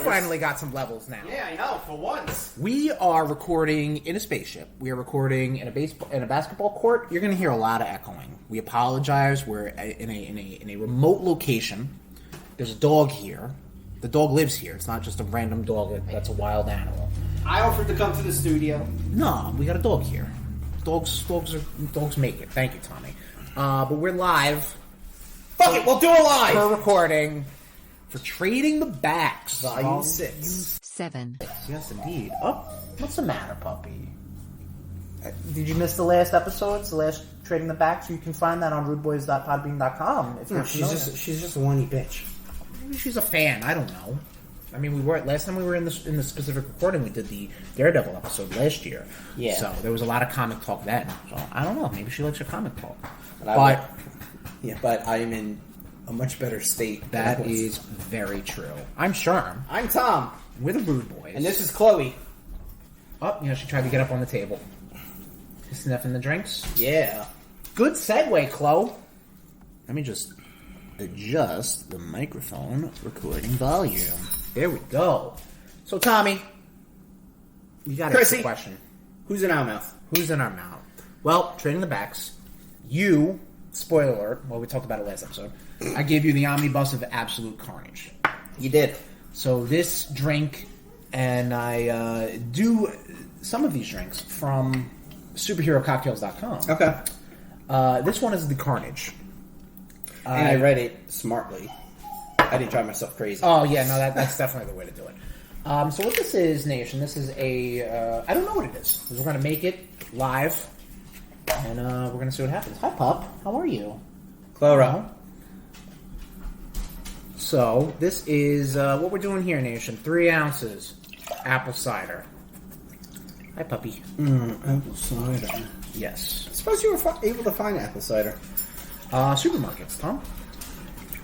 finally got some levels now. Yeah, I know, for once. We are recording in a spaceship. We are recording in a basketball court. You're going to hear a lot of echoing. We apologize. We're in a remote location. There's a dog here. The dog lives here. It's not just a random dog that's a wild animal. I offered to come to the studio. No, we got a dog here. Dogs make it. Thank you, Tommy. But we're live. Fuck it, we'll do it live! We're recording for Trading the Backs. Volume 6. 7. Yes, indeed. Oh, what's the matter, puppy? Did you miss the last episodes? The last Trading the Backs? You can find that on RudeBoyz.podbean.com. No, she's just a whiny bitch. Maybe she's a fan. I don't know. I mean, last time we were in the specific recording, we did the Daredevil episode last year. Yeah. So there was a lot of comic talk then. So I don't know. Maybe she likes her comic talk. But I'm in a much better state. That is very true. I'm Sherm. I'm Tom. We're the RudeBoyz. And this is Chloe. Oh, she tried to get up on the table. Sniffing the drinks. Yeah. Good segue, Chloe. Let me just adjust the microphone recording volume. There we go. So, Tommy, you got to ask the question. Who's in our mouth? Who's in our mouth? Well, Trading the Backs. You, spoiler alert, well, we talked about it last episode. I gave you the omnibus of Absolute Carnage. You did. So this drink, and I do some of these drinks from superherococktails.com. Okay. This one is the Carnage. And I read it smartly. I didn't drive myself crazy. Oh, yeah, no, that's definitely the way to do it. So what this is, Nation, this is a... I don't know what it is. We're going to make it live, and we're going to see what happens. Hi, pup. How are you? Clara. So, this is what we're doing here, Nation. 3 ounces apple cider. Hi, puppy. Apple cider. Yes. I suppose you were able to find apple cider. Supermarkets, Tom.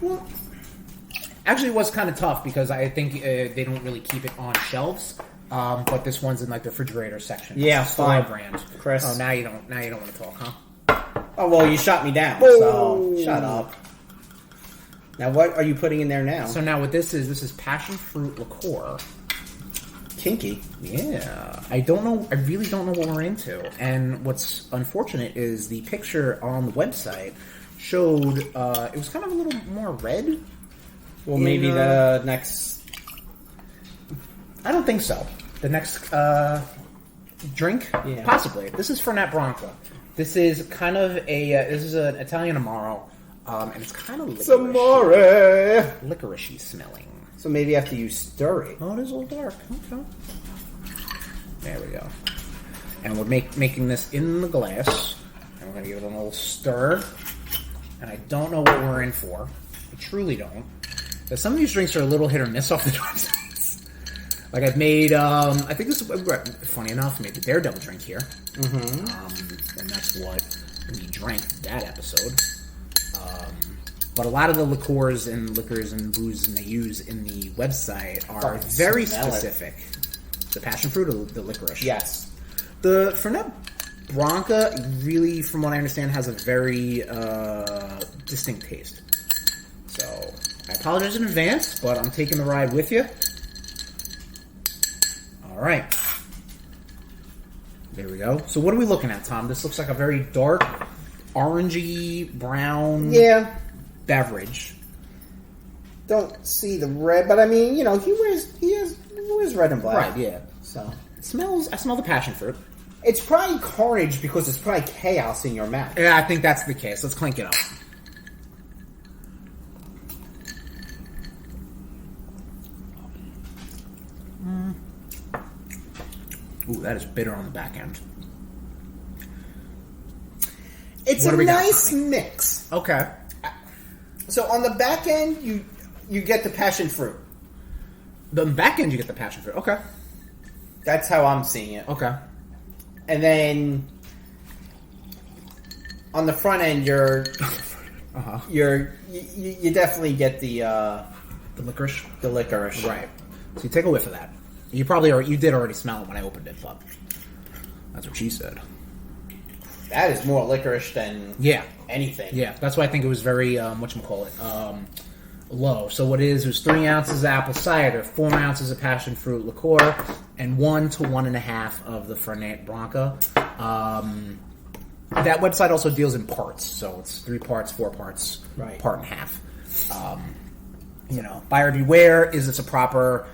Well, actually, it was kind of tough because I think they don't really keep it on shelves. But this one's in like the refrigerator section. Yeah, fine. fine. Brand. Chris. Oh, now you don't want to talk, huh? Oh well, you shot me down. So shut up. Now, what are you putting in there now? So now what this is passion fruit liqueur. Kinky. Yeah. I really don't know what we're into. And what's unfortunate is the picture on the website showed it was kind of a little more red. Well, maybe the next... I don't think so. The next drink? Yeah. Possibly. This is Fernet Branca. This is kind of this is an Italian Amaro. And it's kind of licoricey smelling. So maybe after you stir it. Oh, it is a little dark. Okay. There we go. And we're making this in the glass. And we're going to give it a little stir. And I don't know what we're in for. I truly don't. But some of these drinks are a little hit or miss off the websites. Like I've made, I think this is, funny enough, I made the Daredevil drink here. Mm-hmm. And that's what we drank that episode. But a lot of the liqueurs and booze they use in the website are very specific. The passion fruit or the licorice? Yes. The Fernet Branca really, from what I understand, has a very distinct taste. So, I apologize in advance, but I'm taking the ride with you. Alright. There we go. So what are we looking at, Tom? This looks like a very dark, orangey, brown beverage. Don't see the red, but I mean, he wears red and black. Right, yeah. So, I smell the passion fruit. It's probably carnage because it's probably chaos in your mouth. Yeah, I think that's the case. Let's clink it up. Ooh, that is bitter on the back end. It's a nice mix. Okay. So on the back end, you get the passion fruit. The back end, you get the passion fruit. Okay. That's how I'm seeing it. Okay. And then on the front end, you definitely get the licorice. The licorice, right? So you take a whiff of that. You did already smell it when I opened it, but that's what she said. That is more licorice than anything. anything. Yeah, that's why I think it was very low. So what it is, there's 3 ounces of apple cider, 4 ounces of passion fruit liqueur, and 1 to 1.5 of the Fernet Branca. That website also deals in parts, so it's 3 parts, 4 parts, part and half. Buyer beware. Is this a proper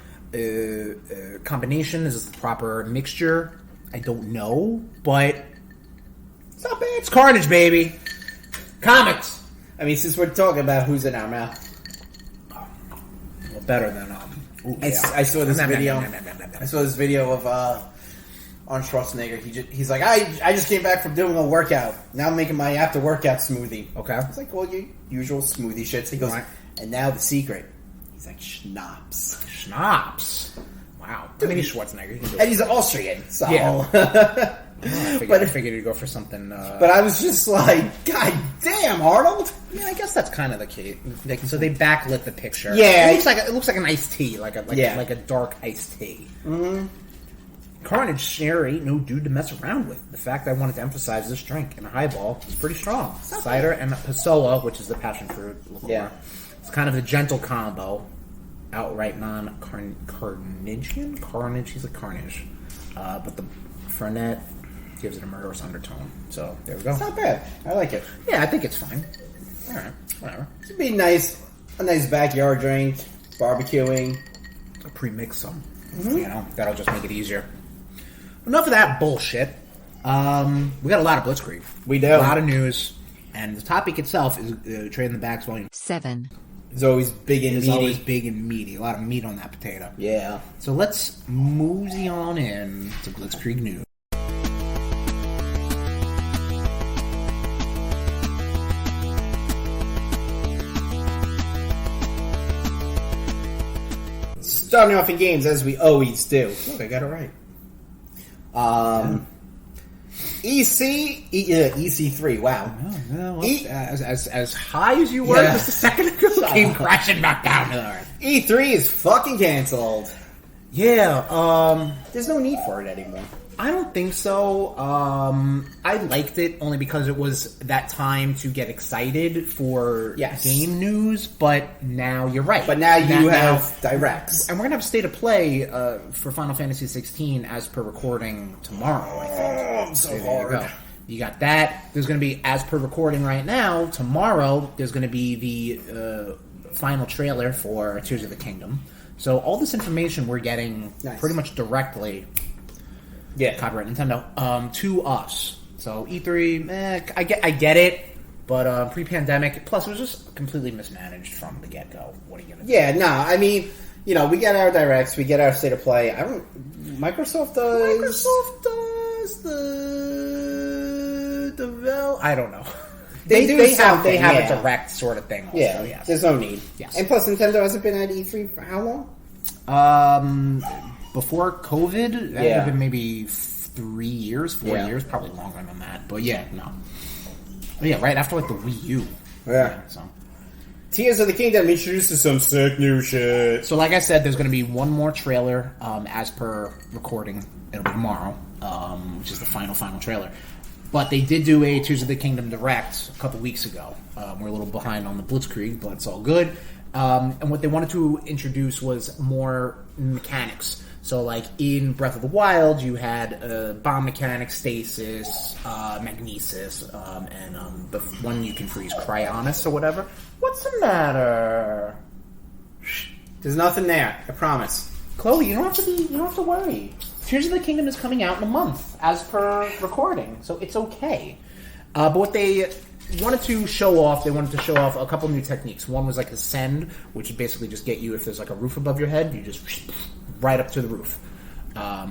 combination? Is this the proper mixture? I don't know, but it's not bad. It's Carnage, baby. Comics. I mean, since we're talking about who's in our mouth, well, better than I saw this video. I saw this video of Arnold Schwarzenegger. He's like, I just came back from doing a workout. Now I'm making my after workout smoothie. Okay. It's like, well, your usual smoothie shits. He goes, right. And now the secret. He's like, schnapps. Schnapps. Wow. I mean, he's Schwarzenegger. And he's Austrian, so. Yeah. I figured you'd go for something. But I was just like, God damn, Arnold. Yeah, I guess that's kind of the case. So they backlit the picture. Yeah, it looks like an iced tea, like a dark iced tea. Mm-hmm. Carnage Share ain't no dude to mess around with. The fact I wanted to emphasize this drink in a highball is pretty strong. Cider and Passoa, which is the passion fruit liqueur. Yeah. It's kind of the gentle combo. Outright non-carnagian? Carnage. He's a carnage. But the Fernet gives it a murderous undertone. So, there we go. It's not bad. I like it. Yeah, I think it's fine. Alright, whatever. It'd be nice. A nice backyard drink. Barbecuing. I'll pre-mix some. Mm-hmm. That'll just make it easier. Enough of that bullshit. We got a lot of Blitzkrieg. We do. A lot of news. And the topic itself is Trade in the Backs Volume 7. It's always big and meaty. It's always big and meaty. A lot of meat on that potato. Yeah. So let's mosey on in to Blitzkrieg news. Starting off in games, as we always do. Look, I got it right. EC3, wow. As high as you were just a second ago, came crashing back down to earth. E3 is fucking cancelled. Yeah, there's no need for it anymore. I don't think so. I liked it only because it was that time to get excited for game news, but now you're right. But now you have directs. And we're going to have State of Play for Final Fantasy 16 as per recording tomorrow, I think. Oh, I'm so hard. You got that. There's going to be, as per recording right now, tomorrow, there's going to be the final trailer for Tears of the Kingdom. So all this information we're getting pretty much directly... Yeah, copyright Nintendo to us. So E3, I get it, but pre-pandemic. Plus, it was just completely mismanaged from the get-go. What are you gonna do? Yeah, no, I mean, we get our directs, we get our State of Play. Microsoft does the I don't know. They have a direct sort of thing. Also, yes. There's no need. Yes, and plus Nintendo hasn't been at E3 for how long? Before COVID, that would have been maybe 3 years, 4 years, probably longer than that. But no. But right after like the Wii U. Yeah. So Tears of the Kingdom introduces some sick new shit. So like I said, there's going to be one more trailer as per recording. It'll be tomorrow, which is the final trailer. But they did do a Tears of the Kingdom Direct a couple weeks ago. We're a little behind on the Blitzkrieg, but it's all good. And what they wanted to introduce was more mechanics. So, like, in Breath of the Wild, you had bomb mechanics, stasis, magnesis, and the one you can freeze, cryonis or whatever. What's the matter? There's nothing there. I promise. Chloe, you don't have to worry. Tears of the Kingdom is coming out in a month, as per recording, so it's okay. But what they wanted to show off a couple new techniques. One was like Ascend, which would basically just get you, if there's like a roof above your head, you just right up to the roof.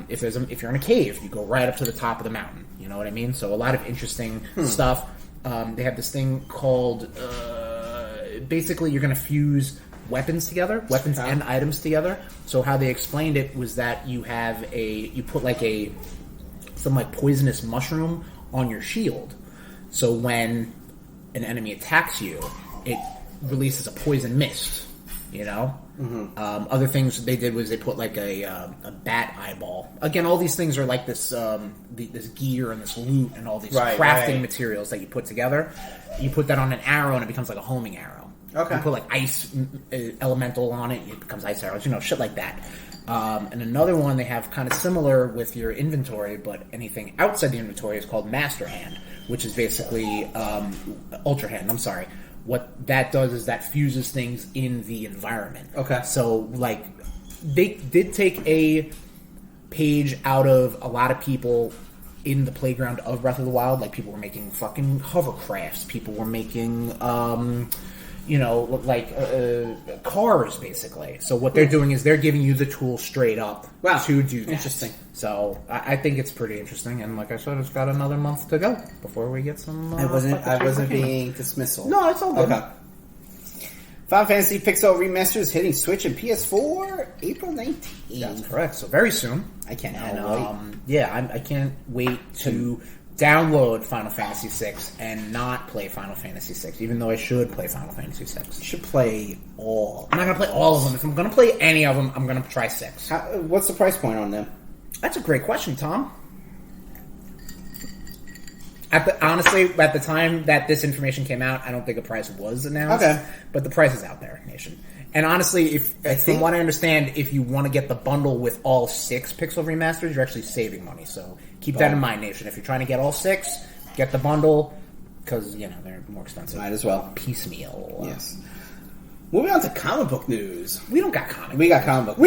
If you're in a cave, you go right up to the top of the mountain. You know what I mean? So a lot of interesting stuff. They have this thing called basically you're going to fuse weapons and items together. So how they explained it was that you put some poisonous mushroom on your shield. So when an enemy attacks you, it releases a poison mist. You know? Mm-hmm. Other things they did was they put like a bat eyeball. Again, all these things are like this this gear and this loot and all these crafting materials that you put together. You put that on an arrow and it becomes like a homing arrow. Okay. You put like ice elemental on it, it becomes ice arrows, shit like that. And another one they have kind of similar with your inventory, but anything outside the inventory is called Master Hand, which is basically Ultra Hand. I'm sorry. What that does is that fuses things in the environment. Okay. So, like, they did take a page out of a lot of people in the playground of Breath of the Wild. Like, people were making fucking hovercrafts. People were making, cars, basically. So what they're doing is they're giving you the tool straight up to do that. Interesting. So I think it's pretty interesting. And like I said, it's got another month to go before we get some... I wasn't being dismissal. No, it's all good. Okay. Final Fantasy Pixel Remasters hitting Switch and PS4 April 19th. That's correct. So very soon. I can't wait. I can't wait to download Final Fantasy VI and not play Final Fantasy VI, even though I should play Final Fantasy VI. You should play all. I'm not going to play all of them. If I'm going to play any of them, I'm going to try 6. What's the price point on them? That's a great question, Tom. Honestly, at the time that this information came out, I don't think a price was announced. Okay. But the price is out there, Nation. And honestly, from what I understand, if you want to get the bundle with all 6 Pixel remasters, you're actually saving money. So keep that in mind, Nation. If you're trying to get all 6, get the bundle, because, they're more expensive. Might as well. Piecemeal. Yes. Moving on to comic book news. We don't got comic book. We got comic book.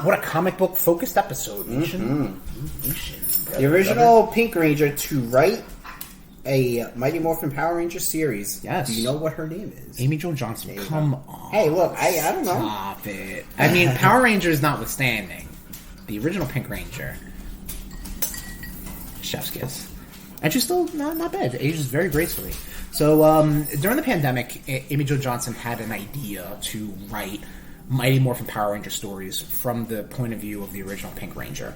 What a comic book focused episode, Nation. Nation, the original Pink Ranger to write a Mighty Morphin Power Ranger series. Yes. Do you know what her name is? Amy Jo Johnson. Come on. Hey, look, I don't know. Stop it. I mean, Power Rangers notwithstanding, the original Pink Ranger, chef's kiss. And she's still not bad. Ages very gracefully. So, during the pandemic, Amy Jo Johnson had an idea to write Mighty Morphin Power Ranger stories from the point of view of the original Pink Ranger.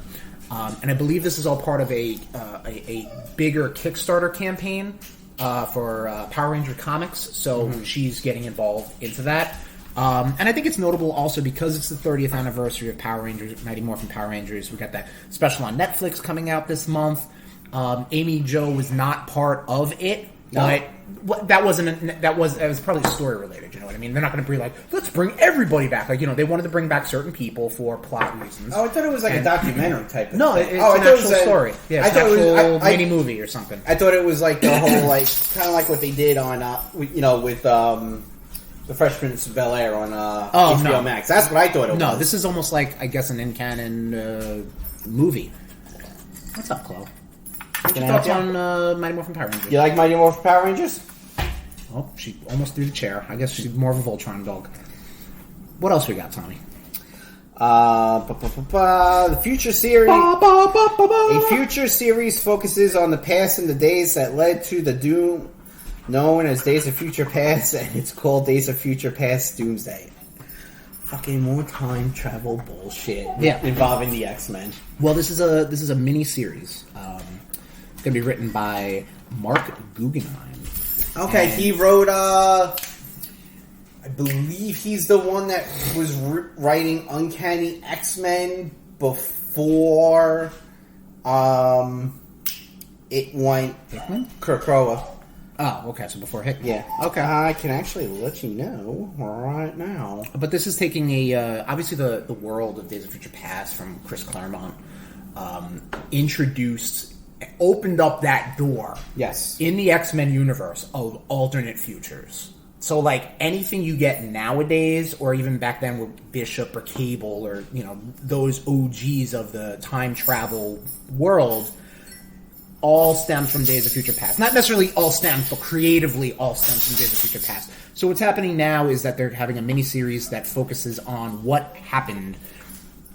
And I believe this is all part of a bigger Kickstarter campaign for Power Ranger comics. So she's getting involved into that. And I think it's notable also because it's the 30th anniversary of Power Rangers, Mighty Morphin Power Rangers. We got that special on Netflix coming out this month. Amy Jo was not part of it, but that was probably story related. You know what I mean? They're not going to be like, let's bring everybody back. Like, they wanted to bring back certain people for plot reasons. Oh, I thought it was like a documentary type of no, thing. It's an actual story. Yeah, it's an actual mini movie or something. I thought it was like the whole, kind of like what they did on, with the Fresh Prince of Bel-Air on HBO Max. That's what I thought it was. No, this is almost like, I guess, an in-canon movie. What's up, Chloe? What's your thoughts on Mighty Morphin Power Rangers? You like Mighty Morphin Power Rangers? Oh, she almost threw the chair. I guess she's more of a Voltron dog. What else we got, Tommy? The future series. A future series focuses on the past and the days that led to the doom known as Days of Future Past, and it's called Days of Future Past Doomsday. Fucking more time travel bullshit. Yeah, involving the X-Men. Well, this is a mini series. It's gonna be written by Mark Guggenheim. Okay, he wrote. I believe he's the one that was writing Uncanny X-Men before it went Hickman? Krakoa. Oh, okay, so before Hickman. Yeah. Okay. I can actually let you know right now. But this is taking obviously the world of Days of Future Past from Chris Claremont opened up that door. Yes. In the X-Men universe of alternate futures. So, like, anything you get nowadays, or even back then with Bishop or Cable, or, those OGs of the time travel world, all stems from Days of Future Past. Not necessarily all stems, but creatively all stems from Days of Future Past. So what's happening now is that they're having a mini-series that focuses on what happened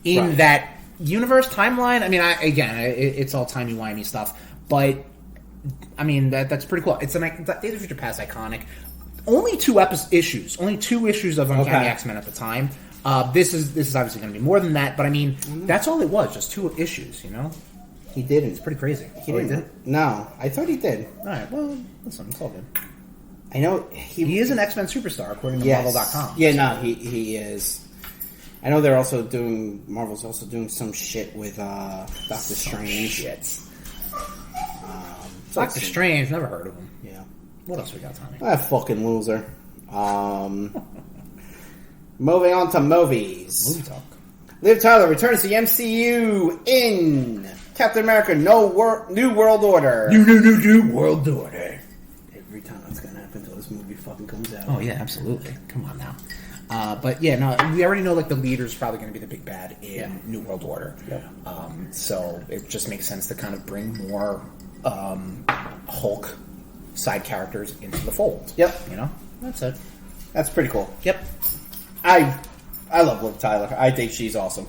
in that universe timeline. I mean, it's all timey-wimey stuff, but I mean that's pretty cool. It's Days of Future Past iconic. Only 2 issues of Uncanny X-Men at the time. This is obviously going to be more than that, but I mean that's all it was, just 2 issues. He didn't. It's pretty crazy. He didn't. No, I thought he did. All right. Well, listen, it's all good. I know he is an X-Men superstar according to Marvel.com. Yeah, no, he is. I know Marvel's also doing some shit with Doctor Strange. Doctor Strange, never heard of him. Yeah. What else we got, Tommy? That fucking loser. Moving on to movies. Movie talk. Liv Tyler returns to the MCU in Captain America: New World Order. New World Order. Every time it's gonna happen until this movie fucking comes out. Oh yeah, absolutely. Come on now. But yeah, no, we already know like the leader's probably going to be the big bad in New World Order. Yep. So it just makes sense to kind of bring more Hulk side characters into the fold. Yep. You know, that's it. That's pretty cool. Yep. I love Liv Tyler. I think she's awesome.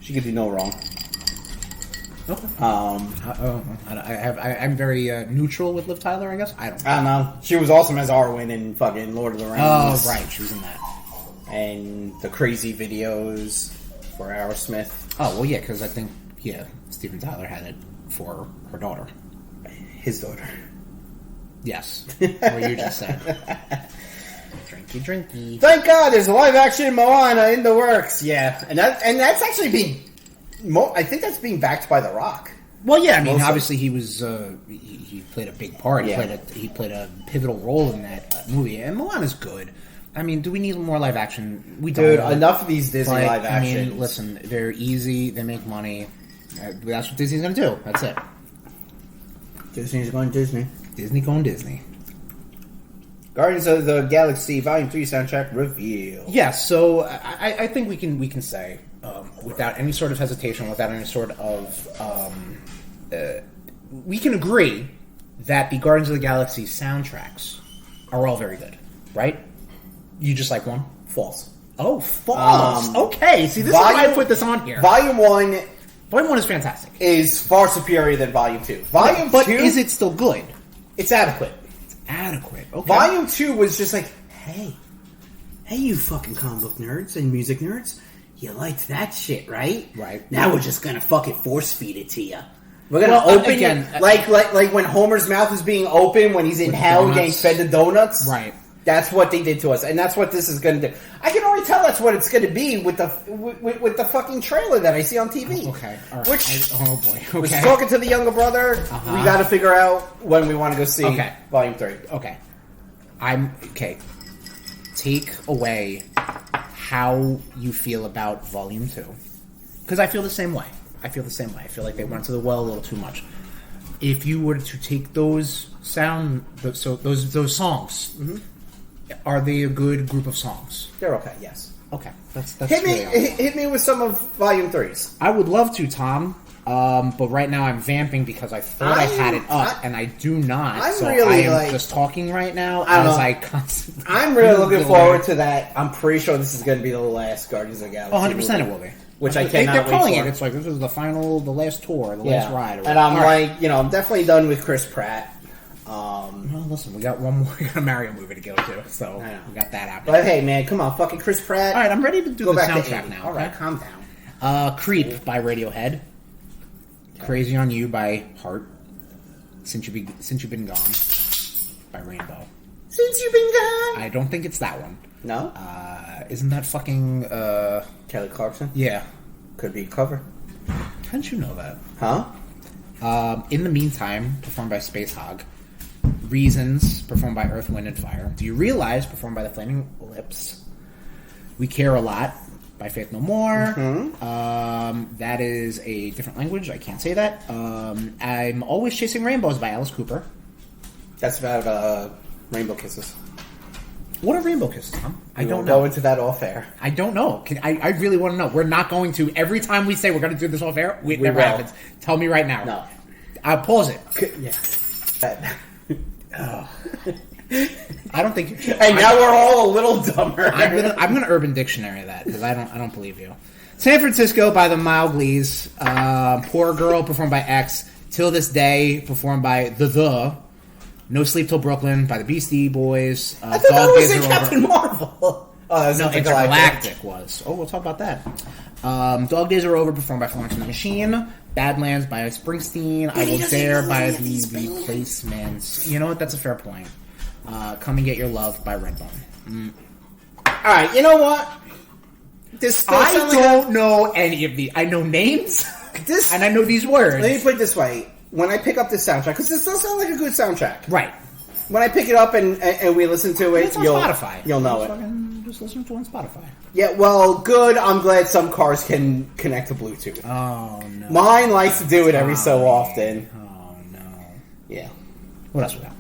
She could do no wrong. Okay. I'm very neutral with Liv Tyler, I guess. I don't know. She was awesome as Arwen in fucking Lord of the Rings. Oh, right. She was in that. And the crazy videos for Aerosmith. Oh, well, yeah, because I think, Steven Tyler had it for her daughter. His daughter. Yes. What you just said. Drinky. Thank God there's a live action Moana in the works. Yeah. And that's actually being... I think that's being backed by The Rock. Well, yeah, I mean, obviously he was he played a big part. Yeah. He played a pivotal role in that movie, and Moana's good. I mean, do we need more live action? We don't. Dude, enough of these Disney live actions. I mean, listen, they're easy. They make money. That's what Disney's going to do. That's it. Disney's going Disney. Disney going Disney. Guardians of the Galaxy Volume 3 soundtrack reveal. Yeah, so I think we can say without any sort of hesitation, without any sort of we can agree that the Guardians of the Galaxy soundtracks are all very good, right? You just like one? False. Oh, false. Okay, see, this is why I put this on here. Volume 1 is fantastic. Is far superior than Volume 2. Volume 2... But is it still good? It's adequate. Adequate. Okay. Volume 2 was just like, hey, you fucking comic book nerds and music nerds, you liked that shit, right? Right. Now we're just gonna fucking force feed it to you. We're gonna open again, like when Homer's mouth is being open when he's in hell getting fed the donuts. Right. That's what they did to us, and that's what this is gonna do. I can already tell that's what it's gonna be with the fucking trailer that I see on TV. Okay. All right. Which oh boy. Okay. was talking to the younger brother. We got to figure out when we want to go see Volume 3. Okay. Take away how you feel about Volume 2. Because I feel the same way. I feel like they went to the well a little too much. If you were to take those songs, are they a good group of songs? They're okay, yes. Okay. That's hit me with some of Volume 3's. I would love to, Tom. But right now I'm vamping because I thought I had it up, and I do not. I am just talking right now I constantly... I'm really looking forward to that. I'm pretty sure this is going to be the last Guardians of the Galaxy 100% it will be. Which I cannot They're calling wait for. it. It's like, this is the last tour, last ride. And I'm I'm definitely done with Chris Pratt. Well, listen, we got one more. We got a Mario movie to go to, so we got that out. But hey, man, come on, fucking Chris Pratt. All right, I'm ready to do the soundtrack now. All right, calm down. Creep by Radiohead. Crazy on You by Heart. Since You've Been Gone by Rainbow. Since You've Been Gone. I don't think it's that one. No. Isn't that fucking Kelly Clarkson? Yeah. Could be a cover. How'd you know that? Huh? In the Meantime, performed by Space Hog. Reasons, performed by Earth, Wind, and Fire. Do You Realize, performed by the Flaming Lips. We Care a Lot by Faith No More. Mm-hmm. That is a different language. I can't say that. I'm Always Chasing Rainbows by Alice Cooper. That's about Rainbow Kisses. What are Rainbow Kisses, Tom? I don't know. Go into that off air. I don't know. I really want to know. We're not going to. Every time we say we're going to do this off air, it never happens. Tell me right now. No. I'll pause it. Yeah. I don't think you should. And now we're all a little dumber. I'm gonna Urban Dictionary that because I don't believe you. San Francisco by the Mowgli's. Poor Girl performed by X. Till This Day performed by the. No Sleep Till Brooklyn by the Beastie Boys. I thought that was in Captain Marvel. Oh, no, Intergalactic was. Oh, we'll talk about that. Dog Days Are Over performed by Florence and the Machine. Badlands by Springsteen. I Will Dare by the Replacements. You know what? That's a fair point. Come and Get Your Love by Redbone. Alright, you know what? I don't know any of these. I know names, and I know these words. Let me put it this way. When I pick up this soundtrack, because this does sound like a good soundtrack. Right. When I pick it up and we listen to it, It's on Spotify. You'll know just it. Just listen to it on Spotify. Yeah, well, good. I'm glad some cars can connect to Bluetooth. Oh, no. Mine likes to do it every so often. Oh, no. Yeah. What else we got?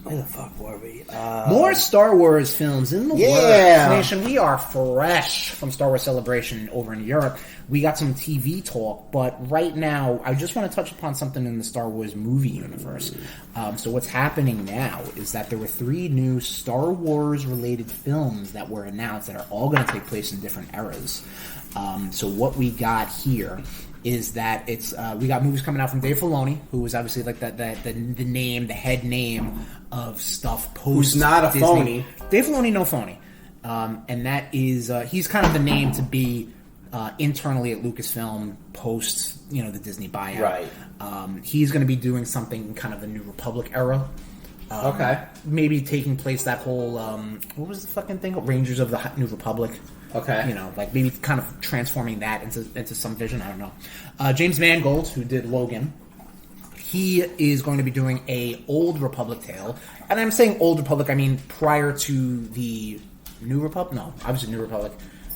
Where the fuck were we? More Star Wars films in the Yeah. works. Nation, we are fresh from Star Wars Celebration over in Europe. We got some TV talk, but right now, I just want to touch upon something in the Star Wars movie universe. So what's happening now is that there were 3 new Star Wars-related films that were announced that are all going to take place in different eras. So what we got here is that it's we got movies coming out from Dave Filoni, who was obviously like the head name of stuff post. Who's not a Disney. phony. Dave Filoni, no phony, and that is he's kind of the name to be internally at Lucasfilm post the Disney buyout. Right. He's going to be doing something in kind of the New Republic era. Okay. Maybe taking place that whole what was the fucking thing? Rangers of the New Republic. Okay. Like maybe kind of transforming that into some vision. I don't know. James Mangold, who did Logan, he is going to be doing a Old Republic tale. And I'm saying Old Republic, I mean prior to the New Republic. No, obviously New Republic.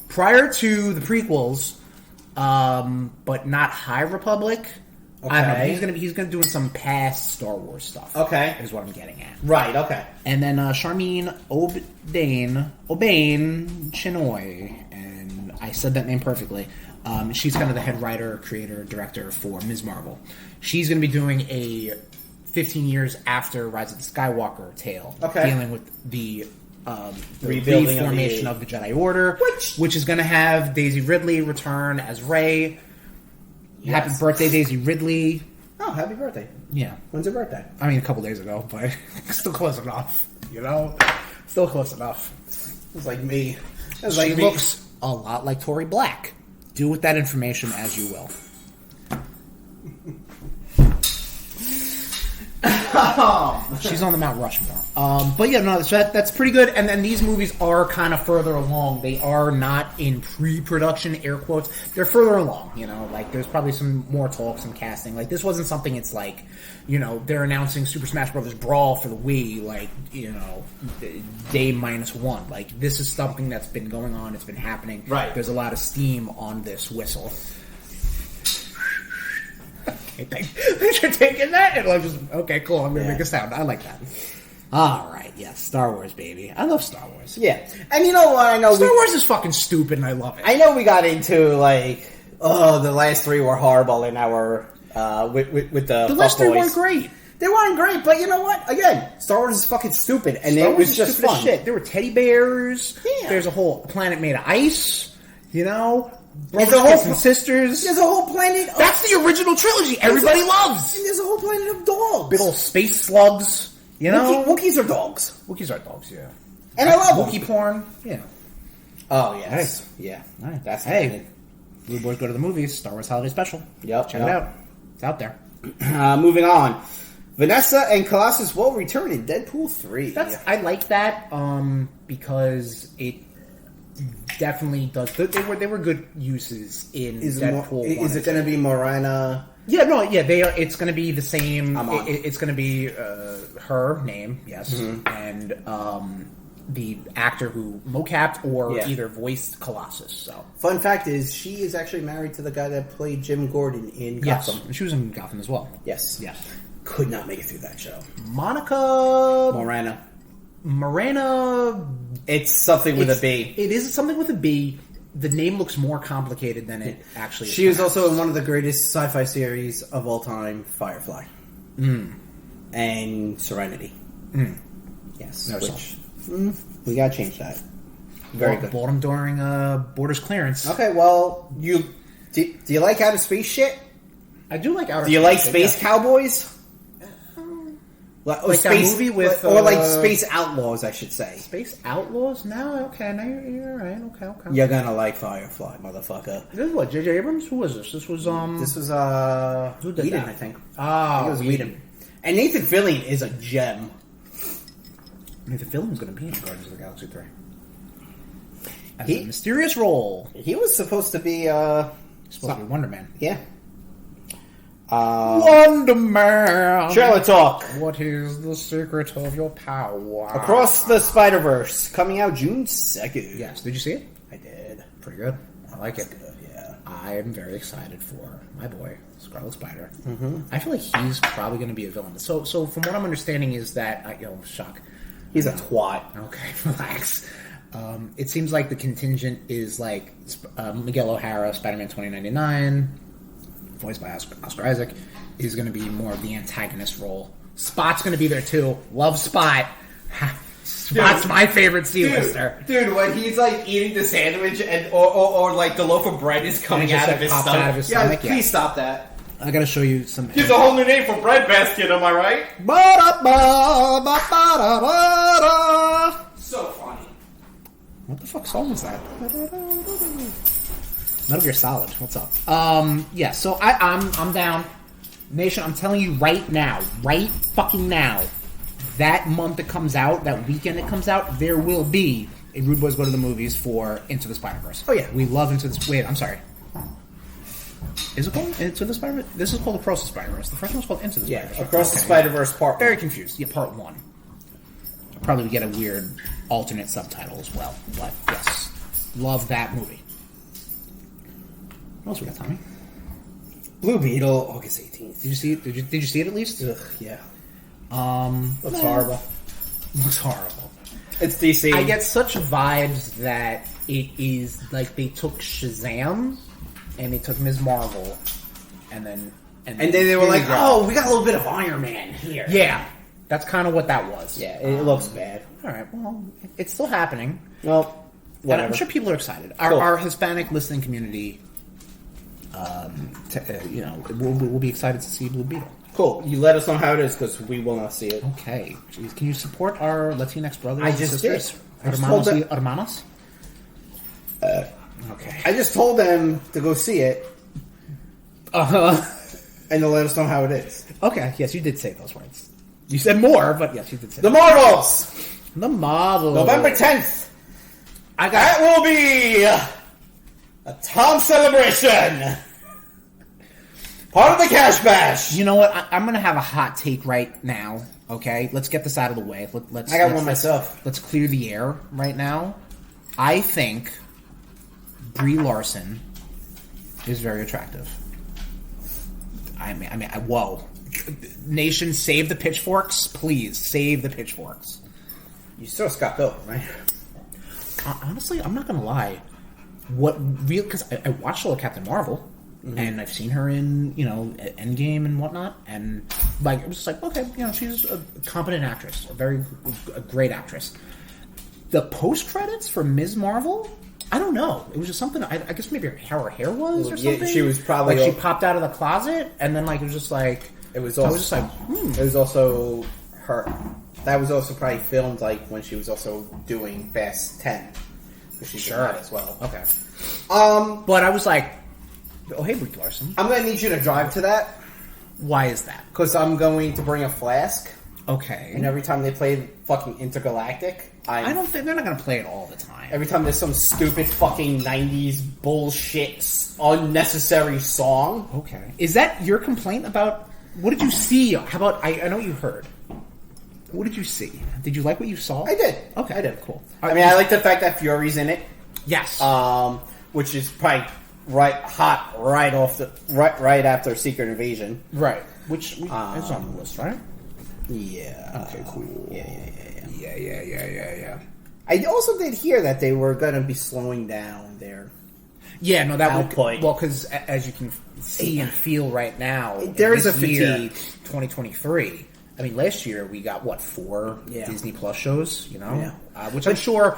Prior to the prequels, but not High Republic. Okay. I don't know. He's gonna be doing some past Star Wars stuff. Okay. Is what I'm getting at. Right, okay. And then Charmine Obain Chinoy, and I said that name perfectly. She's kind of the head writer, creator, director for Ms. Marvel. She's going to be doing a 15 years after Rise of the Skywalker tale, dealing with the rebuilding reformation of the Jedi Order, which is going to have Daisy Ridley return as Rey. Yes. Happy birthday, Daisy Ridley. Oh, happy birthday. Yeah. When's your birthday? I mean, a couple days ago, but still close enough, Still close enough. It's like me. She looks a lot like Tori Black. Do with that information as you will. She's on the Mount Rushmore. But yeah, no, that's pretty good. And then these movies are kind of further along. They are not in pre-production, air quotes. They're further along, Like, there's probably some more talks and casting. Like, this wasn't something it's like, they're announcing Super Smash Bros. Brawl for the Wii, like, day -1. Like, this is something that's been going on. It's been happening. Right. There's a lot of steam on this whistle. Thanks for taking that. And I'm just, okay, cool. I'm going to make a sound. I like that. All right. Yeah. Star Wars, baby. I love Star Wars. Yeah. And you know what? I know Star Wars is fucking stupid and I love it. I know we got into, like, the last 3 were horrible in our, with the last 3 boys. weren't great. They weren't great, but you know what? Again, Star Wars is fucking stupid, and it was just fun. Shit. There were teddy bears. Yeah. There's a whole planet made of ice. There's a whole sisters. There's a whole planet. That's the original trilogy. Everybody loves. And there's a whole planet of dogs. Big old space slugs. Wookiees are dogs. Wookiees are dogs. Yeah. And I love Wookiee porn. Yeah. Oh yes. Hey. Yeah. All right. That's RudeBoyz go to the movies. Star Wars Holiday Special. Yep. Check it out. It's out there. Moving on. Vanessa and Colossus will return in Deadpool 3. I like that because it definitely does. They were good uses in Deadpool. Is it going to be Morana? Yeah, no, yeah, they are. It's going to be the same. I'm on. It's going to be her name, yes, and the actor who mocapped or either voiced Colossus. So, fun fact is, she is actually married to the guy that played Jim Gordon in Gotham. Yes, she was in Gotham as well. Yes, yes. Could not make it through that show. Monica Morana. It's something with a B. It is something with a B. The name looks more complicated than it actually is. She was also in one of the greatest sci-fi series of all time, Firefly. And Serenity. Yes. We gotta change that. Very good. Bought them during Borders clearance. Okay, well, do you like outer space shit? I do like outer space. Do you like Space Cowboys? Like that movie with... or like Space Outlaws, I should say. Space Outlaws? No, okay, now you're right. Okay. You're gonna like Firefly, motherfucker. This is what, J.J. Abrams? Who was this? This was, who did Whedon, that? I think. Oh, it was Whedon. And Nathan Fillion is a gem. Nathan Fillion's gonna be in Guardians of the Galaxy 3. As a mysterious role. He was supposed to be, Wonder Man. Yeah. Wonder Man. Trailer talk. What is the secret of your power? Across the Spider-Verse, coming out June 2nd. Yes. Did you see it? I did. Pretty good. I like it. Good, yeah. I am very excited for my boy, Scarlet Spider. Mm-hmm. I feel like he's probably going to be a villain. So from what I'm understanding is that, shock. He's a twat. Okay, relax. It seems like the contingent is like Miguel O'Hara, Spider-Man 2099, voiced by Oscar Isaac, is going to be more of the antagonist role. Spot's going to be there too. Love Spot. Spot's my favorite C-lister. Dude, when he's like eating the sandwich and or like the loaf of bread is coming out of his stomach. Yeah, please stop that. I gotta show you some. Here's a whole new name for bread basket, am I right? So funny. What the fuck song is that? Metal Gear Solid. What's up? Yeah. So I'm down. Nation, I'm telling you right now, right fucking now, that month it comes out, that weekend it comes out, there will be a RudeBoyz Go to the Movies for Into the Spider-Verse. Oh yeah, we love Into the. Wait, I'm sorry. Is it called Into the Spider-Verse? This is called Across the Spider-Verse. The first one's called Into the Spider-Verse. Across the Spider-Verse Part 1. Very confused. Yeah, Part 1. Probably get a weird alternate subtitle as well. But yes, love that movie. What else we got, Tommy? Blue Beetle, August 18th. Did you see it? Did you see it at least? Ugh, yeah. Looks horrible. Looks horrible. It's DC. I get such vibes that it is like they took Shazam and they took Ms. Marvel and then they were like, oh, we got a little bit of Iron Man here. Yeah. That's kind of what that was. Yeah, it looks bad. All right, well, it's still happening. Well, whatever. And I'm sure people are excited. Cool. Our Hispanic listening community, we'll be excited to see Blue Beetle. Cool. You let us know how it is because we will not see it. Okay. Jeez, can you support our Latinx brothers I and just sisters? did. Hermanos y hermanas? Okay. I just told them to go see it. Uh-huh. And to let us know how it is. Okay. Yes, you did say those words. You said more, but yes, you did say The Marvels! The Marvels. November 10th. That will be a Tom celebration. Part of the Cash Bash. You know what? I'm going to have a hot take right now, okay? Let's get this out of the way. I got one myself. Let's clear the air right now. I think Brie Larson is very attractive. I mean, whoa. Nation, save the pitchforks. Please, save the pitchforks. You still Scott Pilgrim, right? Honestly, I'm not going to lie. Because I watched all of Captain Marvel. Mm-hmm. And I've seen her in, Endgame and whatnot, and it was just like, okay, she's a competent actress, a great actress. The post credits for Ms. Marvel, I don't know. It was just something. I guess maybe how her hair was or something. She was probably she popped out of the closet, and then it was just like it was. Also, I was just like, It was also her. That was also probably filmed when she was also doing Fast 10, because she's sure as well. Okay. But I was like. Oh, hey, Brie Larson. I'm going to need you to drive to that. Why is that? Because I'm going to bring a flask. Okay. And every time they play fucking Intergalactic, I don't think they're not going to play it all the time. Every time there's some stupid fucking 90s bullshit, unnecessary song. Okay. Is that your complaint about... What did you see? How about... I know you heard. What did you see? Did you like what you saw? I did. Okay. I did. Cool. I mean, I like the fact that Fury's in it. Yes. Which is probably... right after Secret Invasion. Right. Which is on the list, right? Yeah. Okay, cool. Yeah. I also did hear that they were going to be slowing down their output. Well, because as you can see and feel right now, there is a fatigue. 2023. I mean, last year we got, 4 Disney Plus shows, Yeah. Which I'm sure...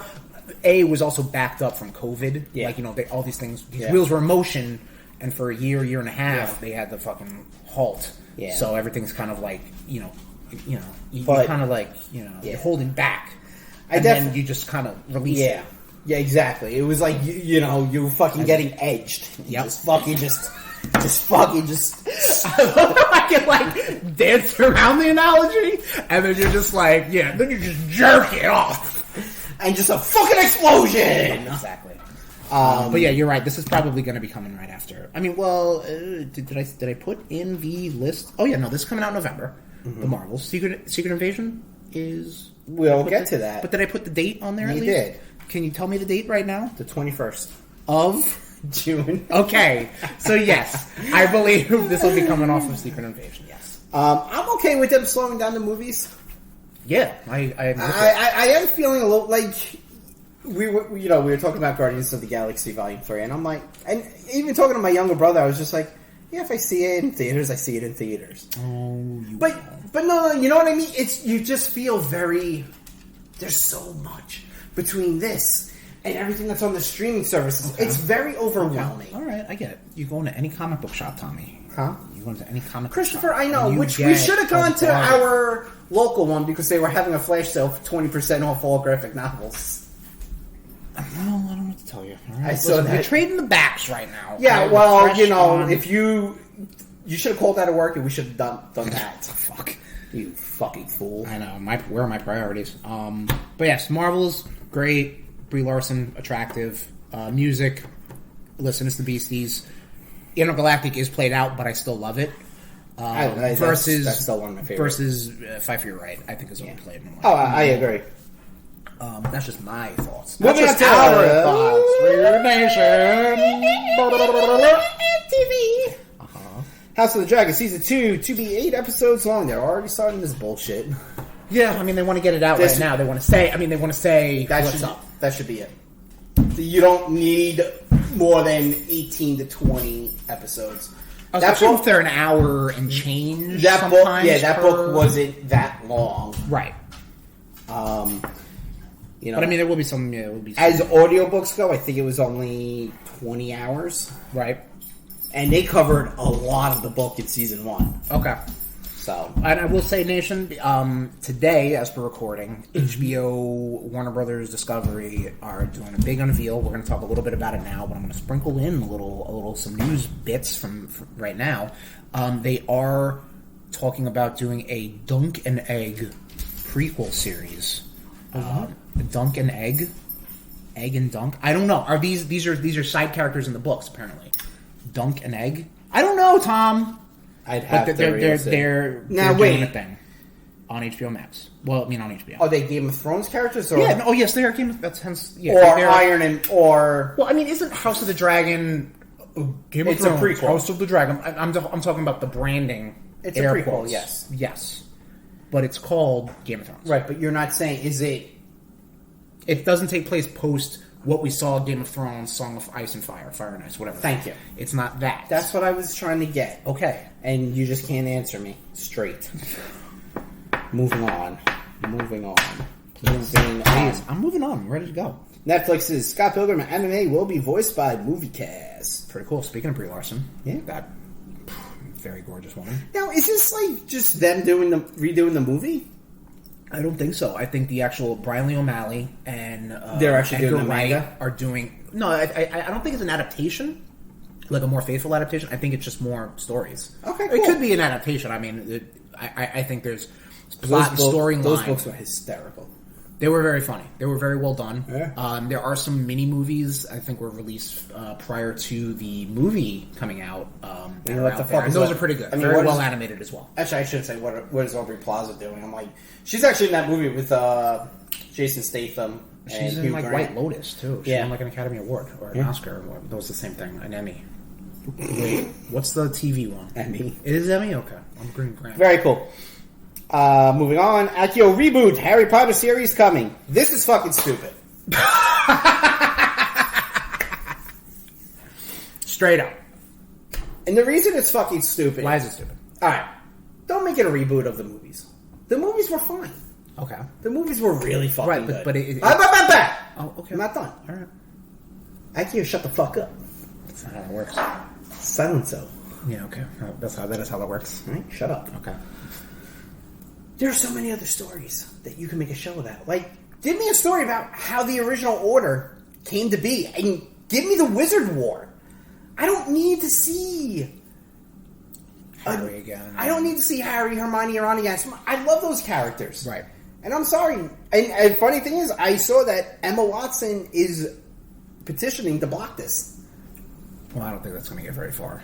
was also backed up from COVID. Yeah. All these things, these wheels were in motion, and for a year and a half, they had the fucking halt. Yeah. So everything's kind of you're kind of you're holding back. Then you just kind of release it. Yeah, exactly. It was like, you were fucking getting edged. Yep. Just fucking I can dance around the analogy, and then you're just then you just jerk it off. And just a fucking explosion! Exactly. But yeah, you're right. This is probably going to be coming right after. I mean, well, did I put in the list? Oh yeah, no, this is coming out in November. The Marvels Secret Invasion is. We'll get to that. But did I put the date on there? You at least? did. Can you tell me the date right now? The 21st of June. Okay, so yes, I believe this will be coming off of Secret Invasion. Yes, I'm okay with them slowing down the movies. Yeah, I am feeling a little like we were talking about Guardians of the Galaxy Volume 3, and I'm like, and even talking to my younger brother, I was just like, yeah, if I see it in theaters, I see it in theaters. Oh, but no, you know what I mean? It's you just feel very. There's so much between this and everything that's on the streaming services. Okay. It's very overwhelming. Okay. All right, I get it. You go into any comic book shop, Tommy. Huh? You go into any comic Christopher, book shop. I know. Which we should have gone to our local one because they were having a flash sale for 20% off all graphic novels. Well, I don't know what to tell you. All right. I saw that. We're trading the backs right now. Yeah, well, if you should have called that at work and we should have done that. Fuck. You fucking fool. I know. Where are my priorities? But yes, Marvel's great. Brie Larson, attractive. Music, listen, it's the Beasties. Intergalactic is played out, but I still love it. Versus that's still one of my favorites. Versus Fight for Your Right, I think is overplayed more. Oh, I agree. That's just my thoughts. Moving That's on just to our thoughts. RudeNation. TV. House of the Dragon Season 2 to be 8 episodes long. They're already starting this bullshit. Yeah, I mean, they want to get it out right now. They want to say what's up. That should be it. You don't need more than 18 to 20 episodes. Especially if they're an hour and change. That book wasn't that long. Right. But I mean, there will be some. Yeah, as audiobooks go, I think it was only 20 hours. Right. And they covered a lot of the book in season 1. Okay. So, and I will say, Nation, today, as per recording, HBO, Warner Brothers, Discovery are doing a big unveil. We're going to talk a little bit about it now, but I'm going to sprinkle in some news bits from right now. They are talking about doing a Dunk and Egg prequel series. Dunk and Egg and Dunk. I don't know. Are these are side characters in the books? Apparently, Dunk and Egg. I don't know, Tom. I'd have to they're doing a thing on HBO Max. Well, I mean on HBO. Are they Game of Thrones characters? Or? Yeah. No, yes, they are Game of Thrones. Yeah, or Iron and or. Well, I mean, isn't House of the Dragon Game of Thrones? It's a prequel. House of the Dragon. I'm talking about the branding. It's a prequel. Quotes. Yes, but it's called Game of Thrones. Right, but you're not saying is it? It doesn't take place post what we saw Game of Thrones, Song of Ice and Fire, Fire and Ice, whatever. Thank you. It's not that. That's what I was trying to get. Okay. And you just can't answer me straight. Moving on. Please. I'm moving on. I'm ready to go. Netflix's Scott Pilgrim MMA will be voiced by MovieCast. Pretty cool. Speaking of Brie Larson. Yeah. That very gorgeous woman. Now, is this like just them redoing the movie? I don't think so. I think the actual Brian Lee O'Malley and they're actually Edgar doing the Wright manga? are doing. No, I don't think it's an adaptation, like a more faithful adaptation. I think it's just more stories. Okay, cool. It could be an adaptation. I mean, I think there's plot storyline. Those books were hysterical. They were very funny. They were very well done. Yeah. There are some mini movies I think were released prior to the movie coming out. And those are pretty good. I mean, very well animated as well. Actually, I should say, what is Aubrey Plaza doing? I'm like, she's actually in that movie with Jason Statham. She's in Hugh like Grant. White Lotus too. She won like an Academy Award or an Oscar. That was the same thing. An Emmy. Wait, what's the TV one? Emmy. It is Emmy. Okay, I'm Green Grant. Very cool. Moving on, Akio reboot, Harry Potter series coming. This is fucking stupid. Straight up. And the reason it's fucking stupid... Why is it stupid? Alright, don't make it a reboot of the movies. The movies were fine. Okay. The movies were really fucking good. But Oh, okay. I'm not done. Alright. Akio, shut the fuck up. That's not how it works. Silence-o. Yeah, okay. That is how that works. Alright, shut up. Okay. There are so many other stories that you can make a show about. Like, give me a story about how the original order came to be. And give me the Wizard War. I don't need to see... Harry again. I don't need to see Harry, Hermione, or Ron again. I love those characters. Right. And I'm sorry. And funny thing is, I saw that Emma Watson is petitioning to block this. Well, I don't think that's going to get very far.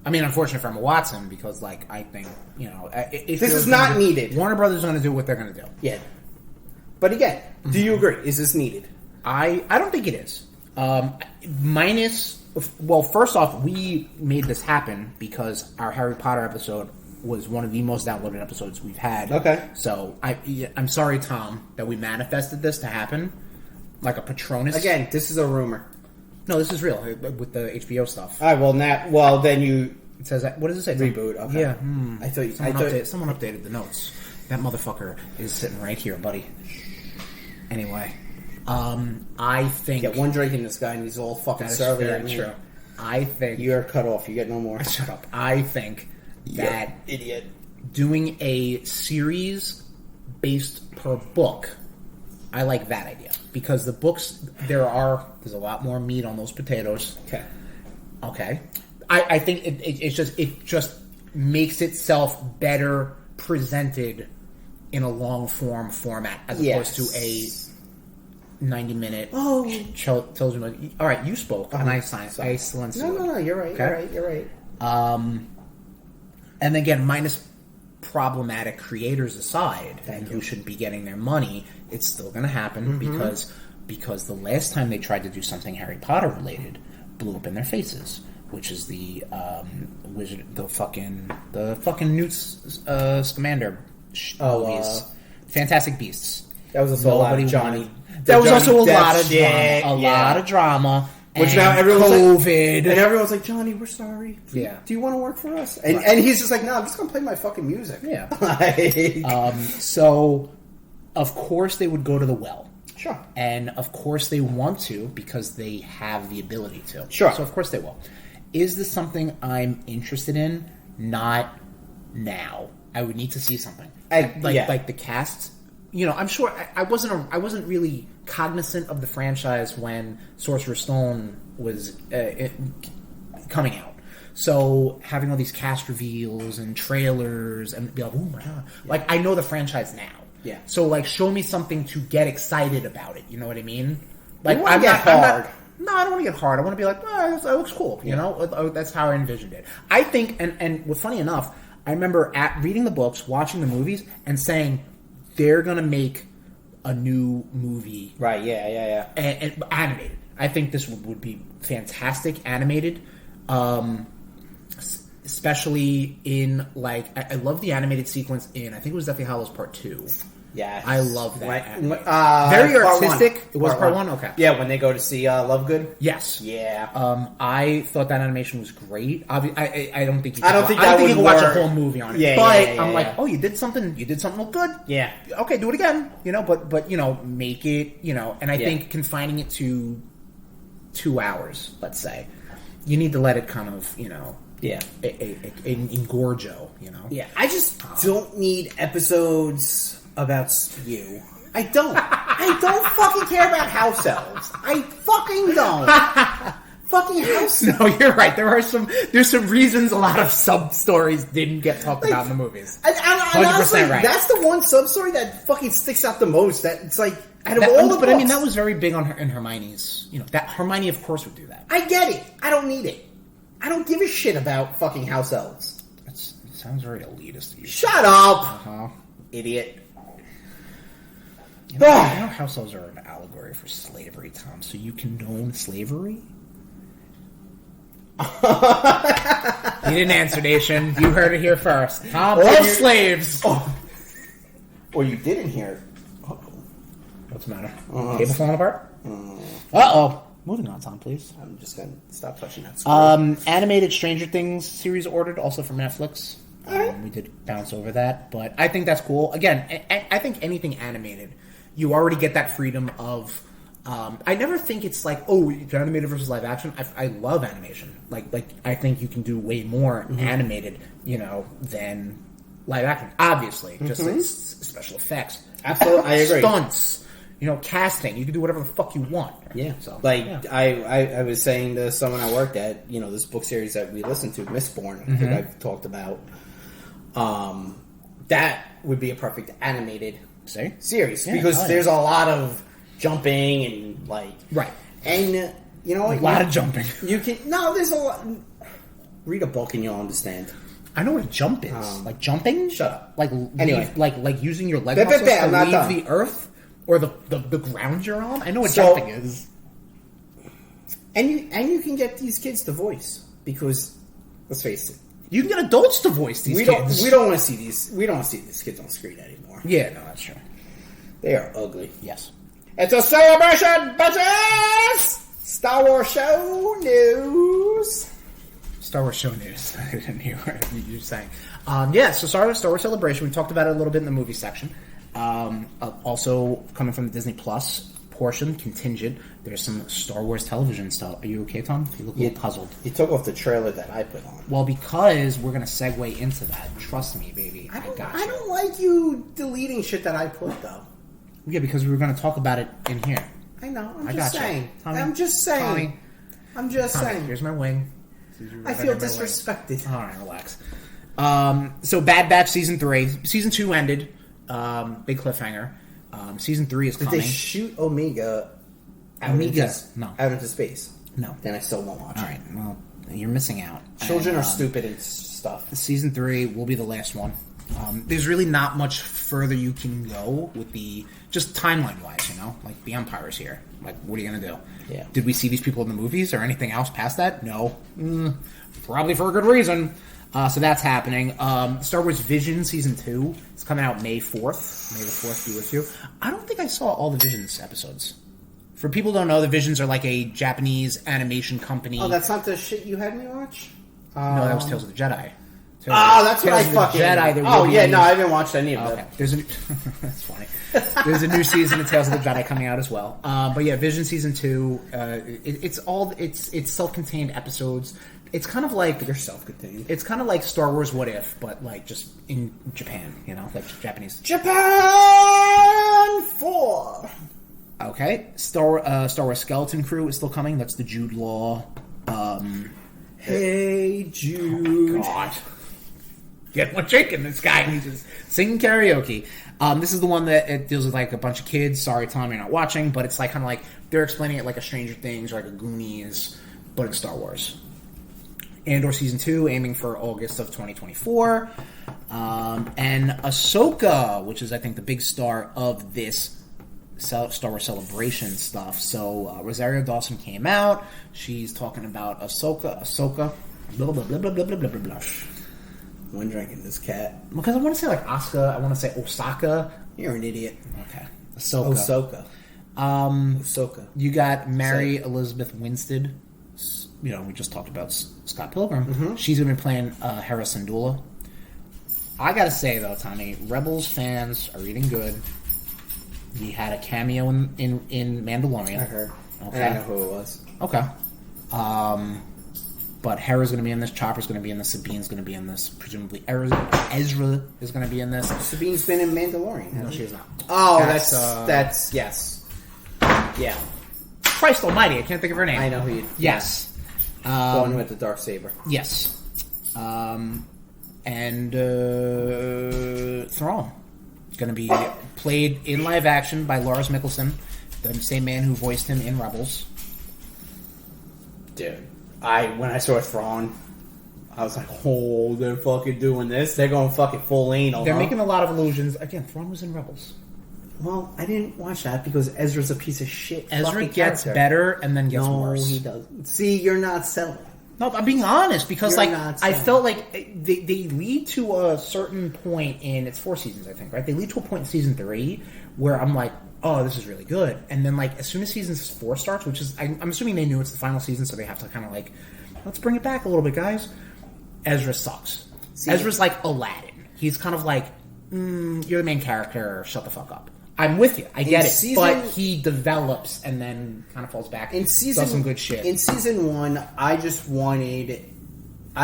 I mean, unfortunately for Emma Watson, because, like, I think, you know... This is not needed. Warner Brothers is going to do what they're going to do. Yeah. But again, do you agree? Is this needed? I don't think it is. Minus... Well, first off, we made this happen because our Harry Potter episode was one of the most downloaded episodes we've had. Okay. So, I'm sorry, Tom, that we manifested this to happen. Like a Patronus. Again, this is a rumor. No, this is real with the HBO stuff. All right, well, then you... It says that. What does it say? Reboot. Okay. Yeah. I thought someone updated the notes. That motherfucker is sitting right here, buddy. Anyway, I think... Get one drink in this guy and he's all fucking serving. That is very true. I think... You're cut off. You get no more. Shut up. I think that... Idiot. Doing a series based per book... I like that idea because the books there's a lot more meat on those potatoes. Okay. I think it just makes itself better presented in a long form format as opposed to a 90-minute television. All right, you spoke and I silenced you. No, you're right. Okay? You're right. And again, minus problematic creators aside, and who should be getting their money, it's still going to happen because the last time they tried to do something Harry Potter related blew up in their faces, which is the fucking Newt Scamander movies, Fantastic Beasts. That was also a lot of Johnny. That was also a lot of drama. Which now everyone's COVID. And everyone's like, Johnny, we're sorry. Yeah. Do you want to work for us? And he's just like, no, I'm just going to play my fucking music. Yeah. So, of course they would go to the well. Sure. And of course they want to because they have the ability to. Sure. So of course they will. Is this something I'm interested in? Not now. I would need to see something. Like the cast. You know, I'm sure I wasn't really cognizant of the franchise when Sorcerer's Stone was coming out. So having all these cast reveals and trailers and be like, oh my god, like I know the franchise now. Yeah. So like, show me something to get excited about it. You know what I mean? Like I don't want to get hard. I want to be like, oh, that looks cool. You know, that's how I envisioned it. I think, and what's funny enough, I remember reading the books, watching the movies, and saying they're gonna make a new movie. Right, yeah. And animated. I think this would be fantastic animated. Especially in, like, I love the animated sequence in, I think it was Deathly Hallows Part 2. Yeah. I love that. Very artistic. It was part one? Okay. Yeah, when they go to see Lovegood? Yes. Yeah. I thought that animation was great. I don't think you can watch a whole movie on it. Yeah, but yeah, I'm like, oh, you did something good. Yeah. Okay, do it again. You know, but you know, make it, you know, and I think confining it to 2 hours, let's say, you need to let it kind of, you know, engorgo, you know? Yeah, I just don't need episodes about you. I don't. I don't fucking care about house elves. I fucking don't. Fucking house elves. No, you're right. There's some reasons a lot of sub-stories didn't get talked about in the movies. And 100% honestly, right. That's the one sub-story that fucking sticks out the most. That it's like, out of all the books. But I mean, that was very big on in Hermione's, you know, that Hermione of course would do that. I get it. I don't need it. I don't give a shit about fucking house elves. It sounds very elitist to you. Shut up! Idiot. You know house elves are an allegory for slavery, Tom, so you condone slavery? You didn't answer, Nation. You heard it here first. Tom loves slaves! Oh. Or you didn't hear it. What's the matter? Cable falling apart? Uh-oh. Moving on, Tom, please. I'm just going to stop touching that screen. Animated Stranger Things series ordered, also from Netflix. We did bounce over that, but I think that's cool. Again, I think anything animated, you already get that freedom of... I never think it's like, oh, animated versus live action. I love animation. Like I think you can do way more animated, you know, than live action. Obviously, just like special effects. Absolutely, I agree. Stunts. You know, casting. You can do whatever the fuck you want. Yeah. So, I was saying to someone I worked at, you know, this book series that we listened to, Mistborn, I think I've talked about, that would be a perfect animated series. Because there's a lot of jumping and, like... Right. And You know what? A lot of jumping. You can there's a lot. Read a book and you'll understand. I know what a jump is. Like jumping? Shut up. Like Anyway. like using your leg I'm muscles to not leave done. the earth or the ground you're on. I know what So- jumping is. And you can get these kids to voice because let's face it, You can get adults to voice these kids. We don't want to see these. We don't want to see these kids on screen anymore. Yeah, no, that's true. They are ugly. Yes. It's a celebration, bitches! Star Wars show news. Star Wars show news. I didn't hear what you were saying. So Star Wars Celebration. We talked about it a little bit in the movie section. Also, coming from the Disney Plus portion, contingent, there's some Star Wars television stuff. Are you okay, Tom? You look a little puzzled. You took off the trailer that I put on. Well, because we're going to segue into that. Trust me, baby. I got you. I don't like you deleting shit that I put, though. Yeah, because we were going to talk about it in here. I know. I got you. Tommy, I'm just saying. Tommy, here's my wing. I feel disrespected. All right, relax. So Bad Batch Season 3. Season 2 ended. Big cliffhanger. Season 3 is Did coming. they shoot Omega out into space? No. Then I still won't watch All it. right, well, you're missing out. Children And, are stupid and stuff. Season 3 will be the last one. There's really not much further you can go with just timeline-wise, Like, the Empire's here. Like, what are you going to do? Yeah. Did we see these people in the movies or anything else past that? No. Probably for a good reason. So that's happening. Star Wars Vision Season 2 is coming out May 4th. May the 4th be with you. I don't think I saw all the Visions episodes. For people who don't know, the Visions are like a Japanese animation company. Oh, that's not the shit you had me watch? No, that was Tales of the Jedi. That's what I Tales of fucking... the Jedi. No, I haven't watched any of Okay, them. that's funny. There's a new season of Tales of the Jedi coming out as well. But yeah, Vision Season 2, it's self-contained episodes. It's kind of like... They're self-contained. It's kind of like Star Wars What If, but like just in Japan, like Japanese. Japan 4! Okay. Star Wars Skeleton Crew is still coming. That's the Jude Law. Hey, Jude. Oh, God. Get one chicken, this guy. He's just singing karaoke. This is the one that it deals with like a bunch of kids. Sorry, Tom, you're not watching, but it's like kind of like they're explaining it like a Stranger Things or like a Goonies, but in Star Wars. Andor Season 2, aiming for August of 2024. And Ahsoka, which is, I think, the big star of this Star Wars Celebration stuff. So, Rosario Dawson came out. She's talking about Ahsoka. Blah, blah, blah, blah, blah, blah, blah, blah. One drinking this cat. Because I want to say, like, Asuka. I want to say Osaka. You're an idiot. Okay. Ahsoka. Ahsoka. You got Mary Elizabeth Winstead. We just talked about Scott Pilgrim. Mm-hmm. She's going to be playing Hera Syndulla. I got to say, though, Tommy, Rebels fans are eating good. He had a cameo in Mandalorian. I heard. Okay. I know who it was. Okay. But Hera's going to be in this. Chopper's going to be in this. Sabine's going to be in this. Presumably Ezra is going to be in this. Sabine's been in Mandalorian. No, she's not. Oh, that's yes. Yeah. Christ almighty, I can't think of her name. I know who you... Yes. Going with the Darksaber. Yes. And Thrawn is going to be played in live action by Lars Mikkelsen, the same man who voiced him in Rebels. Dude, when I saw Thrawn, I was like, oh, they're fucking doing this. They're going fucking full anal. They're making a lot of illusions. Again, Thrawn was in Rebels. Well, I didn't watch that because Ezra's a piece of shit. Ezra gets better and then gets worse. No, he doesn't. See, you're not selling. No, I'm being honest because, You're like, not I selling. felt like they lead to a certain point in it's 4 seasons, I think, right? They lead to a point in season 3 where I'm like, oh, this is really good, and then like as soon as season 4 starts, which is I'm assuming they knew it's the final season, so they have to kind of like let's bring it back a little bit, guys. Ezra sucks. See, Ezra's like Aladdin. He's kind of like you're the main character. Shut the fuck up. I'm with you. I get it. But he develops and then kind of falls back. Does some good shit. In season 1, I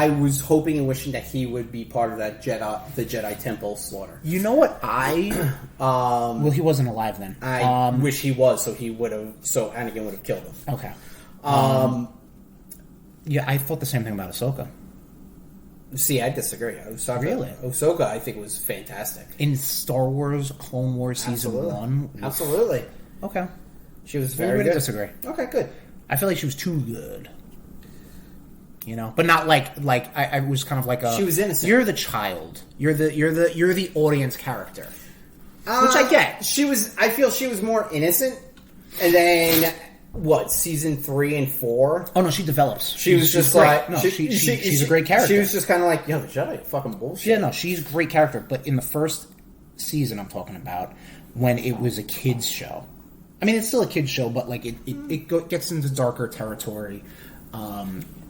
was hoping and wishing that he would be part of that the Jedi Temple slaughter. You know what well, he wasn't alive then. I wish he was, so Anakin would have killed him. Okay. Yeah, I thought the same thing about Ahsoka. See, I disagree. Ahsoka, I think, was fantastic. In Star Wars Clone Wars Season 1? Absolutely. Okay. She was very good. Disagree. Okay, good. I feel like she was too good. You know, but not like I was kind of like a. She was innocent. You're the child. You're the audience character, which I get. She was. I feel she was more innocent, and then season 3 and 4. Oh no, she develops. She's just like no, she's a great character. She was just kind of like, yo, the Jedi, fucking bullshit. Yeah, no, she's a great character. But in the first season, I'm talking about when it was a kids show. I mean, it's still a kids show, but like it gets into darker territory.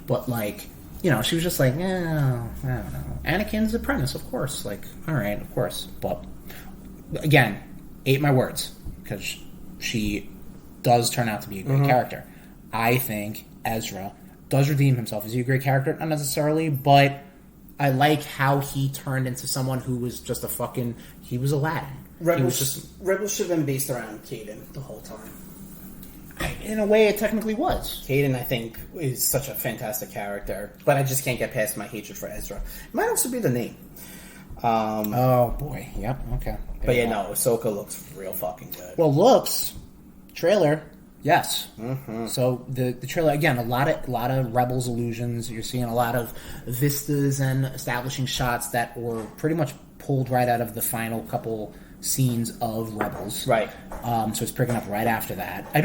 But, like, you know, she was just like, yeah, I don't know. Anakin's apprentice, of course. Like, all right, of course. But, again, ate my words. Because she does turn out to be a great character. I think Ezra does redeem himself. Is he a great character? Not necessarily, but I like how he turned into someone who was just he was Aladdin. Rebels should have been based around Kaden the whole time. In a way, it technically was. Kaden, I think, is such a fantastic character, but I just can't get past my hatred for Ezra. It might also be the name. Oh, boy. Yep, okay. But yeah, no, Ahsoka looks real fucking good. Well, trailer, yes. Mm-hmm. So the trailer, again, a lot of Rebels allusions. You're seeing a lot of vistas and establishing shots that were pretty much pulled right out of the final couple scenes of Rebels. Right. So it's picking up right after that. I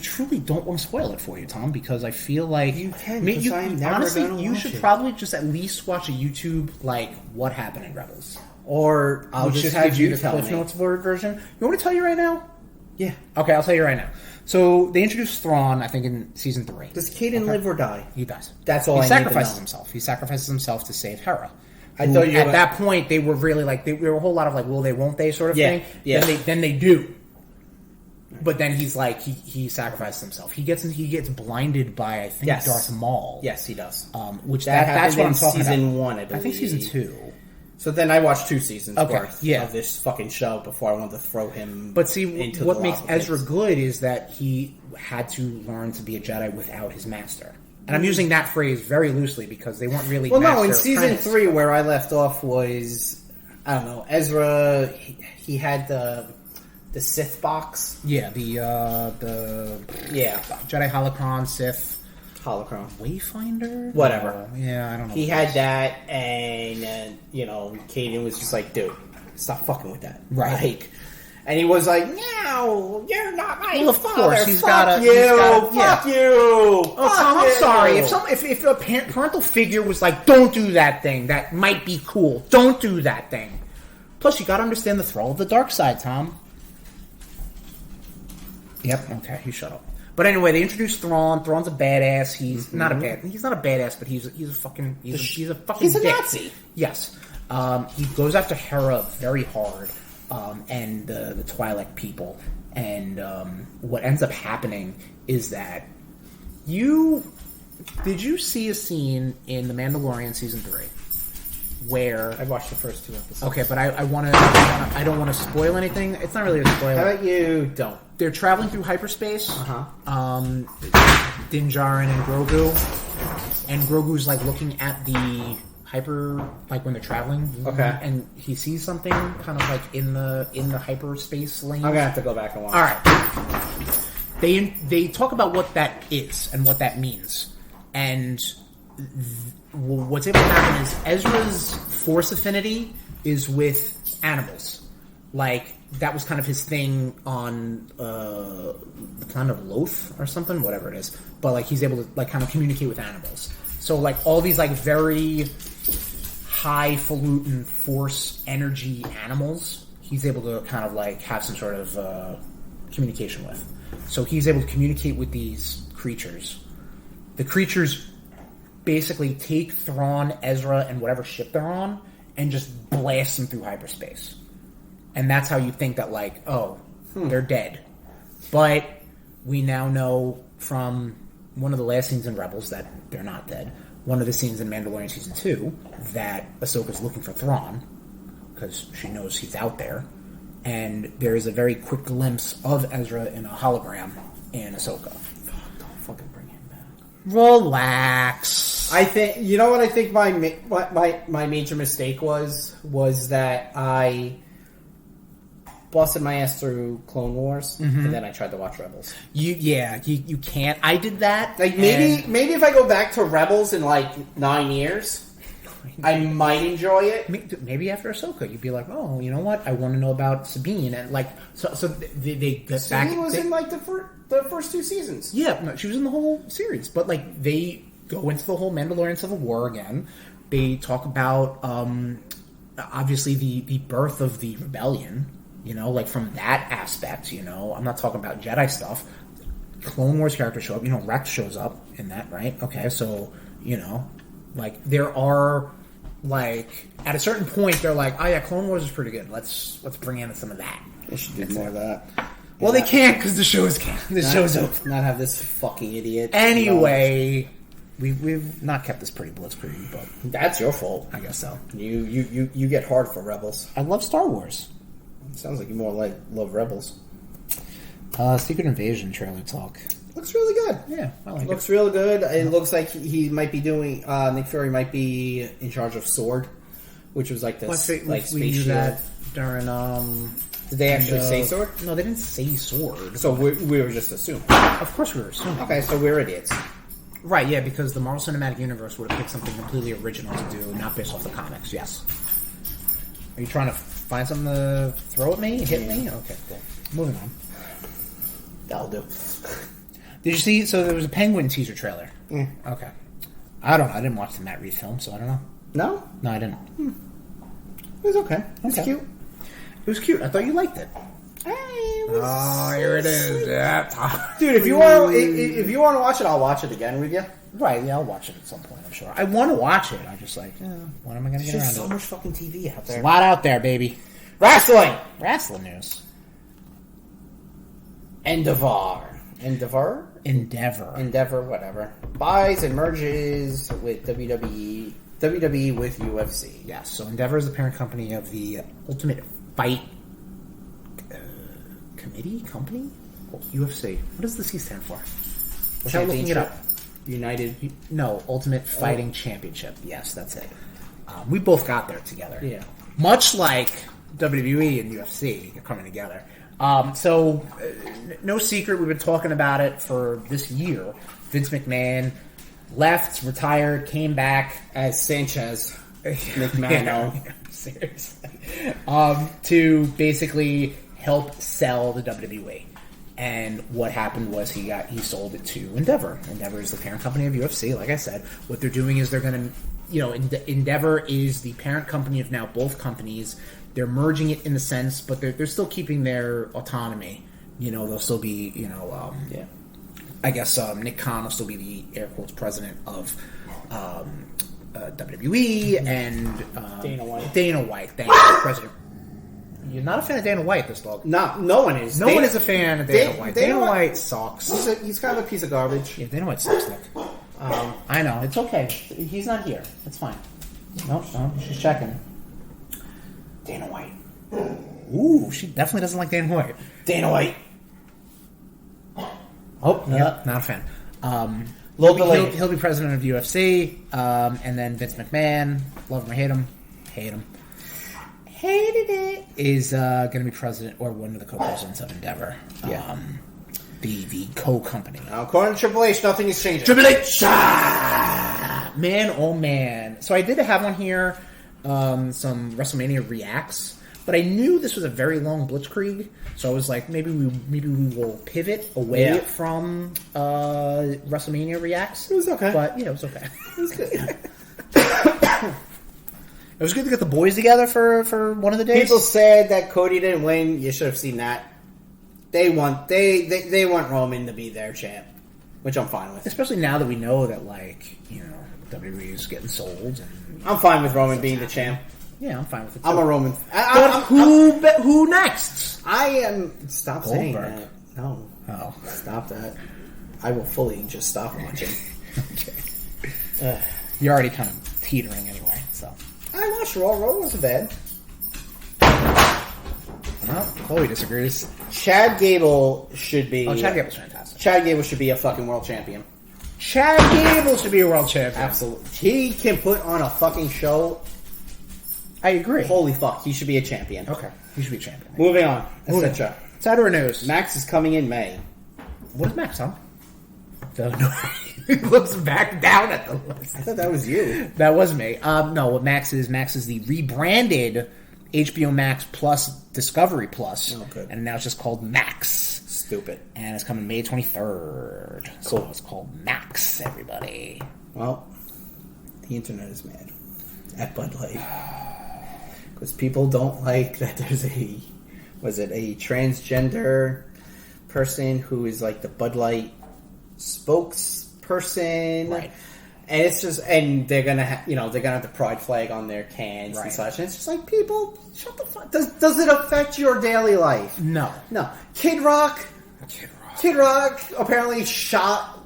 truly don't want to spoil it for you, Tom, because I feel like you can. Honestly, you should probably just at least watch a YouTube like what happened in Rebels, or I'll just have you tell Cliff me. Notes version. You want me to tell you right now? Yeah. Okay, I'll tell you right now. So they introduced Thrawn, I think, in season 3. Does Kaden live or die? He does. That's all. He sacrifices himself. He sacrifices himself to save Hera. I thought you at that point they were really like there were a whole lot of like will they won't they sort of thing. Yeah. Then they do. But then he's like he sacrifices himself. He gets blinded by I think Darth Maul. Yes, he does. Which that's what I'm talking about. Season 1, I believe. I think season 2. So then I watched 2 seasons worth of this fucking show before I wanted to throw him. But see, into what makes Ezra good is that he had to learn to be a Jedi without his master. And I'm using that phrase very loosely because they weren't really. Well, no, in master season apprentice. 3, where I left off was, I don't know, Ezra. He had the Sith box. Yeah, the Jedi Holocron Sith Holocron Wayfinder, whatever. Yeah, I don't know. He had that, and Kaden was just like, dude, stop fucking with that, right? Like, and he was like, "No, you're not my well, of father. Course, he's fuck gotta, you, he's gotta, fuck you." Oh, Tom, I'm sorry. If If a parental figure was like, "Don't do that thing. That might be cool. Don't do that thing." Plus, you got to understand the thrall of the dark side, Tom. Yep. Okay. You shut up. But anyway, they introduced Thrawn. Thrawn's a badass. He's not a badass, but he's a fucking he's a dick. Nazi. Yes. He goes after Hera very hard. And the Twi'lek people, and what ends up happening is that did you see a scene in The Mandalorian season 3 where I watched the first 2 episodes. Okay, but I don't want to spoil anything. It's not really a spoiler. How about you don't? They're traveling through hyperspace. Din Djarin and Grogu's like looking at the hyper, like when they're traveling, okay, and he sees something kind of like in the hyperspace lane. I'm gonna have to go back and watch. All right, they talk about what that is and what that means, and what's able to happen is Ezra's force affinity is with animals. Like that was kind of his thing on the planet of Loth or something, whatever it is. But like he's able to like kind of communicate with animals. So like all these like very highfalutin force energy animals, he's able to kind of like have some sort of communication with. So he's able to communicate with these creatures. The creatures basically take Thrawn, Ezra, and whatever ship they're on and just blast them through hyperspace. And that's how you think that like, they're dead. But we now know from one of the last scenes in Rebels that they're not dead. One of the scenes in Mandalorian Season 2 that Ahsoka's looking for Thrawn because she knows he's out there. And there is a very quick glimpse of Ezra in a hologram in Ahsoka. Don't fucking bring him back. Relax. I think, you know what I think my major mistake was that I busted my ass through Clone Wars, and then I tried to watch Rebels. You can't. I did that. Like maybe if I go back to Rebels in like 9 years, I might enjoy it. Maybe after Ahsoka, you'd be like, oh, you know what? I want to know about Sabine, and like so they get back. Sabine was in like the first 2 seasons. Yeah, no, she was in the whole series, but like they go into the whole Mandalorian Civil War again. They talk about obviously the birth of the rebellion. You know, like from that aspect. You know, I'm not talking about Jedi stuff. Clone Wars characters show up. You know, Rex shows up in that, right? Okay, so you know, like there are like at a certain point they're like, oh yeah, Clone Wars is pretty good. Let's bring in some of that. They should do more of that. Well, they can't because the show's over. Not have this fucking idiot. Anyway, we've not kept this pretty Blitzkrieg, but that's your fault. I guess so. You get hard for Rebels. I love Star Wars. Sounds like you more like love Rebels. Secret Invasion trailer talk. Looks really good. Yeah, I like it. Looks real good. It looks like he might be doing. Nick Fury might be in charge of Sword, which was like this like we knew that during. Did they actually say Sword? No, they didn't say Sword. So we were just assuming. Of course, we were assuming. Okay, so we're idiots. Right? Yeah, because the Marvel Cinematic Universe would have picked something completely original to do, not based off the comics. Yes. Are you trying to find something to throw at me? Hit me? Okay, cool. Moving on. That'll do. Did you see? So there was a Penguin teaser trailer. Yeah. Okay. I don't know. I didn't watch the Matt Reeves film, so I don't know. No? No, I didn't. It was okay. It's cute. It was cute. I thought you liked it. Here it is. Yeah. Dude, if you want to watch it, I'll watch it again with you. Right, yeah, I'll watch it at some point, I'm sure. I want to watch it. I'm just like, when am I going to get around to it? There's so much fucking TV out there. There's a lot out there, baby. Wrestling news. Endeavor, whatever. Buys and merges with WWE with UFC. Yes, so Endeavor is the parent company of the Ultimate Fight Company? UFC. What does the C stand for? Without looking it up. Ultimate Fighting Championship. Yes, that's it. We both got there together. Yeah. Much like WWE and UFC are coming together. So, no secret, we've been talking about it for this year. Vince McMahon left, retired, came back as Sanchez McMahon. Seriously. To basically help sell the WWE. And what happened was he sold it to Endeavor. Endeavor is the parent company of UFC. Like I said, what they're doing is they're going to, Endeavor is the parent company of now both companies. They're merging it in the sense, but they're still keeping their autonomy. You know, they'll still be, I guess Nick Khan will still be the air quotes president of WWE and Dana White. Thank you, president. You're not a fan of Dana White, this dog. No one is. No one is a fan of Dana White. Dana White sucks. He's kind of a piece of garbage. Yeah, Dana White sucks, Nick. I know. It's okay. He's not here. It's fine. No, she's checking. Dana White. Ooh, she definitely doesn't like Dana White. Dana White. Oh, yep, not a fan. He'll be president of UFC, and then Vince McMahon, love him or hate him, hated it, is going to be president or one of the co-presidents of Endeavor. Yeah. The co-company. Now, according to Triple H, nothing is changing. Triple H! Man, oh man. So I did have on here some WrestleMania reacts, but I knew this was a very long Blitzkrieg, so I was like, maybe we will pivot away from WrestleMania reacts. It was okay. But, it was okay. It was good. It was good to get the boys together for one of the days. People said that Cody didn't win. You should have seen that. They want Roman to be their champ, which I'm fine with. Especially now that we know that, WWE is getting sold. And I'm fine with Roman being the champ. Yeah, I'm fine with it too. I'm a Roman. Who next? I am. Stop saying Goldberg. that. No. Oh. Stop that. I will fully just stop watching. Okay. You're already kind of teetering anyway, so. I watched Raw. Raw wasn't bad. Well, Chloe disagrees. Chad Gable should be... Oh, Chad Gable's fantastic. Chad Gable should be a fucking world champion. Chad Gable should be a world champion. Absolutely. He can put on a fucking show. I agree. Holy fuck, he should be a champion. Okay, he should be a champion. Moving on. Etc. Saturday news. Max is coming in May. What is Max, huh? He looks back down at the list. I thought that was you. That was me. No, what Max is the rebranded HBO Max Plus Discovery Plus. Oh, good. And now it's just called Max. Stupid. And it's coming May 23rd. Cool. So it's called Max, everybody. Well, the internet is mad at Bud Light. Because people don't like that there's a transgender person who is like the Bud Light spokesperson. Right. And it's just, and they're gonna have the pride flag on their cans Right. and such. And it's just like, people, shut the fuck. Does it affect your daily life? No. Kid Rock apparently shot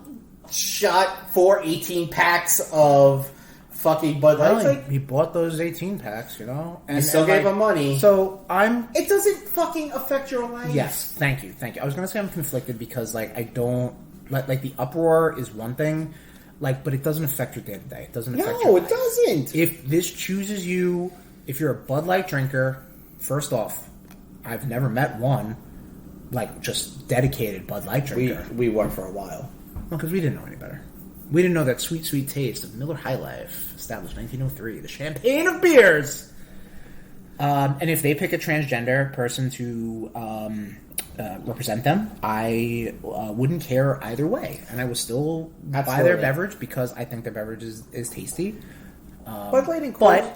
4 18 packs of fucking Bud Light. Really? He bought those 18 packs, And you still gave him money. So It doesn't fucking affect your life. Yes, thank you. I was gonna say I'm conflicted because I don't like the uproar is one thing, but it doesn't affect your day to day. It doesn't affect your life. It doesn't. If this chooses you, if you're a Bud Light drinker, first off, I've never met one just dedicated Bud Light drinker. We were for a while. Well, because we didn't know any better. We didn't know that sweet, sweet taste of Miller High Life, established 1903, the champagne of beers. And if they pick a transgender person to represent them, I wouldn't care either way, and I would still buy their beverage because I think their beverage is tasty. Bud Light and but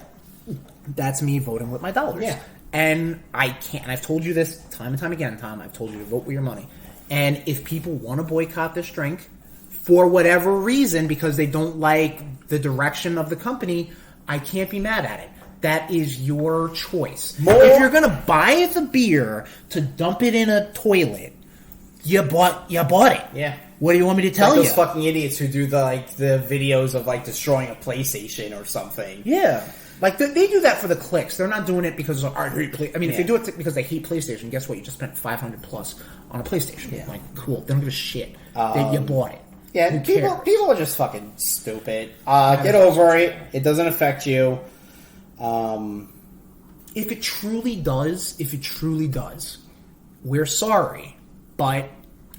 that's me voting with my dollars. Yeah. And I can't. And I've told you this time and time again, Tom. I've told you to vote with your money. And if people want to boycott this drink for whatever reason because they don't like the direction of the company, I can't be mad at it. That is your choice. If you're going to buy the beer to dump it in a toilet, you bought it. Yeah. What do you want me to tell you? Those fucking idiots who do the videos of destroying a PlayStation or something. Yeah. They do that for the clicks. They're not doing it because I hate PlayStation. I mean, if they do it because they hate PlayStation, guess what? You just spent $500 plus on a PlayStation. Yeah. Cool. They don't give a shit. You bought it. Yeah, people are just fucking stupid. Get over it. It doesn't affect you. If it truly does, we're sorry, but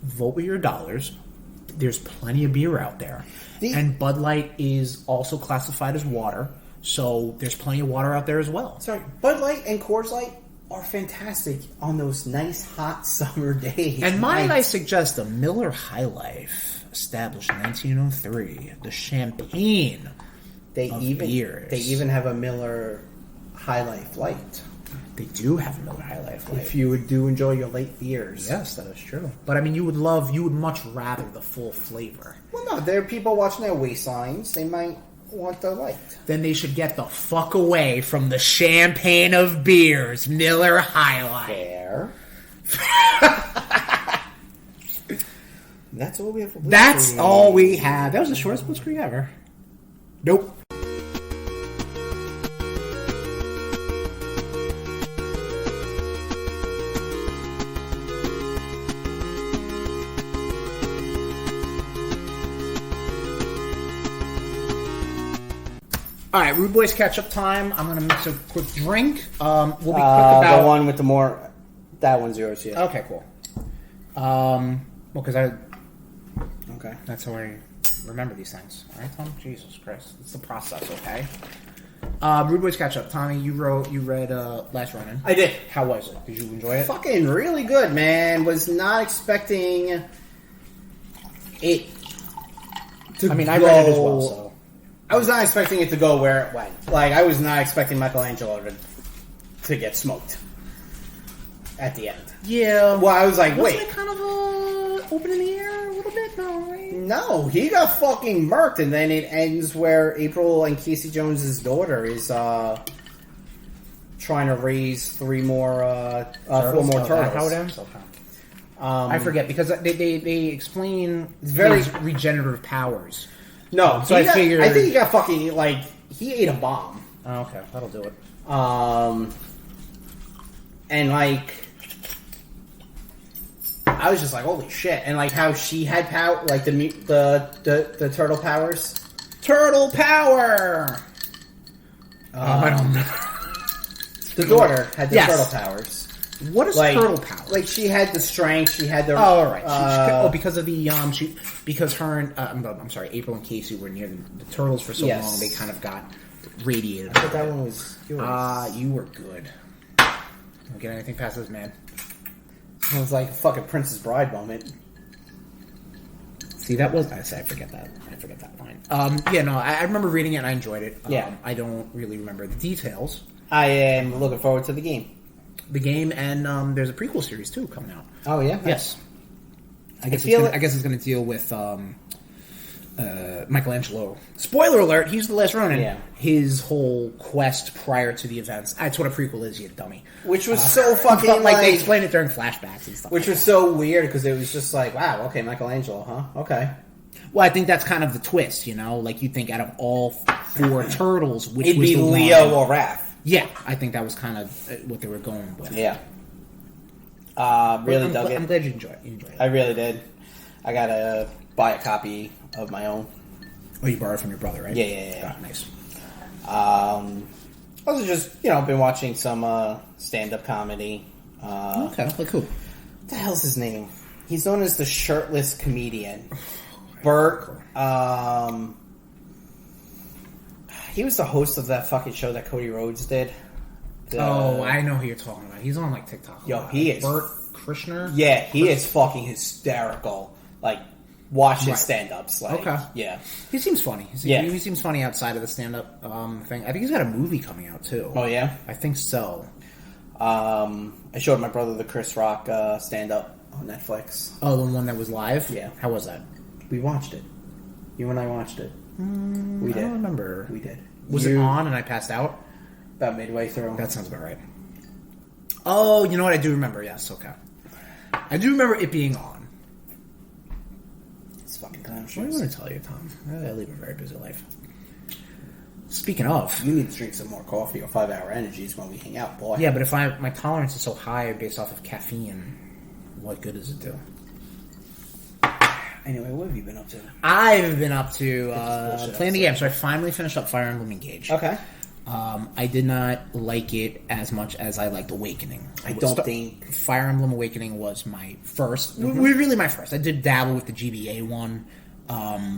vote with your dollars. There's plenty of beer out there. And Bud Light is also classified as water, so there's plenty of water out there as well. Sorry, Bud Light and Coors Light are fantastic on those nice hot summer days. And might I suggest a Miller High Life, established 1903, the champagne of beers. They even have a Miller High Life Light. They do have a Miller High Life Light. If you do enjoy your light beers. Yes, that is true. But I mean, you would much rather the full flavor. Well, no, there are people watching their waistlines. They might want the light. Then they should get the fuck away from the champagne of beers, Miller High Life. Fair. That's all we have for Blitzkrieg. That's all we have. That was the shortest Blitzkrieg ever. Nope. All right, RudeBoyz catch-up time. I'm going to mix a quick drink. We'll be quick about... The one with the more... That one's yours, yeah. Okay, cool. Well, because Okay. that's how I remember these things. All right, Tom? Jesus Christ. It's the process, okay? RudeBoyz catch-up. Tommy, you read Last Ronin. I did. How was it? Did you enjoy it? Fucking really good, man. Was not expecting it to I read it as well, so... I was not expecting it to go where it went. I was not expecting Michelangelo to get smoked at the end. Yeah. Well, I was like, Wasn't wait. it kind of open in the air a little bit? No, right? No, he got fucking murked, and then it ends where April and Casey Jones's daughter is trying to raise 4 more turtles. How it ends? Okay. I forget, because they explain very his regenerative powers. No, so I figured... I think he got fucking, he ate a bomb. Oh, okay, that'll do it. And, I was just like, holy shit. And, how she had power, the turtle powers. Turtle power! I don't know. The daughter had the Yes. turtle powers. What is turtle power? Like she had the strength. She had the. Oh, all right. Because of the because her and I'm sorry, April and Casey were near the turtles for so long, they kind of got radiated. But that one was yours. You were good. Don't get anything past this, man. It was like a fucking Princess Bride moment. See, that was I forget that. I forget that line. I remember reading it and I enjoyed it. I don't really remember the details. I am looking forward to the game. The game, and there's a prequel series too coming out. Oh yeah, yes. I guess it's going to deal with Michelangelo. Spoiler alert: he's the last Ronin. Yeah. His whole quest prior to the events. That's what a prequel is, you dummy. Which was so fucking but, like they explained it during flashbacks and stuff. Which was so weird because it was just like, wow, okay, Michelangelo, huh? Okay. Well, I think that's kind of the twist, you know. Like you think out of all 4 turtles, which it'd was be the Leo one, or Raph. Yeah, I think that was kind of what they were going with. Yeah. Really dug it. I'm glad you enjoyed it. I really did. I gotta buy a copy of my own. Oh, you borrowed from your brother, right? Yeah. Oh, nice. Also just, been watching some stand-up comedy. Okay, like who? What the hell's his name? He's known as the shirtless comedian. Bert, he was the host of that fucking show that Cody Rhodes did. I know who you're talking about. He's on like TikTok. Yo, he is. Bert Krishner? Yeah, he is fucking hysterical. Like, watch his stand-ups. Like, okay. Yeah. He seems funny. He seems funny outside of the stand-up thing. I think he's got a movie coming out too. Oh, yeah? I think so. I showed my brother the Chris Rock stand-up on Netflix. Oh, the one that was live? Yeah. How was that? We watched it. You and I watched it. We did. I don't remember. We did. Was it on and I passed out? About midway through. That sounds about right. Oh, you know what? I do remember. Yes, okay. I do remember it being on. It's fucking time. What do you want to tell you, Tom? I live a very busy life. Speaking of... You need to drink some more coffee or 5-hour energies when we hang out, boy. Yeah, but if my tolerance is so high based off of caffeine, what good does it do? Anyway, what have you been up to? I've been up to playing the game. So I finally finished up Fire Emblem Engage. Okay. I did not like it as much as I liked Awakening. I don't think... Fire Emblem Awakening was my first. Really my first. I did dabble with the GBA one,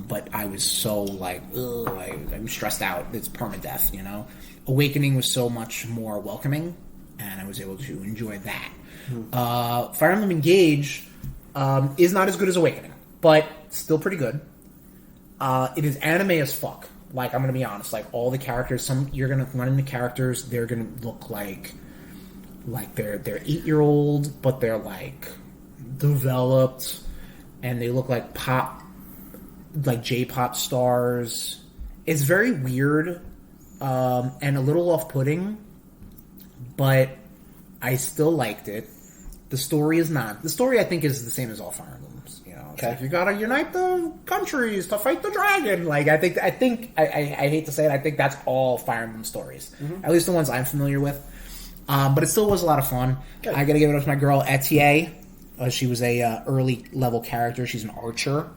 but I was so like, I'm stressed out. It's permadeath, you know? Awakening was so much more welcoming, and I was able to enjoy that. Fire Emblem Engage is not as good as Awakening, but still pretty good. It is anime as fuck. Like, I'm going to be honest. Like, all the characters, you're going to run into characters, they're going to look like they're 8-year-old, but they're, like, developed, and they look like J-pop stars. It's very weird, and a little off-putting, but I still liked it. The story is not. The story, I think, is the same as all Fire Emblems. You know, okay. Like you gotta unite the countries to fight the dragon. Like I hate to say it, I think that's all Fire Emblem stories. Mm-hmm. At least the ones I'm familiar with. But it still was a lot of fun. Good. I gotta give it up to my girl Etier. She was a early level character. She's an archer.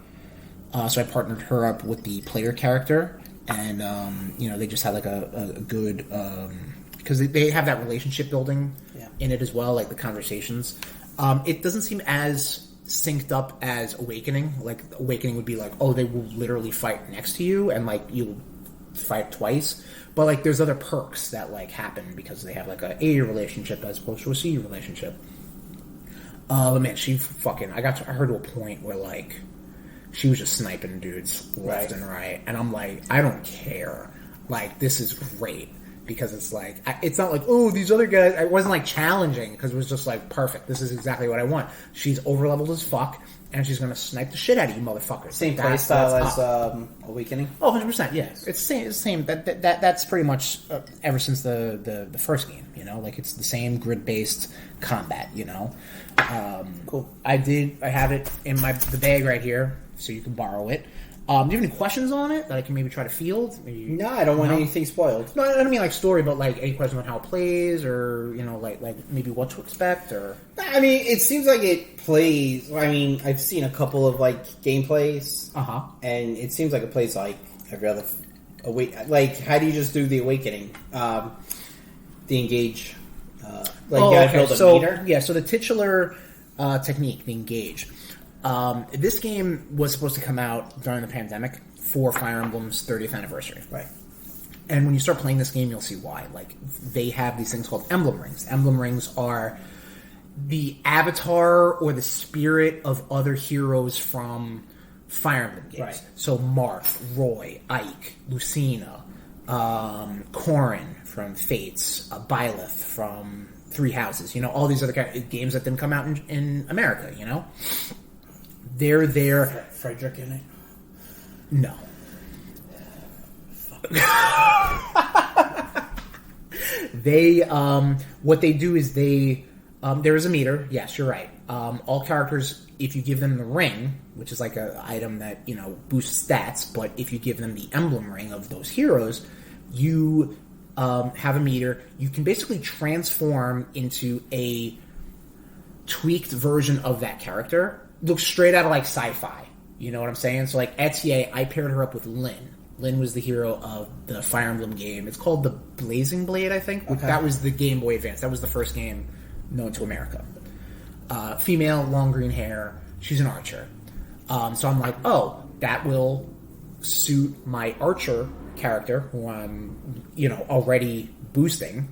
So I partnered her up with the player character, and they just had like a good. Because they have that relationship building in it as well, like the conversations. It doesn't seem as synced up as Awakening. Like, Awakening would be like, oh, they will literally fight next to you, and, like, you'll fight twice. But, like, there's other perks that, like, happen because they have, like, a A relationship as opposed to a C relationship. But, man, she fucking... I heard to a point where, like, she was just sniping dudes left and right. And I'm like, I don't care. Like, this is great. Because it's like, it's not like, oh, these other guys, it wasn't like challenging, because it was just like, perfect, this is exactly what I want. She's over-leveled as fuck, and she's going to snipe the shit out of you motherfuckers. Same playstyle as Awakening? Oh, 100%, yeah. It's the same. That's pretty much ever since the first game, you know? Like, it's the same grid-based combat, you know? Cool. I have it in the bag right here, so you can borrow it. Do you have any questions on it that I can maybe try to field? No, I don't want anything spoiled. No, I don't mean like story, but like any questions on how it plays, or like maybe what to expect, or. I mean, it seems like it plays. I mean, I've seen a couple of like gameplays, and it seems like it plays like every other. Like, how do you just do the Awakening, the Engage you gotta build a meter? Yeah, so the titular technique, the engage. This game was supposed to come out during the pandemic for Fire Emblem's 30th anniversary. Right. And when you start playing this game, you'll see why. Like, they have these things called Emblem Rings. Emblem Rings are the avatar or the spirit of other heroes from Fire Emblem games. Right. So Marth, Roy, Ike, Lucina, Corrin from Fates, Byleth from Three Houses. You know, all these other games that didn't come out in America, you know? They're there. Frederick in it? No. They what they do is they there is a meter. Yes, you're right. All characters, if you give them the ring, which is like an item that, you know, boosts stats, but if you give them the emblem ring of those heroes, you have a meter. You can basically transform into a tweaked version of that character. Looks straight out of like sci-fi. You know what I'm saying? So like Etier, I paired her up with Lynn. Lynn was the hero of the Fire Emblem game. It's called the Blazing Blade, I think. Okay. That was the Game Boy Advance. That was the first game known to America. Female, long green hair. She's an archer. So I'm like, oh, that will suit my archer character, who I'm, you know, already boosting.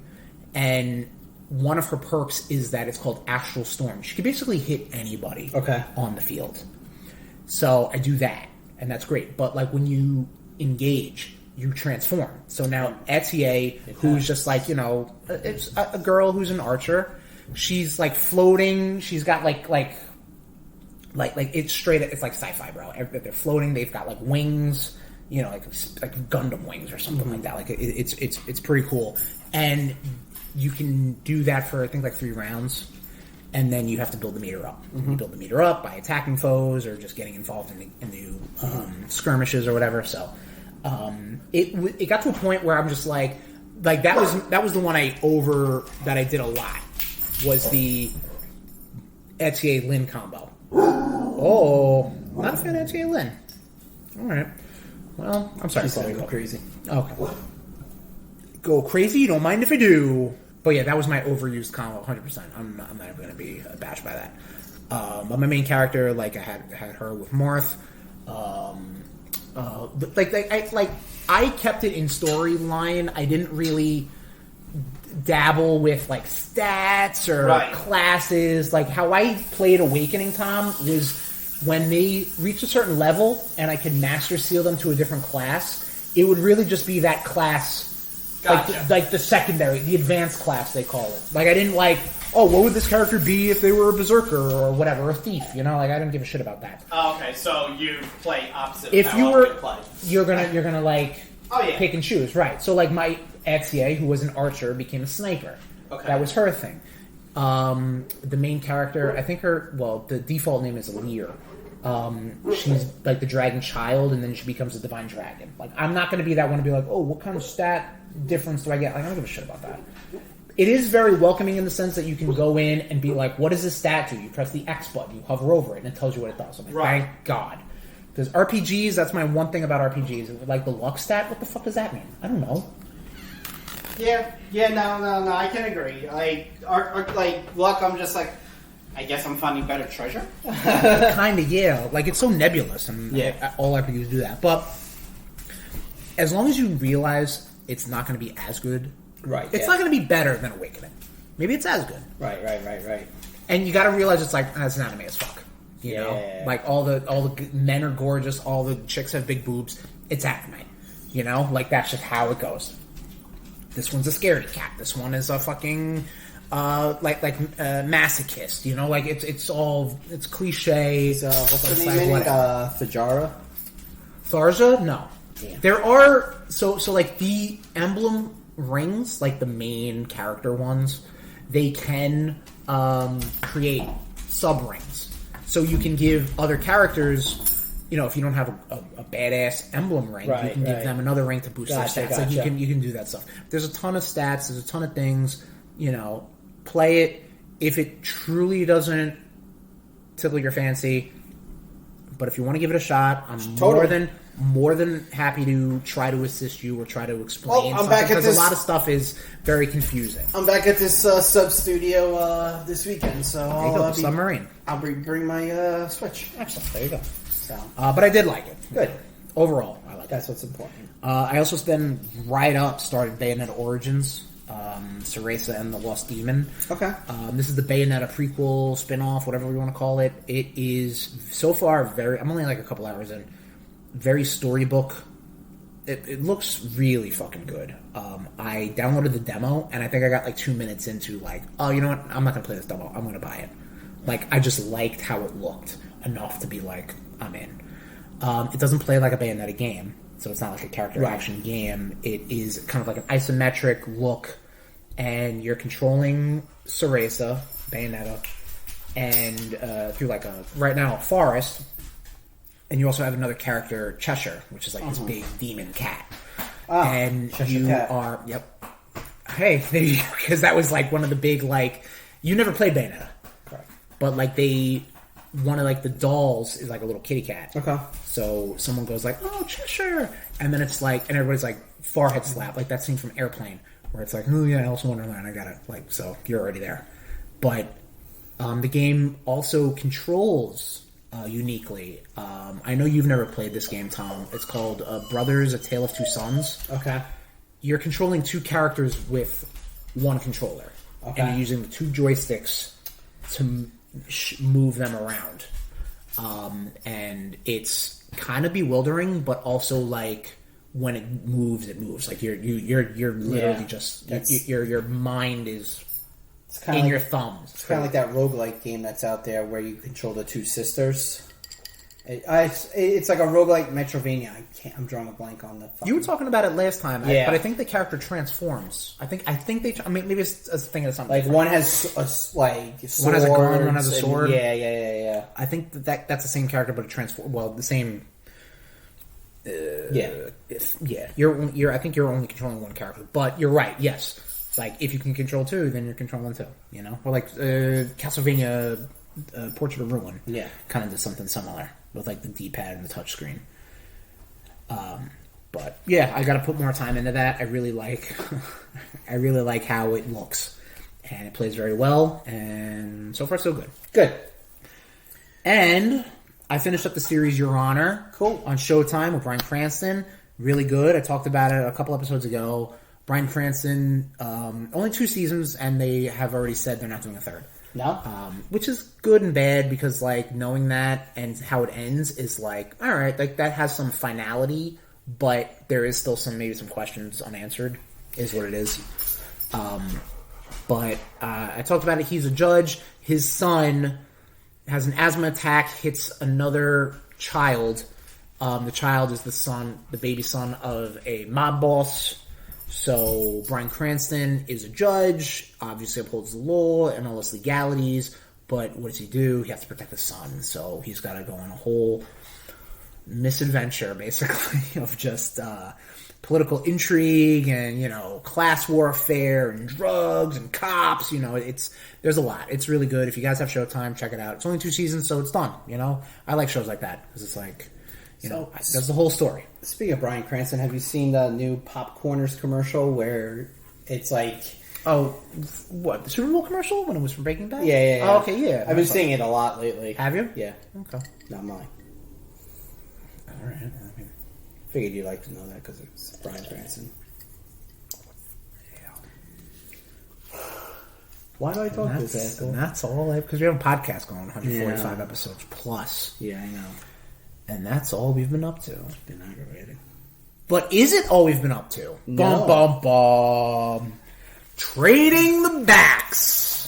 And one of her perks is that it's called Astral Storm. She can basically hit anybody on the field. So I do that, and that's great. But like when you engage, you transform. So now Etier, who's just like, you know, it's a girl who's an archer. She's like floating. She's got like it's straight. It's like sci-fi, bro. They're floating. They've got like wings, you know, like Gundam wings or something like that. Like it's pretty cool. And you can do that for I think like 3 rounds. And then you have to build the meter up. You build the meter up by attacking foes or just getting involved in the skirmishes or whatever. So it got to a point where I'm just like that was the one that I did a lot, was the Etier Lin combo. Oh, not a fan of Etier Lin. All right. Well, I'm sorry. Go crazy. Okay. Go crazy. You don't mind if I do. But yeah, that was my overused combo, 100%. I'm not ever going to be abashed by that. But my main character, like I had her with Marth. I kept it in storyline. I didn't really dabble with like stats or classes. Like how I played Awakening, Tom, was when they reached a certain level and I could master seal them to a different class. It would really just be that class. Gotcha. Like the secondary, the advanced class, they call it. Like, I didn't like, oh, what would this character be if they were a berserker or whatever, a thief, you know? Like, I didn't give a shit about that. Oh, okay, so you play opposite if of how you I were, play. you're gonna like, pick and choose, right. So, like, my Etier, who was an archer, became a sniper. Okay. That was her thing. The main character, I think the default name is Lear. She's like the dragon child, and then she becomes a divine dragon. Like, I'm not going to be that one to be like, oh, what kind of stat difference do I get? Like, I don't give a shit about that. It is very welcoming in the sense that you can go in and be like, what does this stat do? You press the X button, you hover over it, and it tells you what it does. I'm like, thank God. Because RPGs, that's my one thing about RPGs. Like, the luck stat, what the fuck does that mean? I don't know. Yeah, no, I can agree. Like luck, I'm just like, I guess I'm finding better treasure. Kind of, yeah. Like, it's so nebulous, and all RPGs do that. But as long as you realize it's not going to be as good, it's not going to be better than Awakening. Maybe it's as good. Right. And you got to realize it's like, it's an anime as fuck. You know, like all the men are gorgeous, all the chicks have big boobs. It's anime. You know, like that's just how it goes. This one's a scaredy cat. This one is a fucking masochist, you know, like it's cliche. What's the name? Thajara? Tharja? No. Damn. There are so like the emblem rings, like the main character ones, they can create sub rings. So you can give other characters, you know, if you don't have a badass emblem ring, you can give them another ring to boost their stats. Like you can do that stuff. There's a ton of stats. There's a ton of things. You know, play it. If it truly doesn't tickle your fancy, but if you want to give it a shot, I'm more than happy to try to assist you or try to explain I'm back at because this. a lot of stuff is very confusing. I'm back at this sub studio this weekend, so There you go, Submarine. I'll bring my Switch. Excellent. There you go. So But I did like it. good. Overall, I like it. That's what's important. I also then right up started Bayonetta Origins, Cereza and the Lost Demon. Okay. This is the Bayonetta prequel, spin-off, whatever we want to call it. It is so far I'm only like a couple hours in. Very storybook. It looks really fucking good. I downloaded the demo and I think I got like 2 minutes into like, oh, you know what? I'm not gonna play this demo. I'm gonna buy it. Like I just liked how it looked enough to be like, I'm in. It doesn't play like a Bayonetta game, so it's not like a character action game. It is kind of like an isometric look, and you're controlling Cereza, Bayonetta, and through like a forest, and you also have another character, Cheshire, which is like this big demon cat. And Cheshire you cat. are Hey, because that was like one of the big like you never played Bayonetta, Correct. but like one of like the dolls is like a little kitty cat. Okay. So someone goes like, "Oh, Cheshire," and then it's like, and everybody's like forehead slap, like that scene from Airplane, where it's like, "Oh yeah, Alice in Wonderland, I got it." Like, so you're already there. But the game also controls uniquely. I know you've never played this game, Tom. It's called Brothers: A Tale of Two Sons. Okay. You're controlling two characters with one controller, and you're using the two joysticks to move them around. And it's kind of bewildering, but also like when it moves. Like you're literally just your mind is It's kind in of your thumbs. It's kind of like that roguelike game that's out there where you control the two sisters. It's like a roguelike Metrovania. I'm drawing a blank on the. You were talking about it last time, Yeah. but I think the character transforms. I think they. I mean, maybe it's a thing of something. Like different. one has one has a gun, one has a sword. Yeah. I think that's the same character, but it transforms. Well, the same. Yeah. You're. I think you're only controlling one character, but you're right. Yes, like if you can control two, then you're controlling two. You know, or like Castlevania, Portrait of Ruin. Yeah, kind of did something similar with like the D-pad and the touchscreen. But yeah, I got to put more time into that. I really like how it looks, and it plays very well. And so far, so good. Good. And I finished up the series Your Honor. Cool. On Showtime with Bryan Cranston. Really good. I talked about it a couple episodes ago. Bryan Cranston, only 2 seasons, and they have already said they're not doing a third. No? Which is good and bad because, like, knowing that and how it ends is like, all right, like that has some finality, but there is still maybe some questions unanswered, is what it is. But I talked about it. He's a judge. His son has an asthma attack, hits another child. The child is the baby son of a mob boss. So Bryan Cranston is a judge, obviously upholds the law and all its legalities, but what does he do? He has to protect the son, so he's got to go on a whole misadventure, basically, of just political intrigue and, class warfare and drugs and cops. There's a lot. It's really good. If you guys have Showtime, check it out. It's only 2 seasons, so it's done. I like shows like that because it's like, that's the whole story. Speaking of Bryan Cranston, have you seen the new Popcorners commercial where it's like... Oh, what? The Super Bowl commercial when it was from Breaking Bad? Yeah. Oh, okay, yeah. I've been seeing it a lot lately. Have you? Yeah. Okay. Not mine. All right. Figured you'd like to know that because it's Bryan Cranston. Yeah. Why do I talk this asshole? And that's all because we have a podcast going, 145 episodes plus. Yeah, I know. And that's all we've been up to. It's been aggravating. But is it all we've been up to? No. Bum, bum, bum. Trading the Backs.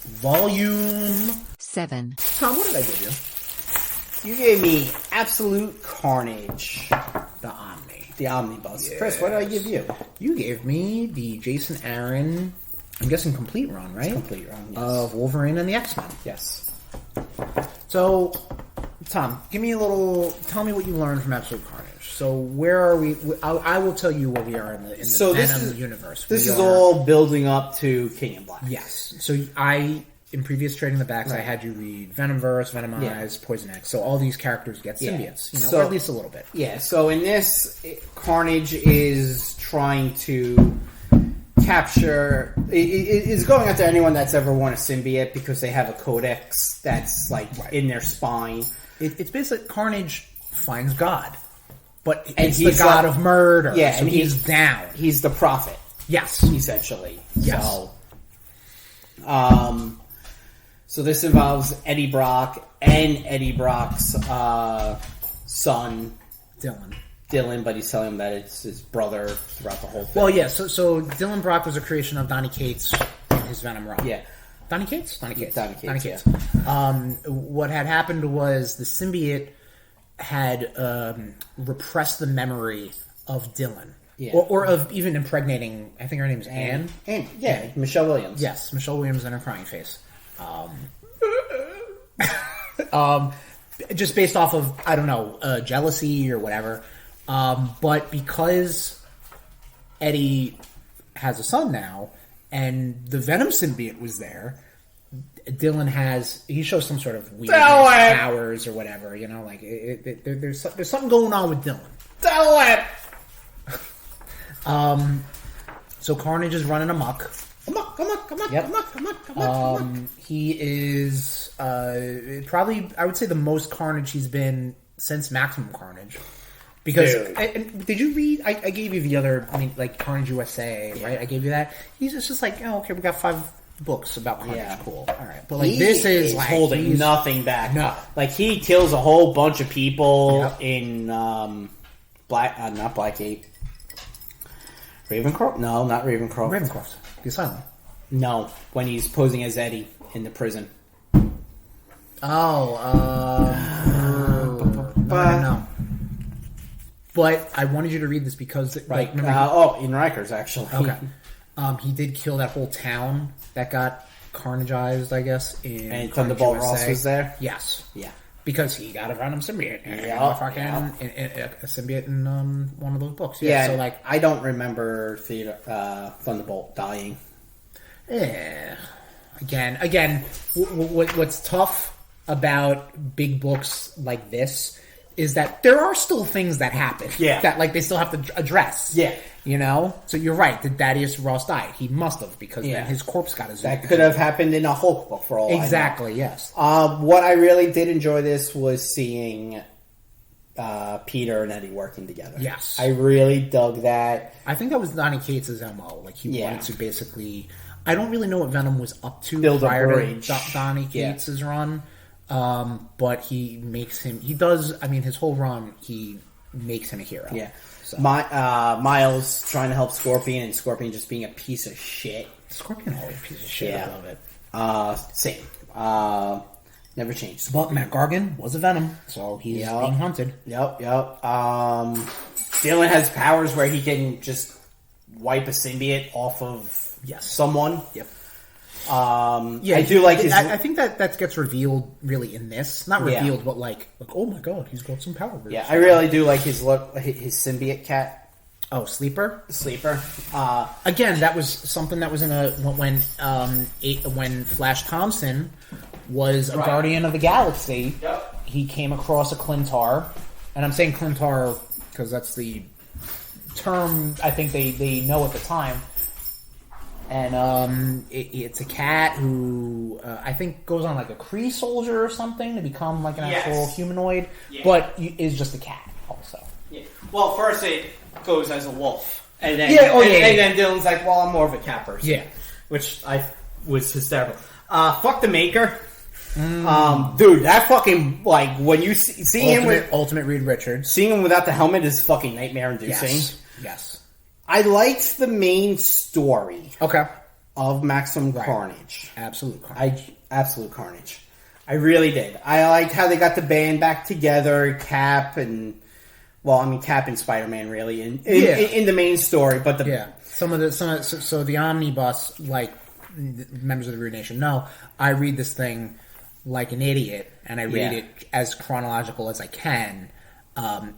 Volume 7. Tom, what did I give you? You gave me Absolute Carnage. The Omni. The Omnibus. Yes. Chris, what did I give you? You gave me the Jason Aaron, I'm guessing complete run, right? Complete run, yes. Of Wolverine and the X-Men. Yes. So, Tom, tell me what you learned from Absolute Carnage. So, where are we? I will tell you where we are in the Venom universe. This is all building up to King in Black. Yes. So, I in previous Trading the Backs, I had you read Venomverse, Venomize, Poison X. So all these characters get symbiotes, or at least a little bit. Yeah, so in this, Carnage is trying to capture... is going after anyone that's ever worn a symbiote because they have a codex that's, in their spine. It's basically Carnage finds God. But he's the god of murder. Yeah, so and he's down. He's the prophet. Yes. Essentially. Yes. So this involves Eddie Brock and Eddie Brock's son, Dylan, but he's telling him that it's his brother throughout the whole thing. Well, yeah, so Dylan Brock was a creation of Donny Cates in his Venom run. Yeah. Donny Cates? Donny Cates. Yeah. What had happened was the symbiote had repressed the memory of Dylan. Yeah. Or of even impregnating, I think her name is Anne. Yeah, Michelle Williams. Yes, Michelle Williams and her crying face. Just based off of, I don't know, jealousy or whatever. But because Eddie has a son now, and the Venom symbiote was there, Dylan he shows some sort of weird powers or whatever, there's something going on with Dylan. So Carnage is running amok. He is probably, I would say, the most Carnage he's been since Maximum Carnage. Because did you read? I gave you the other, Carnage USA, right? I gave you that. He's just like, okay, we got 5 books about Carnage. Yeah. Cool. All right, but this is holding nothing back. No, he kills a whole bunch of people in not Blackgate. Ravencroft? No, not Ravencroft. Ravencroft. The Asylum. No, when he's posing as Eddie in the prison. I don't know. But I wanted you to read this because... in Rikers, actually. Okay. He did kill that whole town that got carnageized, I guess. And Thunderbolt Ross was there? Yes. Yeah. Because he got a Venom symbiote. A symbiote in one of those books. Yeah, so I don't remember Thunderbolt dying. Yeah. Again, what's tough about big books like this is that there are still things that happen. Yeah. That they still have to address. Yeah. So you're right. Did Thaddeus Ross die? He must have, because then his corpse got his... That could have happened in a Hulk book for all exactly, I know. Yes. What I really did enjoy this was seeing Peter and Eddie working together. Yes. I really dug that. I think that was Donny Cates' MO. He wanted to basically... I don't really know what Venom was up to prior to Donny Cates' run. But he makes him... He does... his whole run, he makes him a hero. Yeah. So. Miles trying to help Scorpion, and Scorpion just being a piece of shit. Scorpion always a piece of shit. Yeah. I love it. Same. Never changed. But Matt Gargan was a Venom, so he's being hunted. Yep. Dylan has powers where he can just wipe a symbiote off of someone. Yep. I do like his... I think that gets revealed really in this. Not revealed, but oh my god, he's got some power. Yeah, I really do like his symbiote cat. Oh, Sleeper. Again, that was something that was in when Flash Thompson was a Guardian of the Galaxy. Yep. He came across a Clintar, and I'm saying Clintar because that's the term I think they know at the time. And it's a cat who I think goes on a Kree soldier or something to become an actual humanoid, but is just a cat also. Yeah. Well, first it goes as a wolf, and then then Dylan's like, "Well, I'm more of a cat person." Yeah, which was hysterical. Fuck the Maker. Dude, that fucking when you see him with Ultimate Reed Richards, seeing him without the helmet is fucking nightmare inducing. Yes. I liked the main story. Okay. Of Maximum Carnage. Absolute Carnage. Absolute Carnage. I really did. I liked how they got the band back together, Cap and Spider-Man really in the main story, but so the omnibus, members of the RudeNation know, I read this thing like an idiot, and I read it as chronological as I can.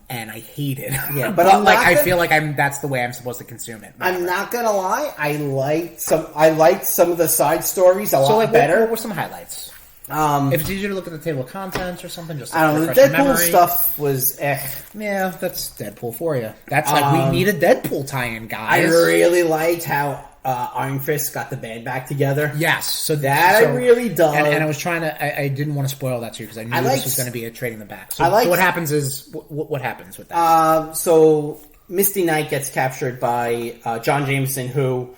and I hate it. Yeah, but I'm like not I gonna- feel like that's the way I'm supposed to consume it. I'm not gonna lie, I liked some of the side stories a lot like, better. What were some highlights? If it's easier to look at the table of contents or something, just I don't know. The refresh your Deadpool memory. stuff was Yeah, that's Deadpool for you. That's like we need a Deadpool tie-in, I guys. really liked how Iron Fist got the band back together. Yes, so That I really dug. And I was trying to. I didn't want to spoil that to you because I knew this was going to be a trading them back. So, liked- so what happens is what happens with that? So Misty Knight gets captured by John Jameson, who,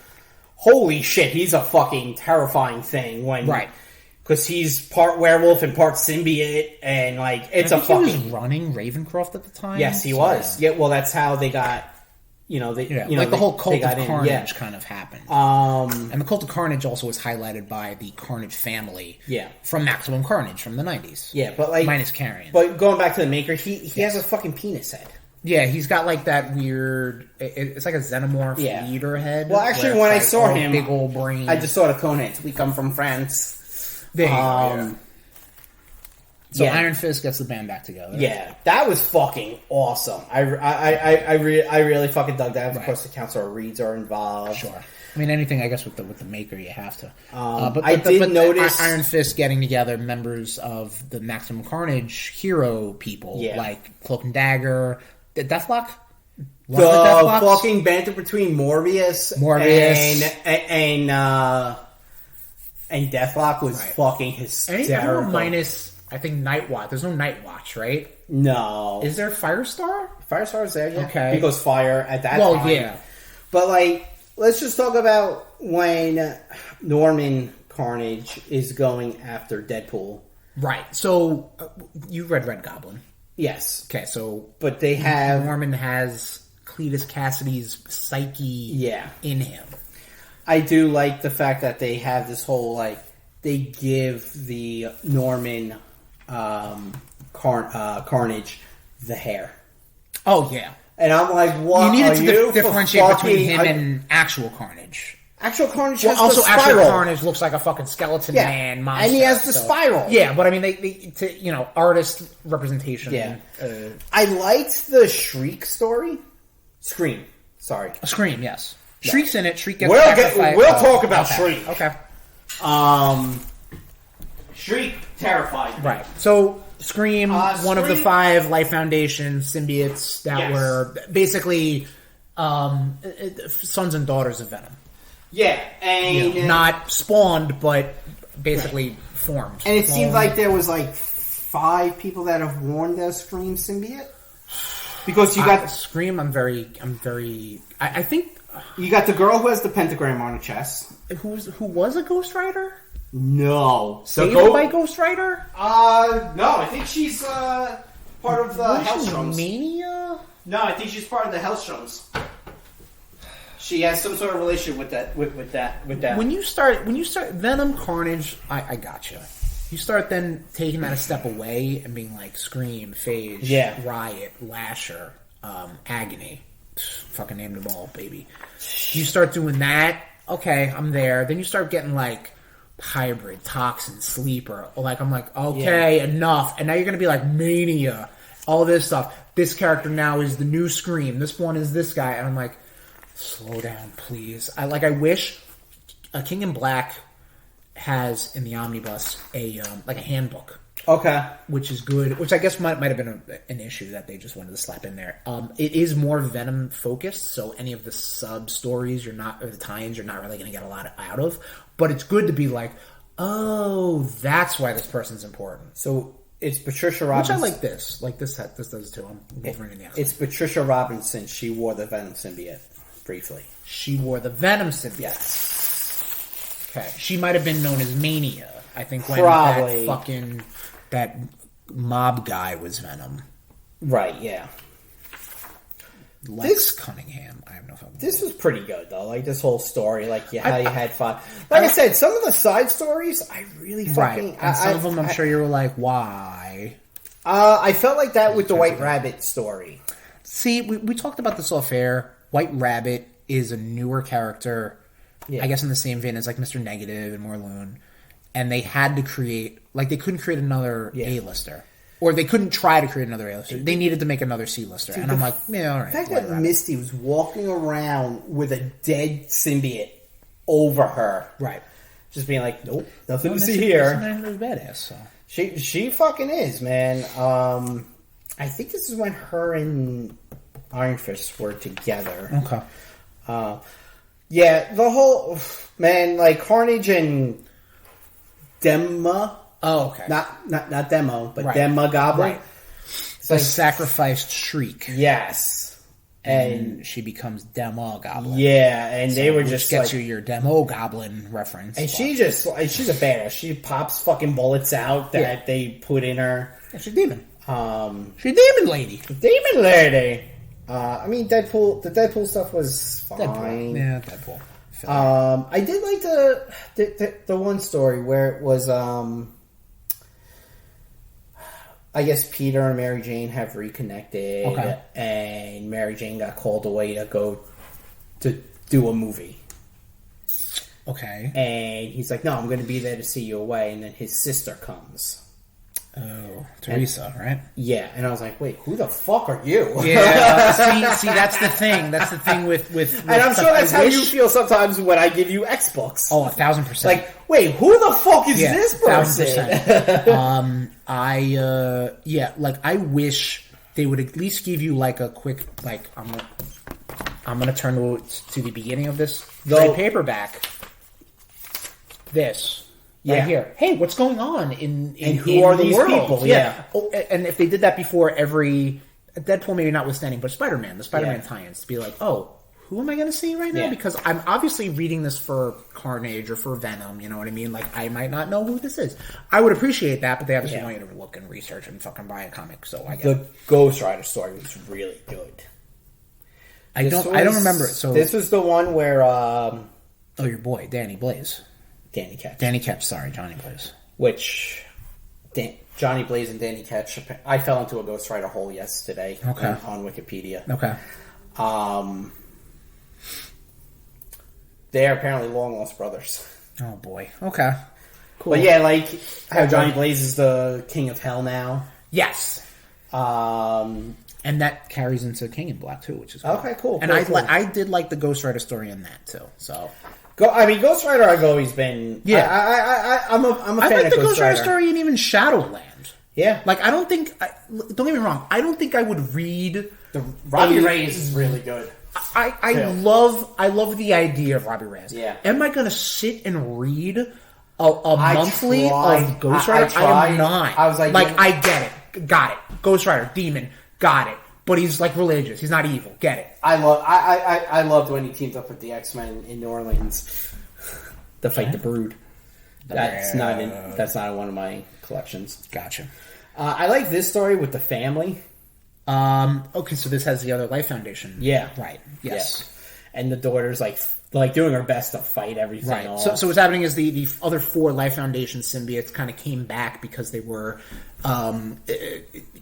holy shit, he's a fucking terrifying thing when Right. because he's part werewolf and part symbiote, and like it's I a think fucking he was running Ravencroft at the time. yes, he so- was. Yeah, well, that's how they got. Like the whole Cult of Carnage kind of happened. And the Cult of Carnage also was highlighted by the Carnage family. Yeah. From Maximum Carnage from the 90s. Yeah, but like minus Carrion. But going back to the Maker, he has a fucking penis head. Yeah, he's got like that weird. It's like a xenomorph leader head. Well, actually, where when I it's saw all him, big old brain. I just saw the Coneheads. We come from France. There you go, yeah. So yeah. Iron Fist gets the band back together. Yeah, that was fucking awesome. I really fucking dug that. Of course, the Council of Reeds are involved. Sure. I mean, anything I guess with the Maker, you have to. I did notice Iron Fist getting together members of the Maximum Carnage hero people, like Cloak and Dagger, Deathlock. The fucking banter between Morbius and Deathlock was fucking hysterical. Minus, I think, Night Watch. There's no Night Watch, right? No. Is there Firestar? Firestar's there, yeah. Okay. Because fire at that time. Well, yeah. But, like, let's just talk about when Norman Carnage is going after Deadpool. Right. So, you read Red Goblin. Yes. Okay, so... But they have... Norman has Cletus Cassidy's psyche in him. I do like the fact that they have this whole, like, they give the Norman Carnage the hair. Oh, yeah. And I'm like, what? You needed to differentiate between him fucking... and actual Carnage. Actual Carnage Well, has also, the spiral. actual Carnage looks like a fucking skeleton man monster. And he has the spiral. Yeah, but I mean, they artist representation. Yeah. I liked the Shriek story. Scream. Sorry. Scream, yes. Shriek's in it. Shriek gets We'll talk about Shriek. Okay. Shriek terrified me. Right. So, Scream, one of the Scream- 5 Life Foundation symbiotes that were basically sons and daughters of Venom. Yeah, and... not spawned, but basically formed. And it seemed like there was like 5 people that have worn the Scream symbiote. Because you got... Scream, I think... You got the girl who has the pentagram on her chest. Who was a Ghost Rider? No. Saved by Ghost Rider? No, I think she's part of the Hellstroms. Mania? No, I think she's part of the Hellstroms. She has some sort of relationship with that. When you start Venom, Carnage, I gotcha. You start then taking that a step away and being like Scream, Phage, Riot, Lasher, Agony. Fucking name them all, baby. You start doing that, okay, I'm there. Then you start getting like Hybrid, Toxin, Sleeper. Like I'm like, okay, enough. And now you're gonna be like Mania, all this stuff. This character now is the new Scream. This one is this guy, and I'm like, slow down, please. I wish King in Black has in the omnibus a handbook. Okay. Which is good. Which I guess might have been an issue that they just wanted to slap in there. It is more Venom focused, so any of the sub stories or the tie-ins you're not really going to get a lot out of. But it's good to be like, oh, that's why this person's important. So it's Patricia Robinson. Which I like this. Like this does too. I'm Wolverine and the X-Men. It's Patricia Robinson. She wore the Venom symbiote briefly. She wore the Venom symbiote. Yes. Okay. She might have been known as Mania. I think when that mob guy was Venom. Right, yeah. Lex Cunningham. I have no fucking This was pretty good, though. Like, this whole story. Like, how you had fun. Like I said, some of the side stories, I really fucking... Right. And some of them, I'm sure you were like, why? I felt like that with the White Rabbit story. See, we talked about this off air. White Rabbit is a newer character, I guess in the same vein as like Mr. Negative and Morlun. And they had to create... Like, they couldn't create another A-lister. Or they couldn't try to create another A-lister. They needed to make another C-lister. And I'm like, yeah, all right. The fact that Misty was walking around with a dead symbiote over her. Right. Just being like, nope, nothing to see here. She's badass, so. She fucking is, man. I think this is when her and Iron Fist were together. Okay. Yeah, the whole... Man, like, Carnage and Dema... Oh, okay. Not Demo, but right. Dema Goblin. Right. The sacrificed Shriek. Yes. And she becomes Demo Goblin. Yeah, and they were just gets you your Demo Goblin reference. And she's a badass. She pops fucking bullets out that they put in her. Yeah, she's a demon. She's a demon lady. Demon lady. I mean, the Deadpool stuff was fine. Deadpool. Yeah, Deadpool. I did like the one story where it was I guess Peter and Mary Jane have reconnected, and Mary Jane got called away to go to do a movie. Okay. And he's like, no, I'm going to be there to see you away. And then his sister comes. Oh, Teresa, right? Yeah, and I was like, wait, who the fuck are you? Yeah, see, that's the thing. That's the thing with and I'm sure that's how you feel sometimes when I give you Xbox. Oh, 1,000%. Like, wait, who the fuck is this person? 1,000%. Like, I wish they would at least give you, like, a quick, like, I'm gonna turn to the beginning of this trade paperback. This. Right here. Hey, what's going on in who are these world? people? Yeah. Oh, and if they did that before every Deadpool, maybe notwithstanding, but Spider-Man, the Spider-Man tie-ins, to be like, oh, who am I going to see right now? Because I'm obviously reading this for Carnage or for Venom. You know what I mean? Like, I might not know who this is. I would appreciate that, but they obviously want you to look and research and fucking buy a comic. So I get the Ghost Rider story was really good. I don't remember it. So this was the one where your boy Danny Blaze. Danny Ketch. Johnny Blaze. Which, Johnny Blaze and Danny Ketch, I fell into a Ghost Rider hole yesterday on Wikipedia. Okay. They are apparently long-lost brothers. Oh, boy. Okay. Cool. But yeah, like, how Johnny Blaze is the king of hell now. Yes. And that carries into King in Black, too, which is cool. Okay, cool. And I did like the Ghost Rider story in that, too, so... Ghost Rider I've always been... Yeah. I'm a fan of Ghost Rider. I like the Ghost Rider story and even Shadowland. Yeah. Like, I don't think... don't get me wrong. I don't think I would read... Robbie Reyes is really good. I love the idea of Robbie Reyes. Yeah. Am I going to sit and read a monthly of Ghost Rider? I am not. I was like... I get it. Got it. Ghost Rider. Demon. Got it. But he's like religious. He's not evil. Get it. I loved when he teamed up with the X-Men in New Orleans to fight the Brood. That's not in one of my collections. Gotcha. I like this story with the family. Okay, so this has the other Life Foundation. Yeah. Right. Yes. Yeah. And the daughter's like doing her best to fight everything. Right. Off. So what's happening is the other 4 Life Foundation symbiotes kind of came back because they were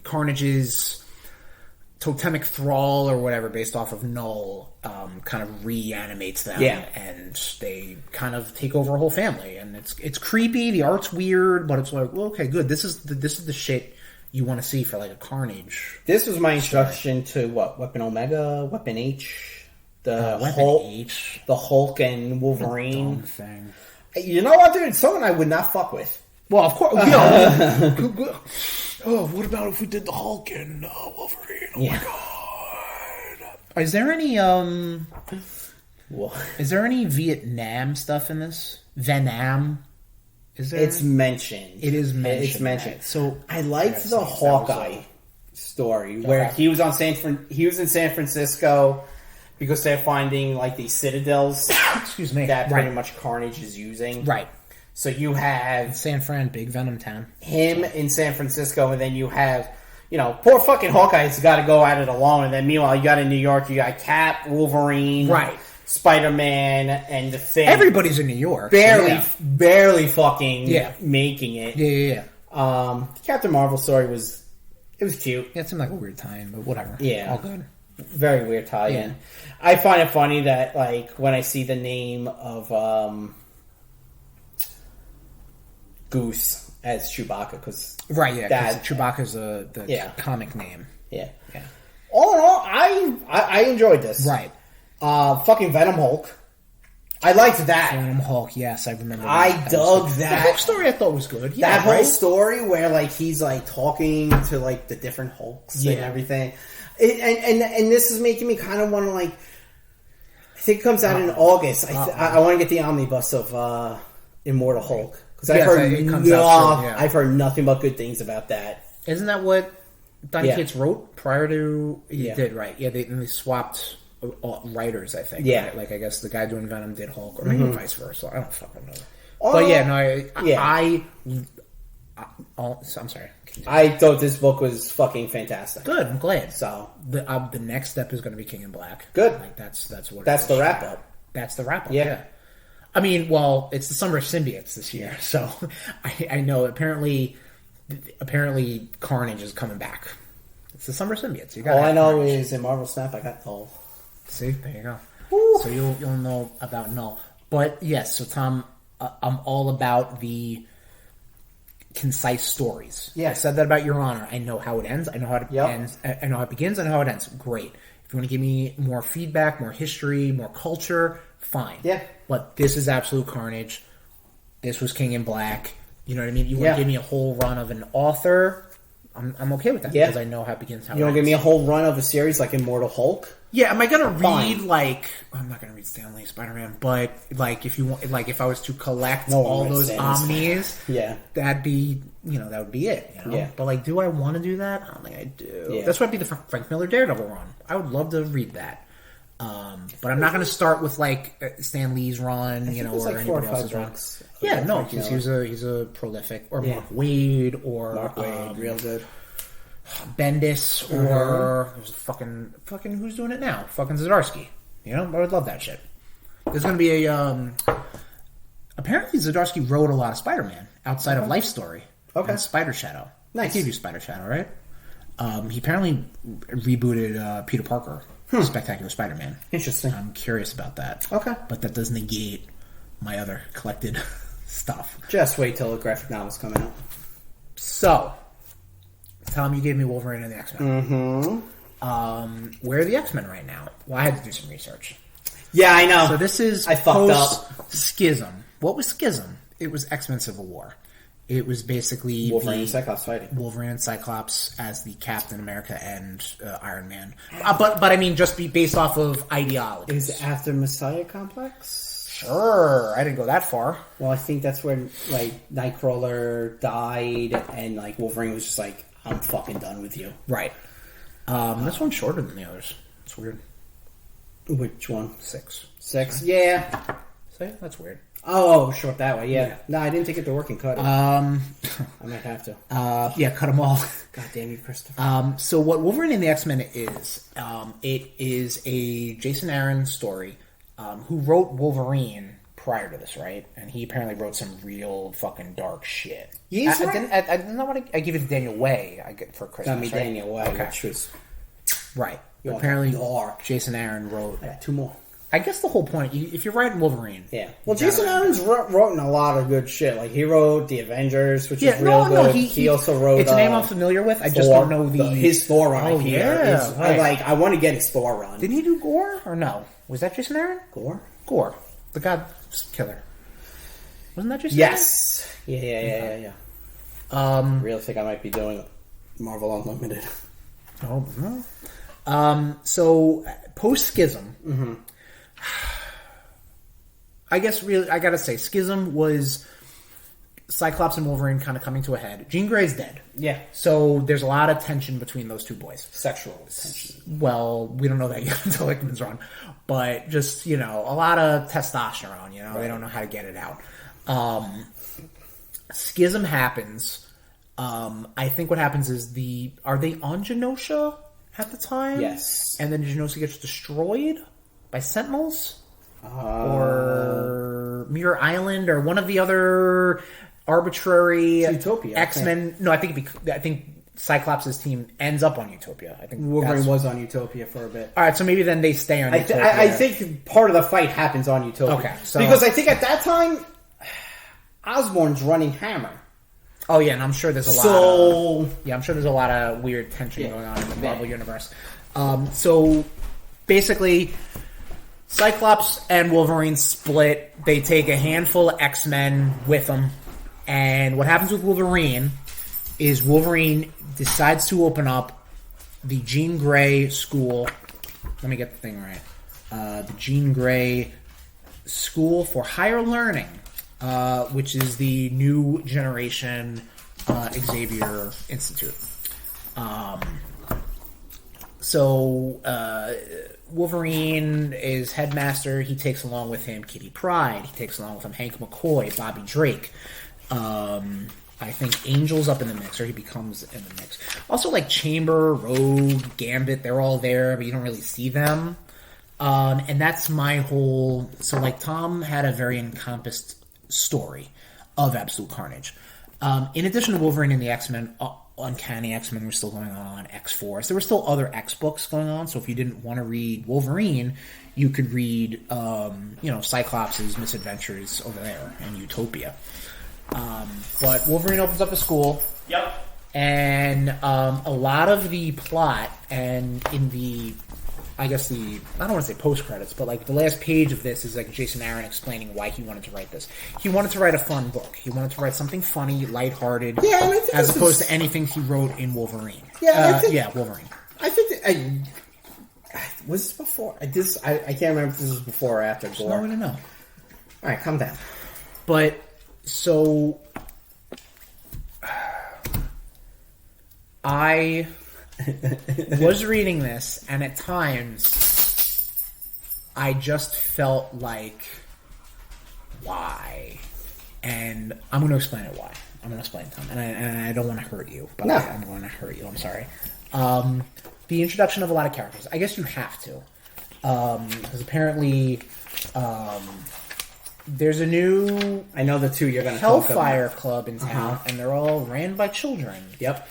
Carnage's totemic thrall or whatever, based off of Null, kind of reanimates them, and they kind of take over a whole family, and it's creepy. The art's weird, but it's like, well, okay, good. This is the shit you want to see for like a Carnage. This was my introduction to Weapon Omega, Weapon H, the Hulk and Wolverine thing. You know what, dude? It's someone I would not fuck with. Well, of course. Oh, what about if we did the Hulk and Wolverine? Oh my god! Is there any Is there any Vietnam stuff in this? Vietnam? Is there? It's mentioned. It is mentioned. It's mentioned. Right. So I liked the Hawkeye story where he was in San Francisco because they're finding like these citadels. Excuse me. That pretty much Carnage is using. Right. So you have San Fran, big Venom town. Him in San Francisco, and then you have, poor fucking Hawkeye's got to go at it alone. And then meanwhile, you got in New York, you got Cap, Wolverine, right, Spider-Man, and the Thing. Everybody's in New York, barely fucking making it. Yeah. Captain Marvel story was cute. Yeah, it seemed like a weird tie-in, but whatever. Yeah, all good. Very weird tie-in. Yeah. I find it funny that like when I see the name of Goose as Chewbacca because Right, yeah, because Chewbacca's the comic name. Yeah. All in all, I enjoyed this. Right. Fucking Venom Hulk. I liked that. Venom Hulk, yes, I remember. I dug that. The Hulk story I thought was good. Yeah, that whole story where like he's like talking to like the different Hulks and everything. And this is making me kind of want to like. I think it comes out in August. I want to get the omnibus of Immortal Hulk because I've heard nothing but good things about that. Isn't that what Donny Cates wrote prior to? He did, right? Yeah, they swapped writers, I think. Yeah, right? Like I guess the guy doing Venom did Hulk, or maybe vice versa. I don't fucking know. But yeah, no, I'm sorry. I thought this book was fucking fantastic. Good, I'm glad. So the next step is going to be King in Black. Good. Like that's what. That's the wrap up. That's the wrap up. Yeah. I mean, well, it's the summer of symbiotes this year, so I know. Apparently, Carnage is coming back. It's the summer of symbiotes. You got. All I know is in Marvel Snap, I got Null. See, there you go. So you'll know about Null. But yes, so Tom, I'm all about the concise stories. Yeah. I said that about Your Honor. I know how it ends. I know how it ends. I know how it begins. I know how it ends. Great. If you want to give me more feedback, more history, more culture, fine. Yeah. But this is Absolute Carnage. This was King in Black. You know what I mean? You want to give me a whole run of an author? I'm okay with that because I know how it begins. How you don't give me a whole run of a series like Immortal Hulk. Yeah, am I gonna read I'm not gonna read Stan Lee Spider-Man, but like if you want, like if I was to collect all those omnis, that'd be that would be it. Yeah. But like, do I want to do that? I don't think I do. Yeah. That's why it'd be the Frank Miller Daredevil run. I would love to read that. But I'm not gonna start with like Stan Lee's run, or like anybody else's run. Yeah, no, because he's a prolific, or Mark Waid, or real good. Bendis, or there's a fucking who's doing it now? Fucking Zdarsky. I would love that shit. There's going to be a apparently Zdarsky wrote a lot of Spider-Man outside of Life Story. Okay. And Spider Shadow. Nice. I gave you Spider Shadow, right? He apparently rebooted Peter Parker, Spectacular Spider-Man. Interesting. I'm curious about that. Okay. But that does negate my other collected stuff. Just wait till the graphic novels come out. So, Tom, you gave me Wolverine and the X-Men. Where are the X-Men right now? Well, I had to do some research. Yeah, I know. So this is post-Schism. What was Schism? It was X-Men Civil War. It was basically Wolverine and Cyclops fighting. Wolverine and Cyclops as the Captain America and Iron Man. But I mean, just be based off of ideology. Is it after Messiah Complex? Sure, I didn't go that far. Well, I think that's when like Nightcrawler died, and like Wolverine was just like, "I'm fucking done with you." Right. This one's shorter than the others. It's weird. Which one? 6. Yeah. See, that's weird. Oh, short that way. Yeah. No, I didn't take it to work and cut it. I might have to. Cut them all. God damn you, Christopher. So what Wolverine and the X-Men is, it is a Jason Aaron story. Who wrote Wolverine prior to this, right? And he apparently wrote some real fucking dark shit. Yes, I didn't know what I give it to Daniel Way for Christmas. Got me right? Daniel Way, which was right. Apparently, dark. Jason Aaron wrote. I got 2 more. I guess the whole point, if you're writing Wolverine, Well, Jason Aaron's wrote a lot of good shit. Like he wrote The Avengers, which is real good. No, he also wrote. It's a name I'm familiar with. I just don't know his Thor run. Oh yeah, right. I want to get his Thor run. Didn't he do Gore or no? Was that Jason Aaron? Gore, the God Killer. Wasn't that Jason Aaron? Yes. Yeah. Really think I might be doing Marvel Unlimited. Oh no. So post Schism. I guess really, I gotta say, Schism was Cyclops and Wolverine kind of coming to a head. Jean Grey's dead. Yeah. So there's a lot of tension between those two boys. Sexual tension. Well, we don't know that yet until Hickman's run. But just, a lot of testosterone, Right. They don't know how to get it out. Schism happens. I think what happens is are they on Genosha at the time? Yes. And then Genosha gets destroyed by Sentinels? Or Muir Island, or one of the other arbitrary Utopia, X-Men. No, I think Cyclops' team ends up on Utopia. I think Wolverine was on Utopia for a bit. All right, so maybe then they stay on Utopia. I think part of the fight happens on Utopia. Okay, so because I think at that time Osborn's running Hammer. Oh yeah, and I'm sure there's a lot. I'm sure there's a lot of weird tension going on in the Marvel universe. So basically, Cyclops and Wolverine split. They take a handful of X-Men with them, and what happens with Wolverine is Wolverine decides to open up the Jean Grey School. Let me get the thing right. The Jean Grey School for Higher Learning. Which is the new generation Xavier Institute. So Wolverine is headmaster. He takes along with him Kitty Pryde. He takes along with him Hank McCoy, Bobby Drake. I think Angel's up in the mix, or he becomes in the mix. Also, like Chamber, Rogue, Gambit, they're all there, but you don't really see them. And that's my whole... So, like, Tom had a very encompassed story of Absolute Carnage. In addition to Wolverine and the X-Men, Uncanny X-Men were still going on, X-Force. There were still other X books going on, so if you didn't want to read Wolverine, you could read, Cyclops' misadventures over there in Utopia. But Wolverine opens up a school. Yep. And a lot of the plot, and in the... I don't want to say post-credits, but like the last page of this is like Jason Aaron explaining why he wanted to write this. He wanted to write a fun book. He wanted to write something funny, lighthearted, as opposed to anything he wrote in Wolverine. Wolverine. I think was this before? I can't remember if this was before or after Gore. No way to know. All right, calm down. But so I was reading this, and at times I just felt like, why? And I'm going to explain it why. I'm going to explain it, Tom. And I don't want to hurt you, but I'm going to hurt you. I'm sorry. The introduction of a lot of characters. I guess you have to. Because apparently there's a new... I know the two you're going to Hellfire Club in town, and they're all ran by children. Yep.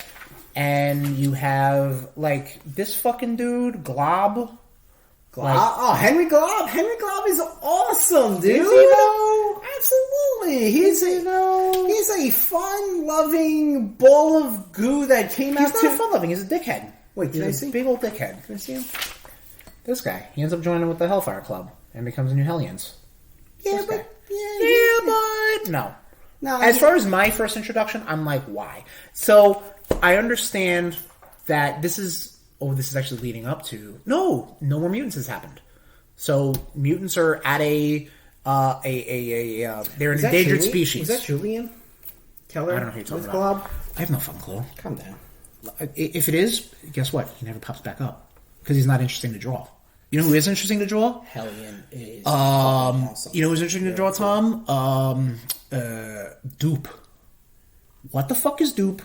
And you have, like, this fucking dude, Glob. Henry Glob. Henry Glob is awesome, dude. Is he though? Absolutely. He's a fun-loving ball of goo that came out to... He's not fun-loving. He's a dickhead. Wait, can I see? A big old dickhead. Can I see him? This guy. He ends up joining with the Hellfire Club and becomes a New Hellions. Yeah, but... No. No. As far as my first introduction, I'm like, why? So... I understand that this is actually leading up to... No more mutants has happened. So mutants are at they're an endangered species. Was that Julian Keller? I don't know who you're talking about. I have no fucking clue. Calm down. If it is, guess what? He never pops back up. Because he's not interesting to draw. You know who is interesting to draw? Hellion is awesome. You know who's interesting to draw, Tom? Dupe. What the fuck is Dupe?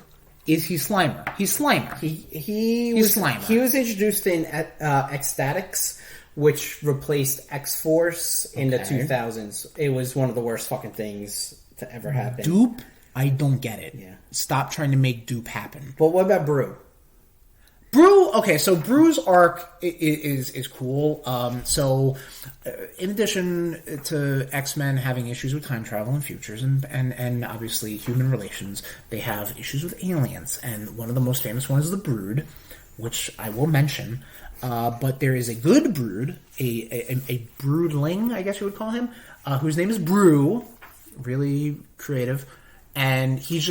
Is he Slimer? He's Slimer. He's Slimer. He was introduced in Ecstatics, which replaced X-Force in the 2000s. It was one of the worst fucking things to ever happen. Dupe? I don't get it. Yeah. Stop trying to make Dupe happen. But what about Brew? Okay, so Brew's arc is cool. In addition to X-Men having issues with time travel and futures and obviously human relations, they have issues with aliens. And one of the most famous ones is the Brood, which I will mention. But there is a good Brood, a Broodling, I guess you would call him, whose name is Brew. Really creative. And he's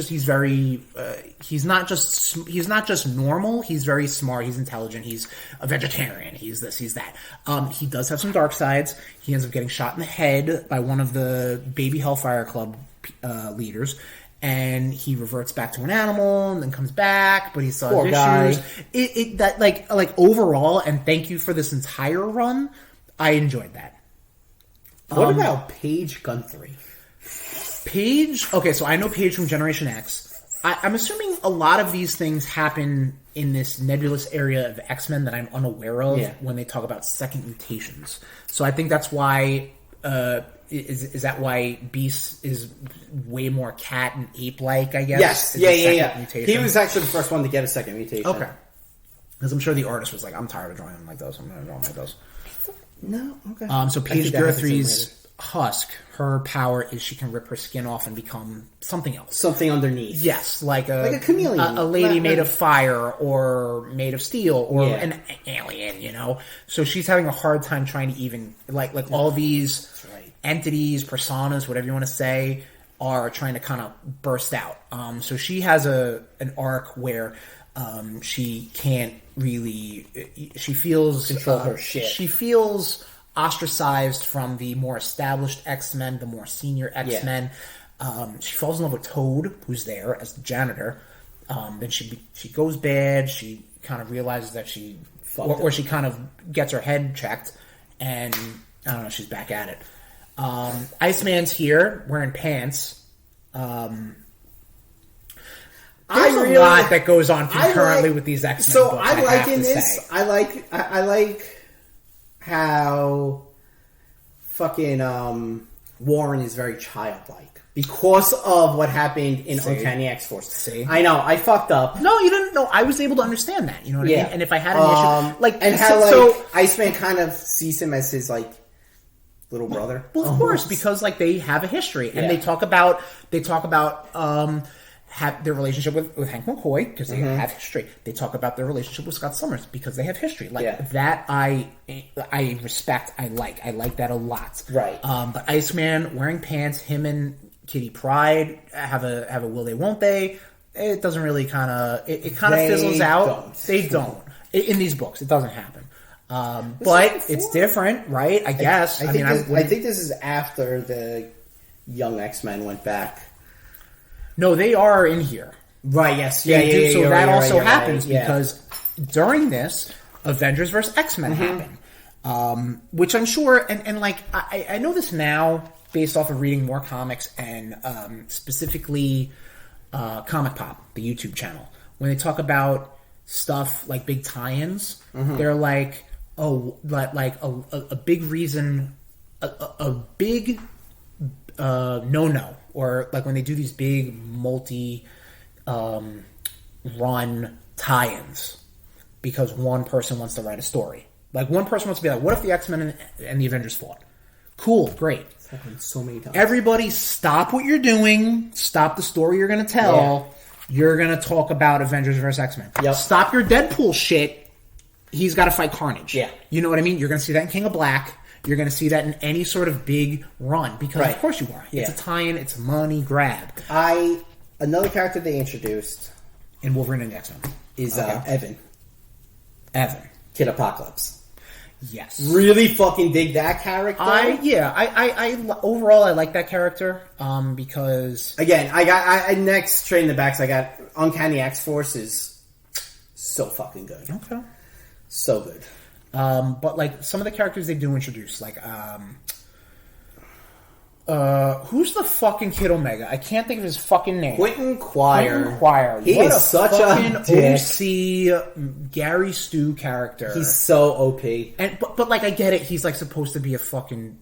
not just normal, he's very smart, he's intelligent, he's a vegetarian, he's this, he's that. He does have some dark sides. He ends up getting shot in the head by one of the baby Hellfire Club leaders, and he reverts back to an animal and then comes back, but he still has issues. That overall, and thank you for this entire run, I enjoyed that. What about Paige Guthrie? Paige, okay, so I know Paige from Generation X. I'm assuming a lot of these things happen in this nebulous area of X-Men that I'm unaware of when they talk about second mutations. So I think that's why, is that why Beast is way more cat and ape-like, I guess? Yes, yeah. Mutation? He was actually the first one to get a second mutation. Okay. Because I'm sure the artist was like, I'm tired of drawing them like those, I'm going to draw them like those. No, okay. So Paige Guthrie's Husk, her power is she can rip her skin off and become something else. Something underneath. Yes, like a chameleon. A lady made of fire or made of steel or Yeah. an alien, you know? So she's having a hard time trying to even, like all these entities, personas, whatever you want to say, are trying to kind of burst out. So she has an arc where she can't really, she feels... Control her shit. She feels ostracized from the more established X-Men, the more senior X-Men. She falls in love with Toad, who's there as the janitor. Then she goes bad. She kind of realizes that she... Or she kind of gets her head checked, and I don't know, she's back at it. Iceman's here, wearing pants. There's a lot that goes on concurrently with these X-Men so books. I like in to this. say. I like how fucking Warren is very childlike because of what happened in Uncanny X-Force. See? I know I fucked up. No, you didn't know. I was able to understand that. You know what I mean? And if I had an issue, like, and how so Iceman kind of sees him as his like little brother. Well, of course, because like they have a history, and they talk about have their relationship with Hank McCoy because they have history. They talk about their relationship with Scott Summers because they have history. Like that, I respect. I like that a lot. Right. But Iceman wearing pants, him and Kitty Pryde have a will they won't they? It doesn't really kind of it kind of fizzles out. They don't in these books. It doesn't happen. But it's different, right? I guess. I think this is after the young X-Men went back. No, they are in here. Right, yes. So that also happens because during this, Avengers vs. X-Men happened. Which I'm sure, and like, I know this now based off of reading more comics and specifically Comic Pop, the YouTube channel. When they talk about stuff like big tie-ins, they're like, a big reason, a big no-no. Or like when they do these big multi-run tie-ins because one person wants to write a story. Like one person wants to be like, what if the X-Men and the Avengers fought? Cool, great. It's happened so many times. Everybody stop what you're doing. Stop the story you're going to tell. Yeah. You're going to talk about Avengers vs. X-Men. Yep. Stop your Deadpool shit. He's got to fight Carnage. Yeah. You know what I mean? You're going to see that in King of Black. You're going to see that in any sort of big run because of course you are. It's a tie-in. It's a money grab. Another character they introduced in Wolverine and The X-Men is Evan. Kid Apocalypse. Yes. Really fucking dig that character. Overall I like that character because again I next trade in the backs I got Uncanny X-Force is so fucking good. Okay. So good. But like some of the characters they do introduce, like who's the fucking Kid Omega? I can't think of his fucking name. Quentin Quire. He is such a dick. OC Gary Stu character. He's so OP. And but like I get it. He's like supposed to be a fucking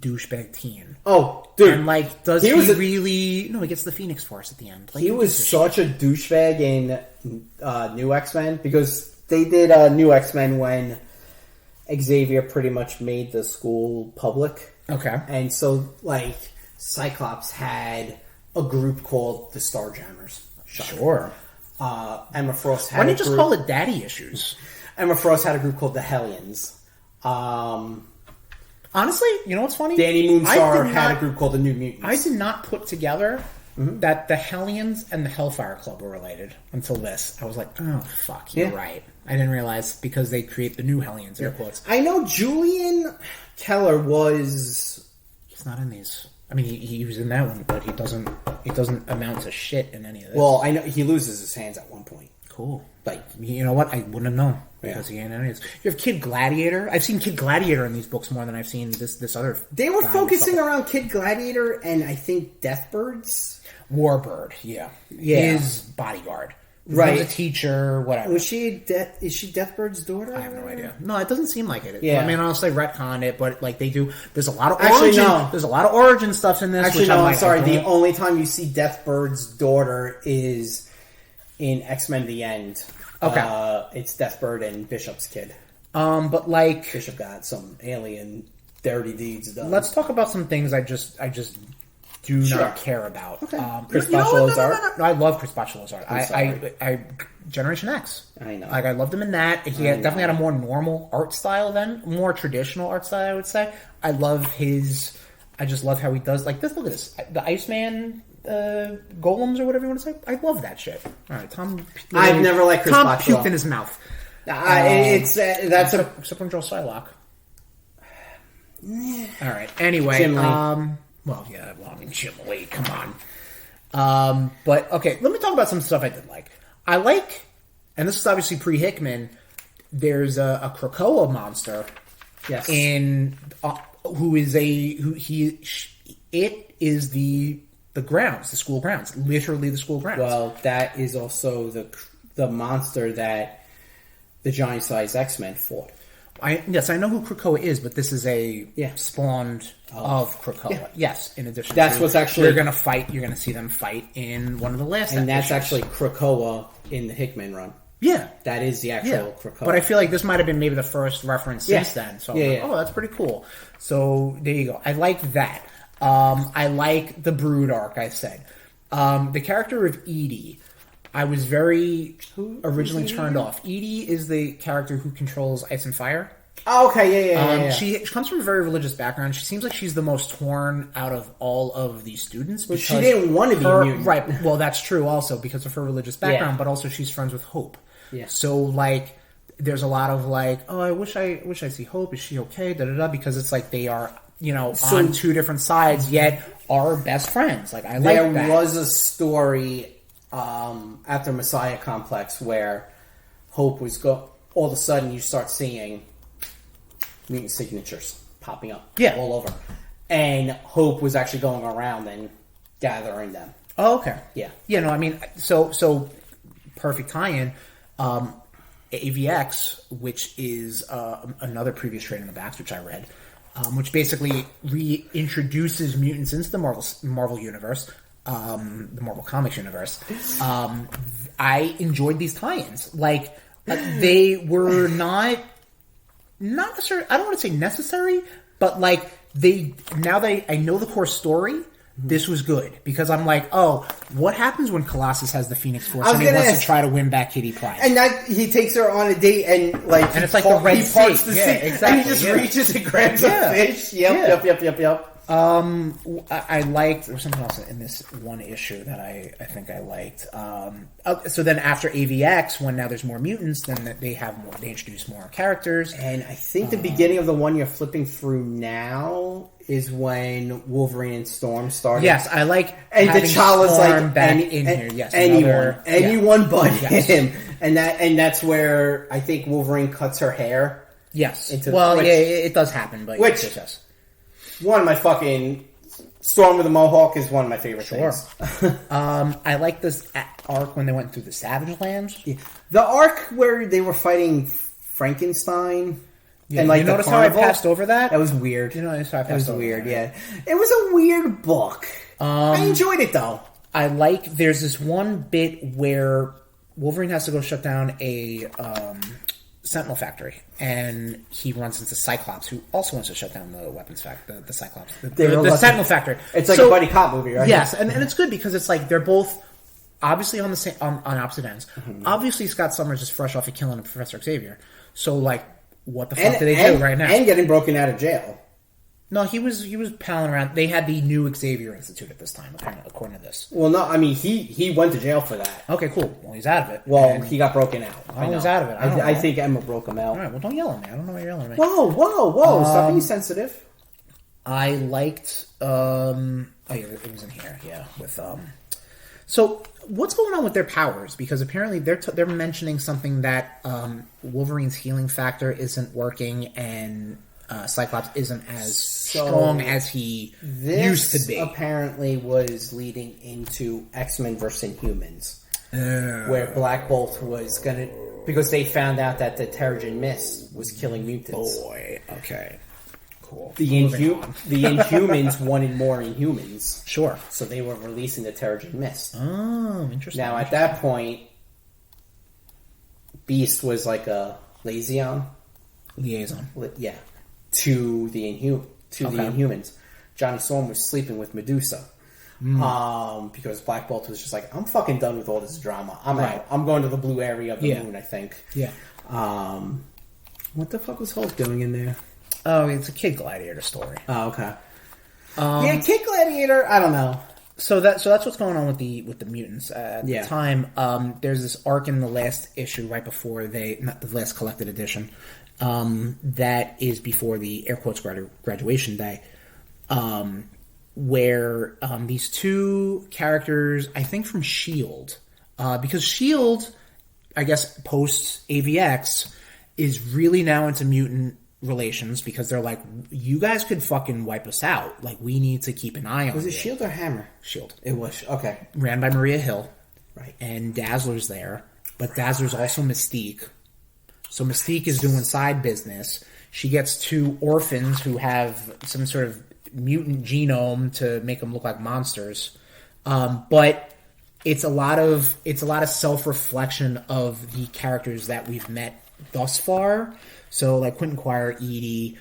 douchebag teen. Oh, dude. And like, does he really? No, he gets the Phoenix Force at the end. Like, he was such a douchebag in New X-Men because they did New X-Men when Xavier pretty much made the school public. Okay. And so, like, Cyclops had a group called the Starjammers. Sure. Emma Frost had Why don't you just call it Daddy Issues? Emma Frost had a group called the Hellions. Honestly, you know what's funny? Danny Moonstar had a group called the New Mutants. I did not put together that the Hellions and the Hellfire Club were related until this. I was like, oh, fuck, you're right. I didn't realize because they create the new Hellions, air quotes. I know Julian Keller was... He's not in these. I mean, he was in that one, but he doesn't amount to shit in any of this. Well, I know he loses his hands at one point. Cool. Like, you know what? I wouldn't have known because he ain't in any of this. You have Kid Gladiator. I've seen Kid Gladiator in these books more than I've seen this other. They were focusing around Kid Gladiator and I think Deathbirds. Warbird, yeah. His bodyguard. Right. A teacher, whatever. Was she is she Deathbird's daughter? I have no idea. No, it doesn't seem like it. Yeah. I mean, honestly, retcon it, but like they do. There's a lot of origin. There's a lot of origin stuff in this. Actually, no. I'm sorry. The only time you see Deathbird's daughter is in X-Men: The End. Okay. It's Deathbird and Bishop's kid. But like Bishop got some alien dirty deeds done. Let's talk about some things I just do Sure. not care about. Okay. Chris Chris Bachalo's art? No, I love Chris Bachalo's art. I'm I Generation X. I know. Like, I loved him in that. He definitely had a more normal art style more traditional art style, I would say. I just love how he does, like, this. Look at this. The Iceman golems or whatever you want to say. I love that shit. All right, Tom. I've never liked Chris Tom Bachalo. puked in his mouth. Except from Joel Psylocke. All right. Anyway, Jim Lee. I mean, Jim Lee, come on. But okay, let me talk about some stuff I did like. I like, and this is obviously pre-Hickman. There's a Krakoa monster. Yes. It is the grounds, the school grounds, literally the school grounds. Well, that is also the monster that the giant-sized X-Men fought. Yes, I know who Krakoa is, but this is spawned of Krakoa. Yeah. Yes, in addition That's to what's actually... you're going to see them fight in one of the last And that's issues. actually Krakoa in the Hickman run. Yeah. That is the actual Krakoa. But I feel like this might have been maybe the first reference since then. So oh, that's pretty cool. So there you go. I like that. I like the Brood arc, I said. The character of Edie, I was very originally turned off. Edie is the character who controls ice and fire. Oh, okay, yeah. She comes from a very religious background. She seems like she's the most torn out of all of these students. Well, she didn't want to be mutant. Right, well, that's true also because of her religious background, but also she's friends with Hope. Yeah. So, like, there's a lot of, like, oh, I wish I see Hope. Is she okay? Da-da-da. Because it's like they are, on two different sides, yet are best friends. Like, I like that. There was a story after Messiah Complex where Hope was all of a sudden you start seeing mutant signatures popping up all over. And Hope was actually going around and gathering them. Oh, okay. Yeah. Yeah, no, I mean, so perfect tie-in. AVX, which is another previous trade in the backs, which I read, which basically reintroduces mutants into the Marvel universe, the Marvel Comics universe. I enjoyed these tie-ins. Like, they were not necessarily, I don't want to say necessary, but like, now that I know the core story, this was good. Because I'm like, oh, what happens when Colossus has the Phoenix Force and he wants to try to win back Kitty Pryde? And that he takes her on a date and like... And it's like the Red Sea. Parts the sea. Exactly. And he just reaches and grabs a fish. Yep. I liked, there was something else in this one issue that I think I liked. So then after AVX, when now there's more mutants, then they introduce more characters. And I think the beginning of the one you're flipping through now is when Wolverine and Storm started. Yes, I like and having T'Challa's Storm like back in here. Yes, anyone but him. And that's where I think Wolverine cuts her hair. Yes. It does happen, but yes. One of my fucking Storm with a Mohawk is one of my favorite things. I like this arc when they went through the Savage Lands. Yeah. The arc where they were fighting Frankenstein. Yeah, and like you notice how I passed over that? That was weird. You notice how I passed over weird, that? yeah. It was a weird book. I enjoyed it though. I like, there's this one bit where Wolverine has to go shut down a Sentinel factory, and he runs into Cyclops, who also wants to shut down the weapons factory, the Cyclops, the Sentinel factory. It's like a buddy cop movie, right? Yes, and it's good because it's like they're both obviously on the same on opposite ends. Mm-hmm. Obviously, Scott Summers is fresh off of killing Professor Xavier, so like, what the fuck do they do right now? And getting broken out of jail. No, he was palling around. They had the new Xavier Institute at this time, according to this. Well, no, I mean he went to jail for that. Okay, cool. Well, he's out of it. Well, he got broken out. He's out of it. I think Emma broke him out. All right, well, don't yell at me. I don't know why you're yelling at me. Whoa! Stop being sensitive. I liked. It was in here. Yeah, with So what's going on with their powers? Because apparently they're mentioning something that Wolverine's healing factor isn't working and. Cyclops isn't as strong as he used to be. Apparently was leading into X-Men vs. Inhumans. Where Black Bolt was gonna... Because they found out that the Terrigen Mist was killing mutants. Boy, okay. Cool. The Inhumans wanted more Inhumans. Sure. So they were releasing the Terrigen Mist. Oh, interesting. Now, at that point, Beast was like a liaison. Yeah. To the to the Inhumans. Johnny Storm was sleeping with Medusa. Because Black Bolt was just like, I'm fucking done with all this drama. I'm out. I'm going to the blue area of the moon, I think. Yeah. What the fuck was Hulk doing in there? Oh, it's a Kid Gladiator story. Oh, okay. Yeah, Kid Gladiator, I don't know. So that's what's going on with the mutants at the time. There's this arc in the last issue right before not the last collected edition, that is before the air quotes graduation day, where these two characters, I think from S.H.I.E.L.D., because S.H.I.E.L.D., I guess post AVX, is really now into mutant relations because they're like, you guys could fucking wipe us out. Like, we need to keep an eye on Was it you. S.H.I.E.L.D. or Hammer? S.H.I.E.L.D. It was, okay. Ran by Maria Hill. Right. And Dazzler's there. But Dazzler's also Mystique. So Mystique is doing side business. She gets two orphans who have some sort of mutant genome to make them look like monsters. But it's a lot of self-reflection of the characters that we've met thus far. So like Quentin Quire, Edie,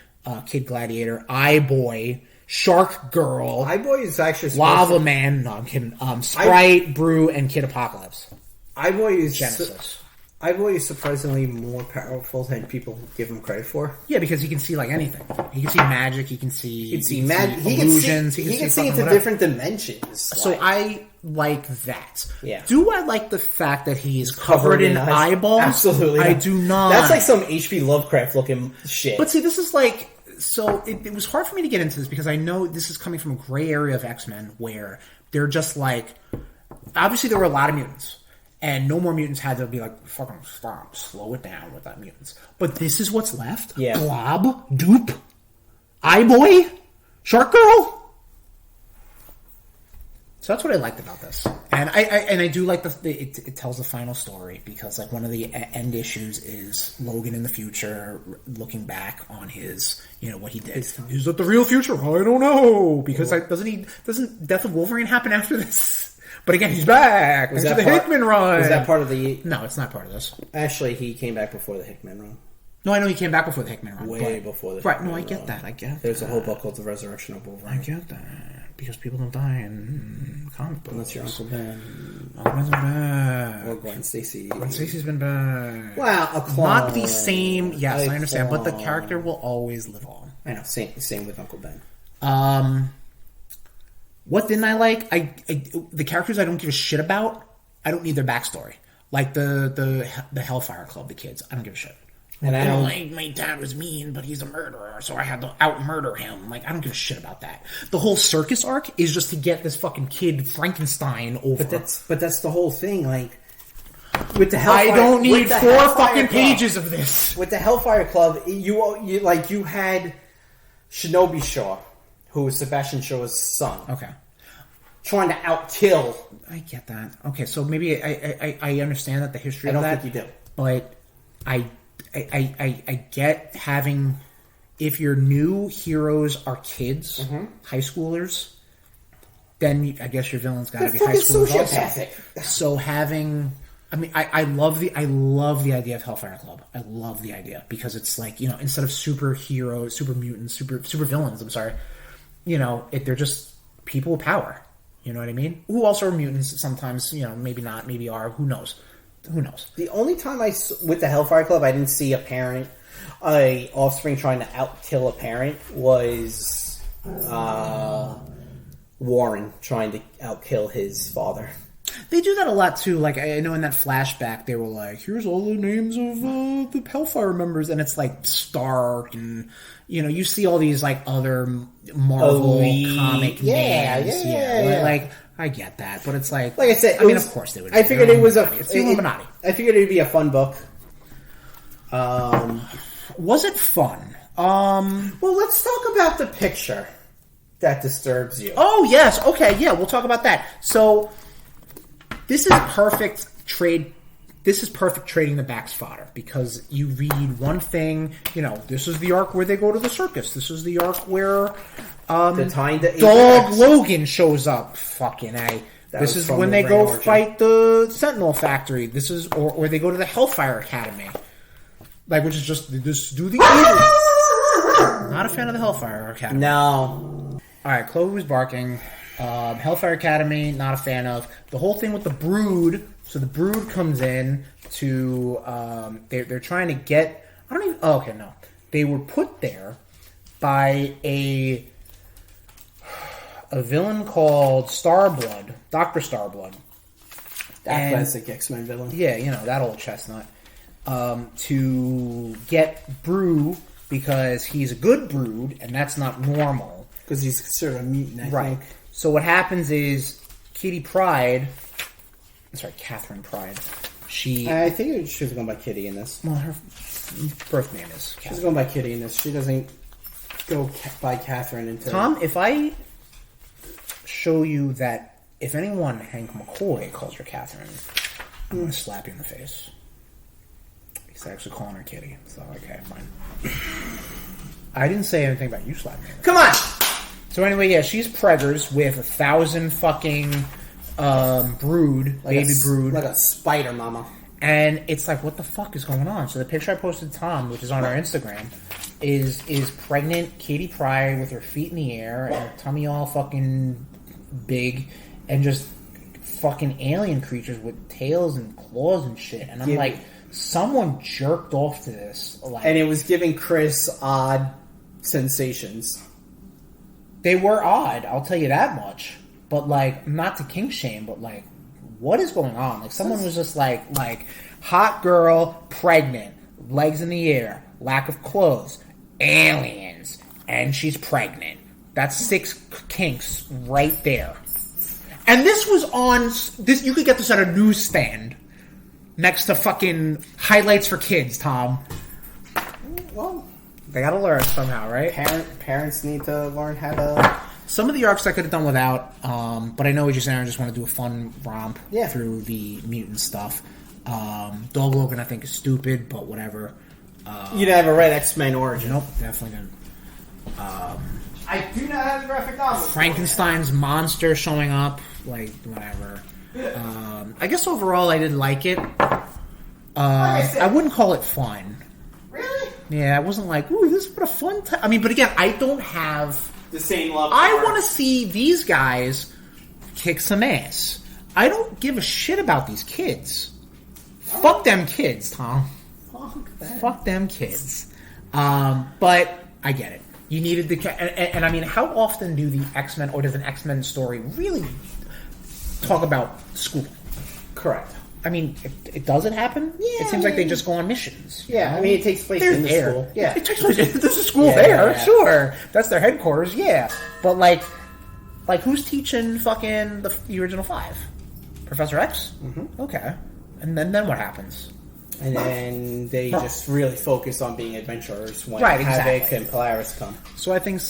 Kid Gladiator, Eye-Boy, Shark Girl, Eye-Boy is actually Lava Man. No, I'm kidding. Sprite, Brew, and Kid Apocalypse. Eye-Boy is Genesis. Eye-Boy is surprisingly more powerful than people give him credit for. Yeah, because he can see like anything. He can see magic. He can see. He can see magic. Illusions. He can see into whatever. different dimensions. So I like that. Yeah. Do I like the fact that he is covered in eyeballs? Absolutely. I do not. That's like some H.P. Lovecraft looking shit. But see, this is like. So it was hard for me to get into this because I know this is coming from a gray area of X-Men where they're just like. Obviously, there were a lot of mutants. And no more mutants had to be like, fucking stop, slow it down with that mutants. But this is what's left? Yeah. Blob, Dupe, Eye-Boy, Shark Girl. So that's what I liked about this. And I do like it tells the final story because like one of the end issues is Logan in the future looking back on his, what he did. Is that the real future? I don't know. Because doesn't Death of Wolverine happen after this? But again, he's back. Was that the Hickman run? Was that part of the... No, it's not part of this. Actually, he came back before the Hickman run. No, I know he came back before the Hickman run. Way before the Right, Hickman no, I get that. I get There's that. a whole book called The Resurrection of Wolverine. I get that. Because people don't die in comic books. Unless your Uncle Ben. Uncle Ben's been back. Or Gwen Stacy. Gwen Stacy's been back. Well, a clone. Not the same... Yes, I understand. But the character will always live on. I know. Same with Uncle Ben. What didn't I like? The characters I don't give a shit about, I don't need their backstory. Like the Hellfire Club, the kids. I don't give a shit. And I don't like my dad was mean, but he's a murderer, so I had to out-murder him. Like, I don't give a shit about that. The whole circus arc is just to get this fucking kid Frankenstein over. But that's the whole thing. Like with the Hellfire, I don't need 4 fucking pages of this. With the Hellfire Club, you had Shinobi Shaw, who was Sebastian Shaw's son. Okay. Trying to outkill. I get that. Okay, so maybe I understand that the history of that. I don't think you do. But I get having, if your new heroes are kids, high schoolers, then I guess your villain's got to be high schoolers also. So having, I love the idea of Hellfire Club. I love the idea because it's like, instead of superheroes, super mutants, super villains, I'm sorry, they're just people with power. You know what I mean? Who also are mutants sometimes, maybe not, maybe are, who knows? Who knows? The only time with the Hellfire Club I didn't see a offspring trying to outkill a parent was Warren trying to outkill his father. They do that a lot too. Like I know in that flashback they were like, "Here's all the names of the Hellfire members," and it's like Stark and you see all these like other Marvel comic names. Yeah. Like I get that, but it's like I said, of course they would. I figured it was it's the Illuminati. I figured it'd be a fun book. Was it fun? Well, let's talk about the picture that disturbs you. Oh yes, okay, yeah, we'll talk about that. So. This is perfect trade. This is perfect trading the backs fodder because you read one thing. This is the arc where they go to the circus. This is the arc where Dog Logan shows up. Fucking A. This is when they go fight the Sentinel Factory. This is or they go to the Hellfire Academy. Like which is just do the evil. Not a fan of the Hellfire Academy. No. Alright, Chloe was barking. Hellfire Academy, not a fan of. The whole thing with the Brood. So the Brood comes in to... they're trying to get... I don't even... Oh, okay, no. They were put there by a villain called Starblood. Dr. Starblood. That classic X-Men villain. Yeah, you know, that old chestnut. To get Brew because he's a good Brood, and that's not normal. Because he's considered a mutant, I think. So what happens is Kitty Pryde... Sorry, Catherine Pryde. I think she was going by Kitty in this. Well, her birth name is Catherine. She's going by Kitty in this. She doesn't go by Catherine until... Tom, if I show you that if anyone Hank McCoy calls her Catherine, I'm going to slap you in the face. He's actually calling her Kitty. So, okay, fine. I didn't say anything about you slapping me. Come on! So anyway, yeah, she's preggers with 1,000 fucking brood, Like baby brood. Like a spider mama. And it's like, what the fuck is going on? So the picture I posted to Tom, which is on our Instagram, is pregnant Katie Pryde with her feet in the air and her tummy all fucking big and just fucking alien creatures with tails and claws and shit. And I'm like, someone jerked off to this. Like, And it was giving Chris odd sensations. they were odd, I'll tell you that much. But like, not to kink shame, but like, what is going on? Like, someone was just like, hot girl, pregnant, legs in the air, lack of clothes, aliens, and she's pregnant. That's 6 kinks right there. And this was on this. You could get this at a newsstand next to fucking highlights for kids. Tom, Well, they gotta learn somehow, right? parents need to learn how to... Some of the arcs I could have done without, but I know what you're saying. I just want to do a fun romp through the mutant stuff. Dog Logan, I think, is stupid, but whatever. You never read X-Men Origin. Nope, definitely didn't. I do not have the graphic novel. Frankenstein's monster showing up, like, whatever. I guess overall I didn't like it. I wouldn't call it fun. Really? Yeah, I wasn't like, ooh, this is what a fun time. I mean, but again, I don't have... The same love. I want to see these guys kick some ass. I don't give a shit about these kids. Fuck them kids, Tom. Fuck them kids. But I get it. You needed the... And I mean, how often do the X-Men, or does an X-Men story really talk about school? Correct. I mean, does it happen? Yeah. It seems like they just go on missions. Yeah, you know? I mean, it takes place in the school. Yeah. It takes place... There's a school there, yeah. sure. That's their headquarters, yeah. But, like who's teaching fucking the original 5? Professor X? Mm-hmm. Okay. And then what happens? And then they just really focus on being adventurers when Right, Havoc exactly. and Polaris come. So I think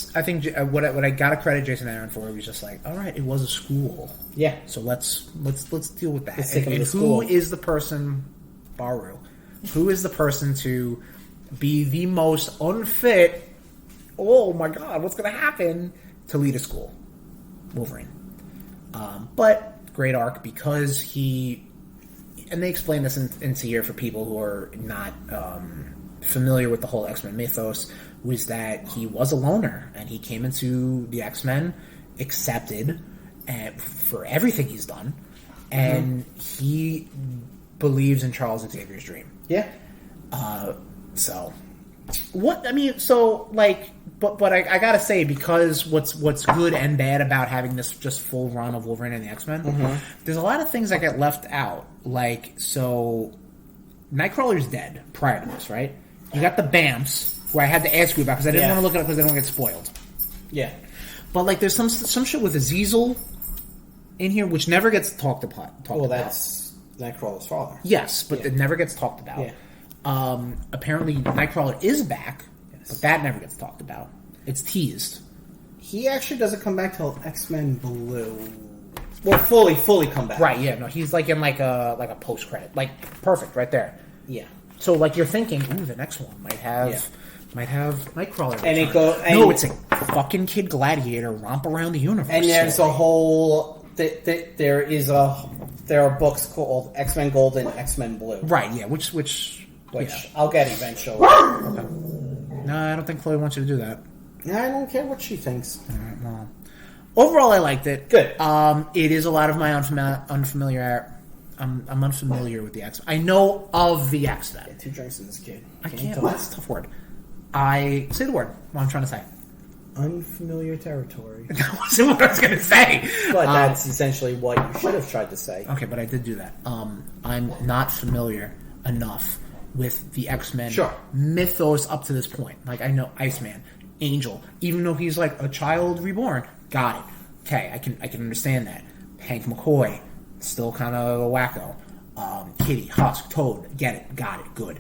what I gotta credit Jason Aaron for was just like, all right, it was a school. Yeah. So let's deal with that. Let's take them And to school. who is the person, Baru? Who is the person to be the most unfit? Oh my God, what's gonna happen to lead a school? Wolverine. But great arc because he. And they explain this into here for people who are not familiar with the whole X-Men mythos, was that he was a loner, and he came into the X-Men accepted for everything he's done, and he believes in Charles Xavier's dream. Yeah. So, what I mean, so like, but I gotta say, because what's good and bad about having this just full run of Wolverine and the X-Men, there's a lot of things that get left out. Like, so Nightcrawler's dead prior to this, right? You got the Bamfs, who I had to ask you about because I didn't want to look it up because I don't get spoiled. Yeah. But like, there's some shit with Azazel in here which never gets talked about. Well, that's Nightcrawler's father. Yes, but it never gets talked about. Yeah. Apparently, Nightcrawler is back, but that never gets talked about. It's teased. He actually doesn't come back till X-Men Blue. Well, fully come back. Right? Yeah. No, he's like in like a post credit, like perfect right there. Yeah. So like you're thinking, ooh, the next one might have Nightcrawler. And it no, it's a fucking Kid Gladiator romp around the universe. And there's a whole. There are books called X-Men Gold and X-Men Blue. Right? Yeah. Which I'll get eventually. No, I don't think Chloe wants you to do that. Yeah, I don't care what she thinks. All right, well. Overall, I liked it. Good. It is a lot of my unfamiliar. I'm unfamiliar with the X-Men. I know of the X-Men. 2 drinks in this kid. I can't. That's a tough word. Say the word. What I'm trying to say. Unfamiliar territory. That wasn't what I was going to say. But that's essentially what you should have tried to say. Okay, but I did do that. I'm not familiar enough with the X-Men mythos up to this point. Like, I know Iceman, Angel, even though he's like a child reborn. Got it. Okay, I can understand that. Hank McCoy, still kind of a wacko. Kitty, Husk, Toad, get it, got it, good.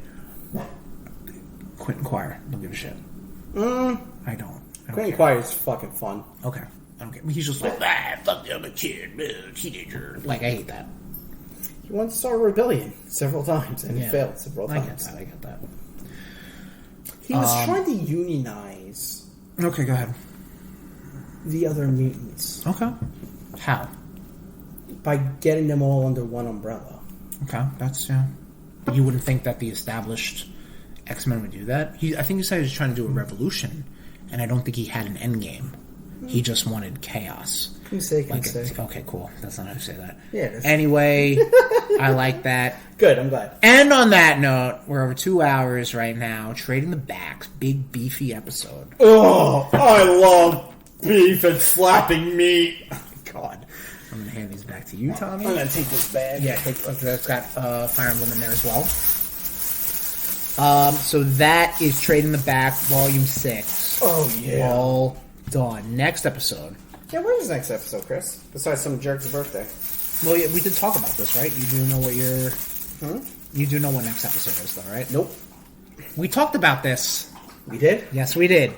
Quentin Quire, don't give a shit. I don't. Quentin Quire is fucking fun. Okay, I don't care. He's just like, fuck the other kid, teenager. Like, I hate that. He wanted to start a rebellion several times, and he failed several times. I get that. He was trying to unionize. Okay, go ahead. The other mutants. Okay. How? By getting them all under one umbrella. Okay, that's, you wouldn't think that the established X-Men would do that. I think he said he was trying to do a revolution, and I don't think he had an end game. He just wanted chaos. Can say. Okay, cool. That's not how to say that. Yeah. Anyway, I like that. Good, I'm glad. And on that note, we're over 2 hours right now, trading the backs. Big, beefy episode. Oh, I love beef and slapping meat. God. I'm going to hand these back to you, Tommy. I'm going to take this bag. Yeah, that's got Fire Emblem in there as well. So that is Trading the Back, Volume 6. Oh, yeah. All done. Next episode. Yeah, where's the next episode, Chris? Besides some jerk's birthday. Well, yeah, we did talk about this, right? You do know what your... You do know what next episode is, though, right? Nope. We talked about this. We did? Yes, we did.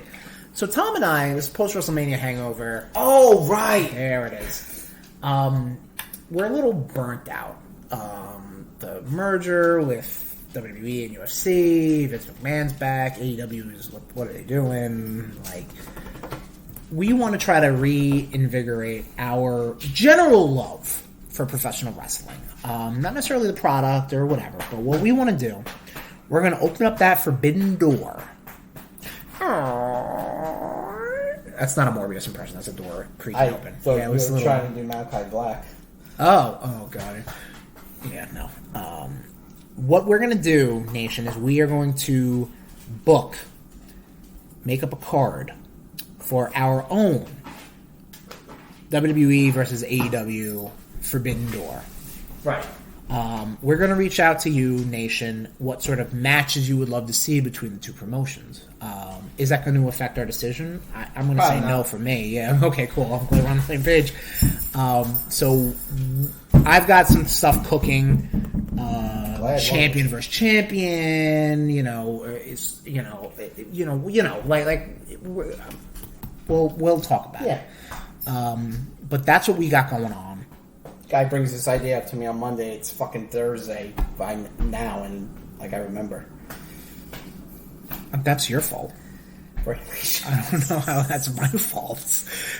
So Tom and I, this post-WrestleMania hangover... Oh, right! There it is. We're a little burnt out. The merger with WWE and UFC, Vince McMahon's back, AEW is, what are they doing? Like, we want to try to reinvigorate our general love for professional wrestling. Not necessarily the product or whatever, but what we want to do, we're going to open up that forbidden door. That's not a Morbius impression, that's a door creaking open. So yeah, we were trying to do Malachi Black. Oh, God. Yeah, no. What we're going to do, Nation, is we are going to make up a card for our own WWE versus AEW Forbidden Door. Right. We're going to reach out to you, Nation, what sort of matches you would love to see between the two promotions. Is that going to affect our decision? I'm going to say no for me. Yeah, okay, cool. I'm glad we're on the same page. So I've got some stuff cooking. Champion versus champion. We'll talk about it. But that's what we got going on. Guy brings this idea up to me on Monday. It's fucking Thursday by now, and I remember. That's your fault. I don't know how that's my fault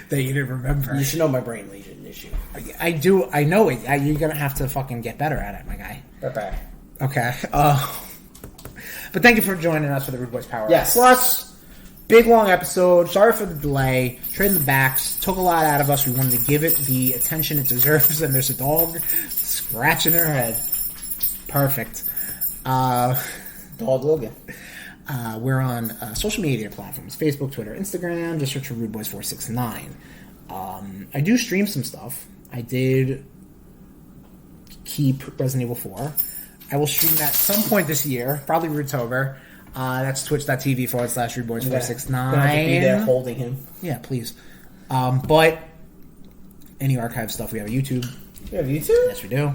that you didn't remember. You should know my brain lesion issue. I do. I know it. You're gonna have to fucking get better at it, my guy. Okay. Okay. But thank you for joining us for the RudeBoyz Power Yes. Plus. Big long episode. Sorry for the delay. Trading the backs. Took a lot out of us. We wanted to give it the attention it deserves. And there's a dog scratching her head. Perfect. Dog Logan. We're on social media platforms. Facebook, Twitter, Instagram. Just search for RudeBoyz469. I do stream some stuff. I did keep Resident Evil 4. I will stream that at some point this year. Probably Rudetober. That's twitch.tv/RudeBoyz469. Gonna have to be there holding him. Yeah, please. But any archive stuff, we have a YouTube. You have YouTube? Yes, we do.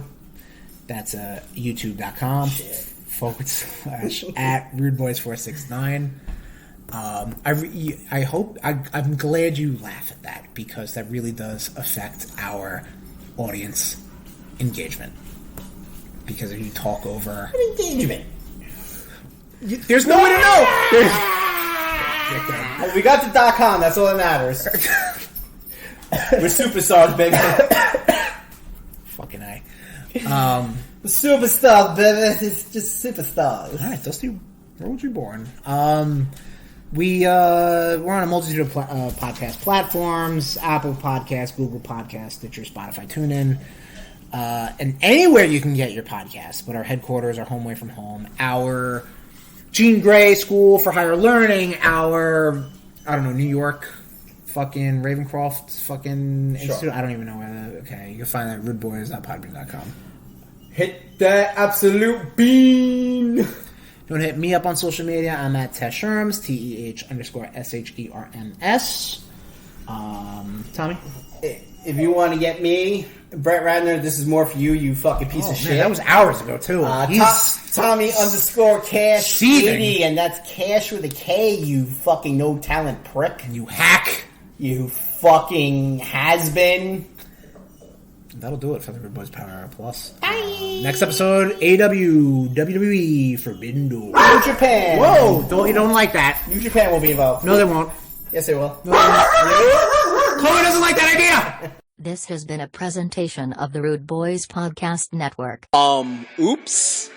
That's youtube.com/@RudeBoyz469. I'm glad you laugh at that, because that really does affect our audience engagement. Because if you talk over Engagement. There's no way to know. Well, we got the .com. That's all that matters. We're superstars, baby. Fucking A. Superstars, baby. It's just superstars. All right, Dusty Rhodes Reborn. We're on a multitude of podcast platforms: Apple Podcasts, Google Podcasts, Stitcher, Spotify, TuneIn, and anywhere you can get your podcasts. But our headquarters, our home away from home, our Jean Grey School for Higher Learning, our New York fucking Ravencroft fucking Institute. I don't even know where. Okay, you can find that at RudeBoyz.podbean.com. Hit that absolute bean. If you want to hit me up on social media, I'm at Tesherms, TEH_SHERMS. Tommy? If you want to get me, Brett Radner, this is more for you, you fucking piece of shit. That was hours ago, too. Tommy_Cash 80, and that's Cash with a K, you fucking no talent prick. You hack. You fucking has-been. That'll do it for the RudeBoyz Power Hour Plus. Bye. Next episode, AW, WWE, Forbidden Door. New Japan. Whoa, you don't like that. New Japan will be involved. No, they won't. Yes, they will. No, they won't. Chloe doesn't like that idea. This has been a presentation of the RudeBoyz Podcast Network. Oops.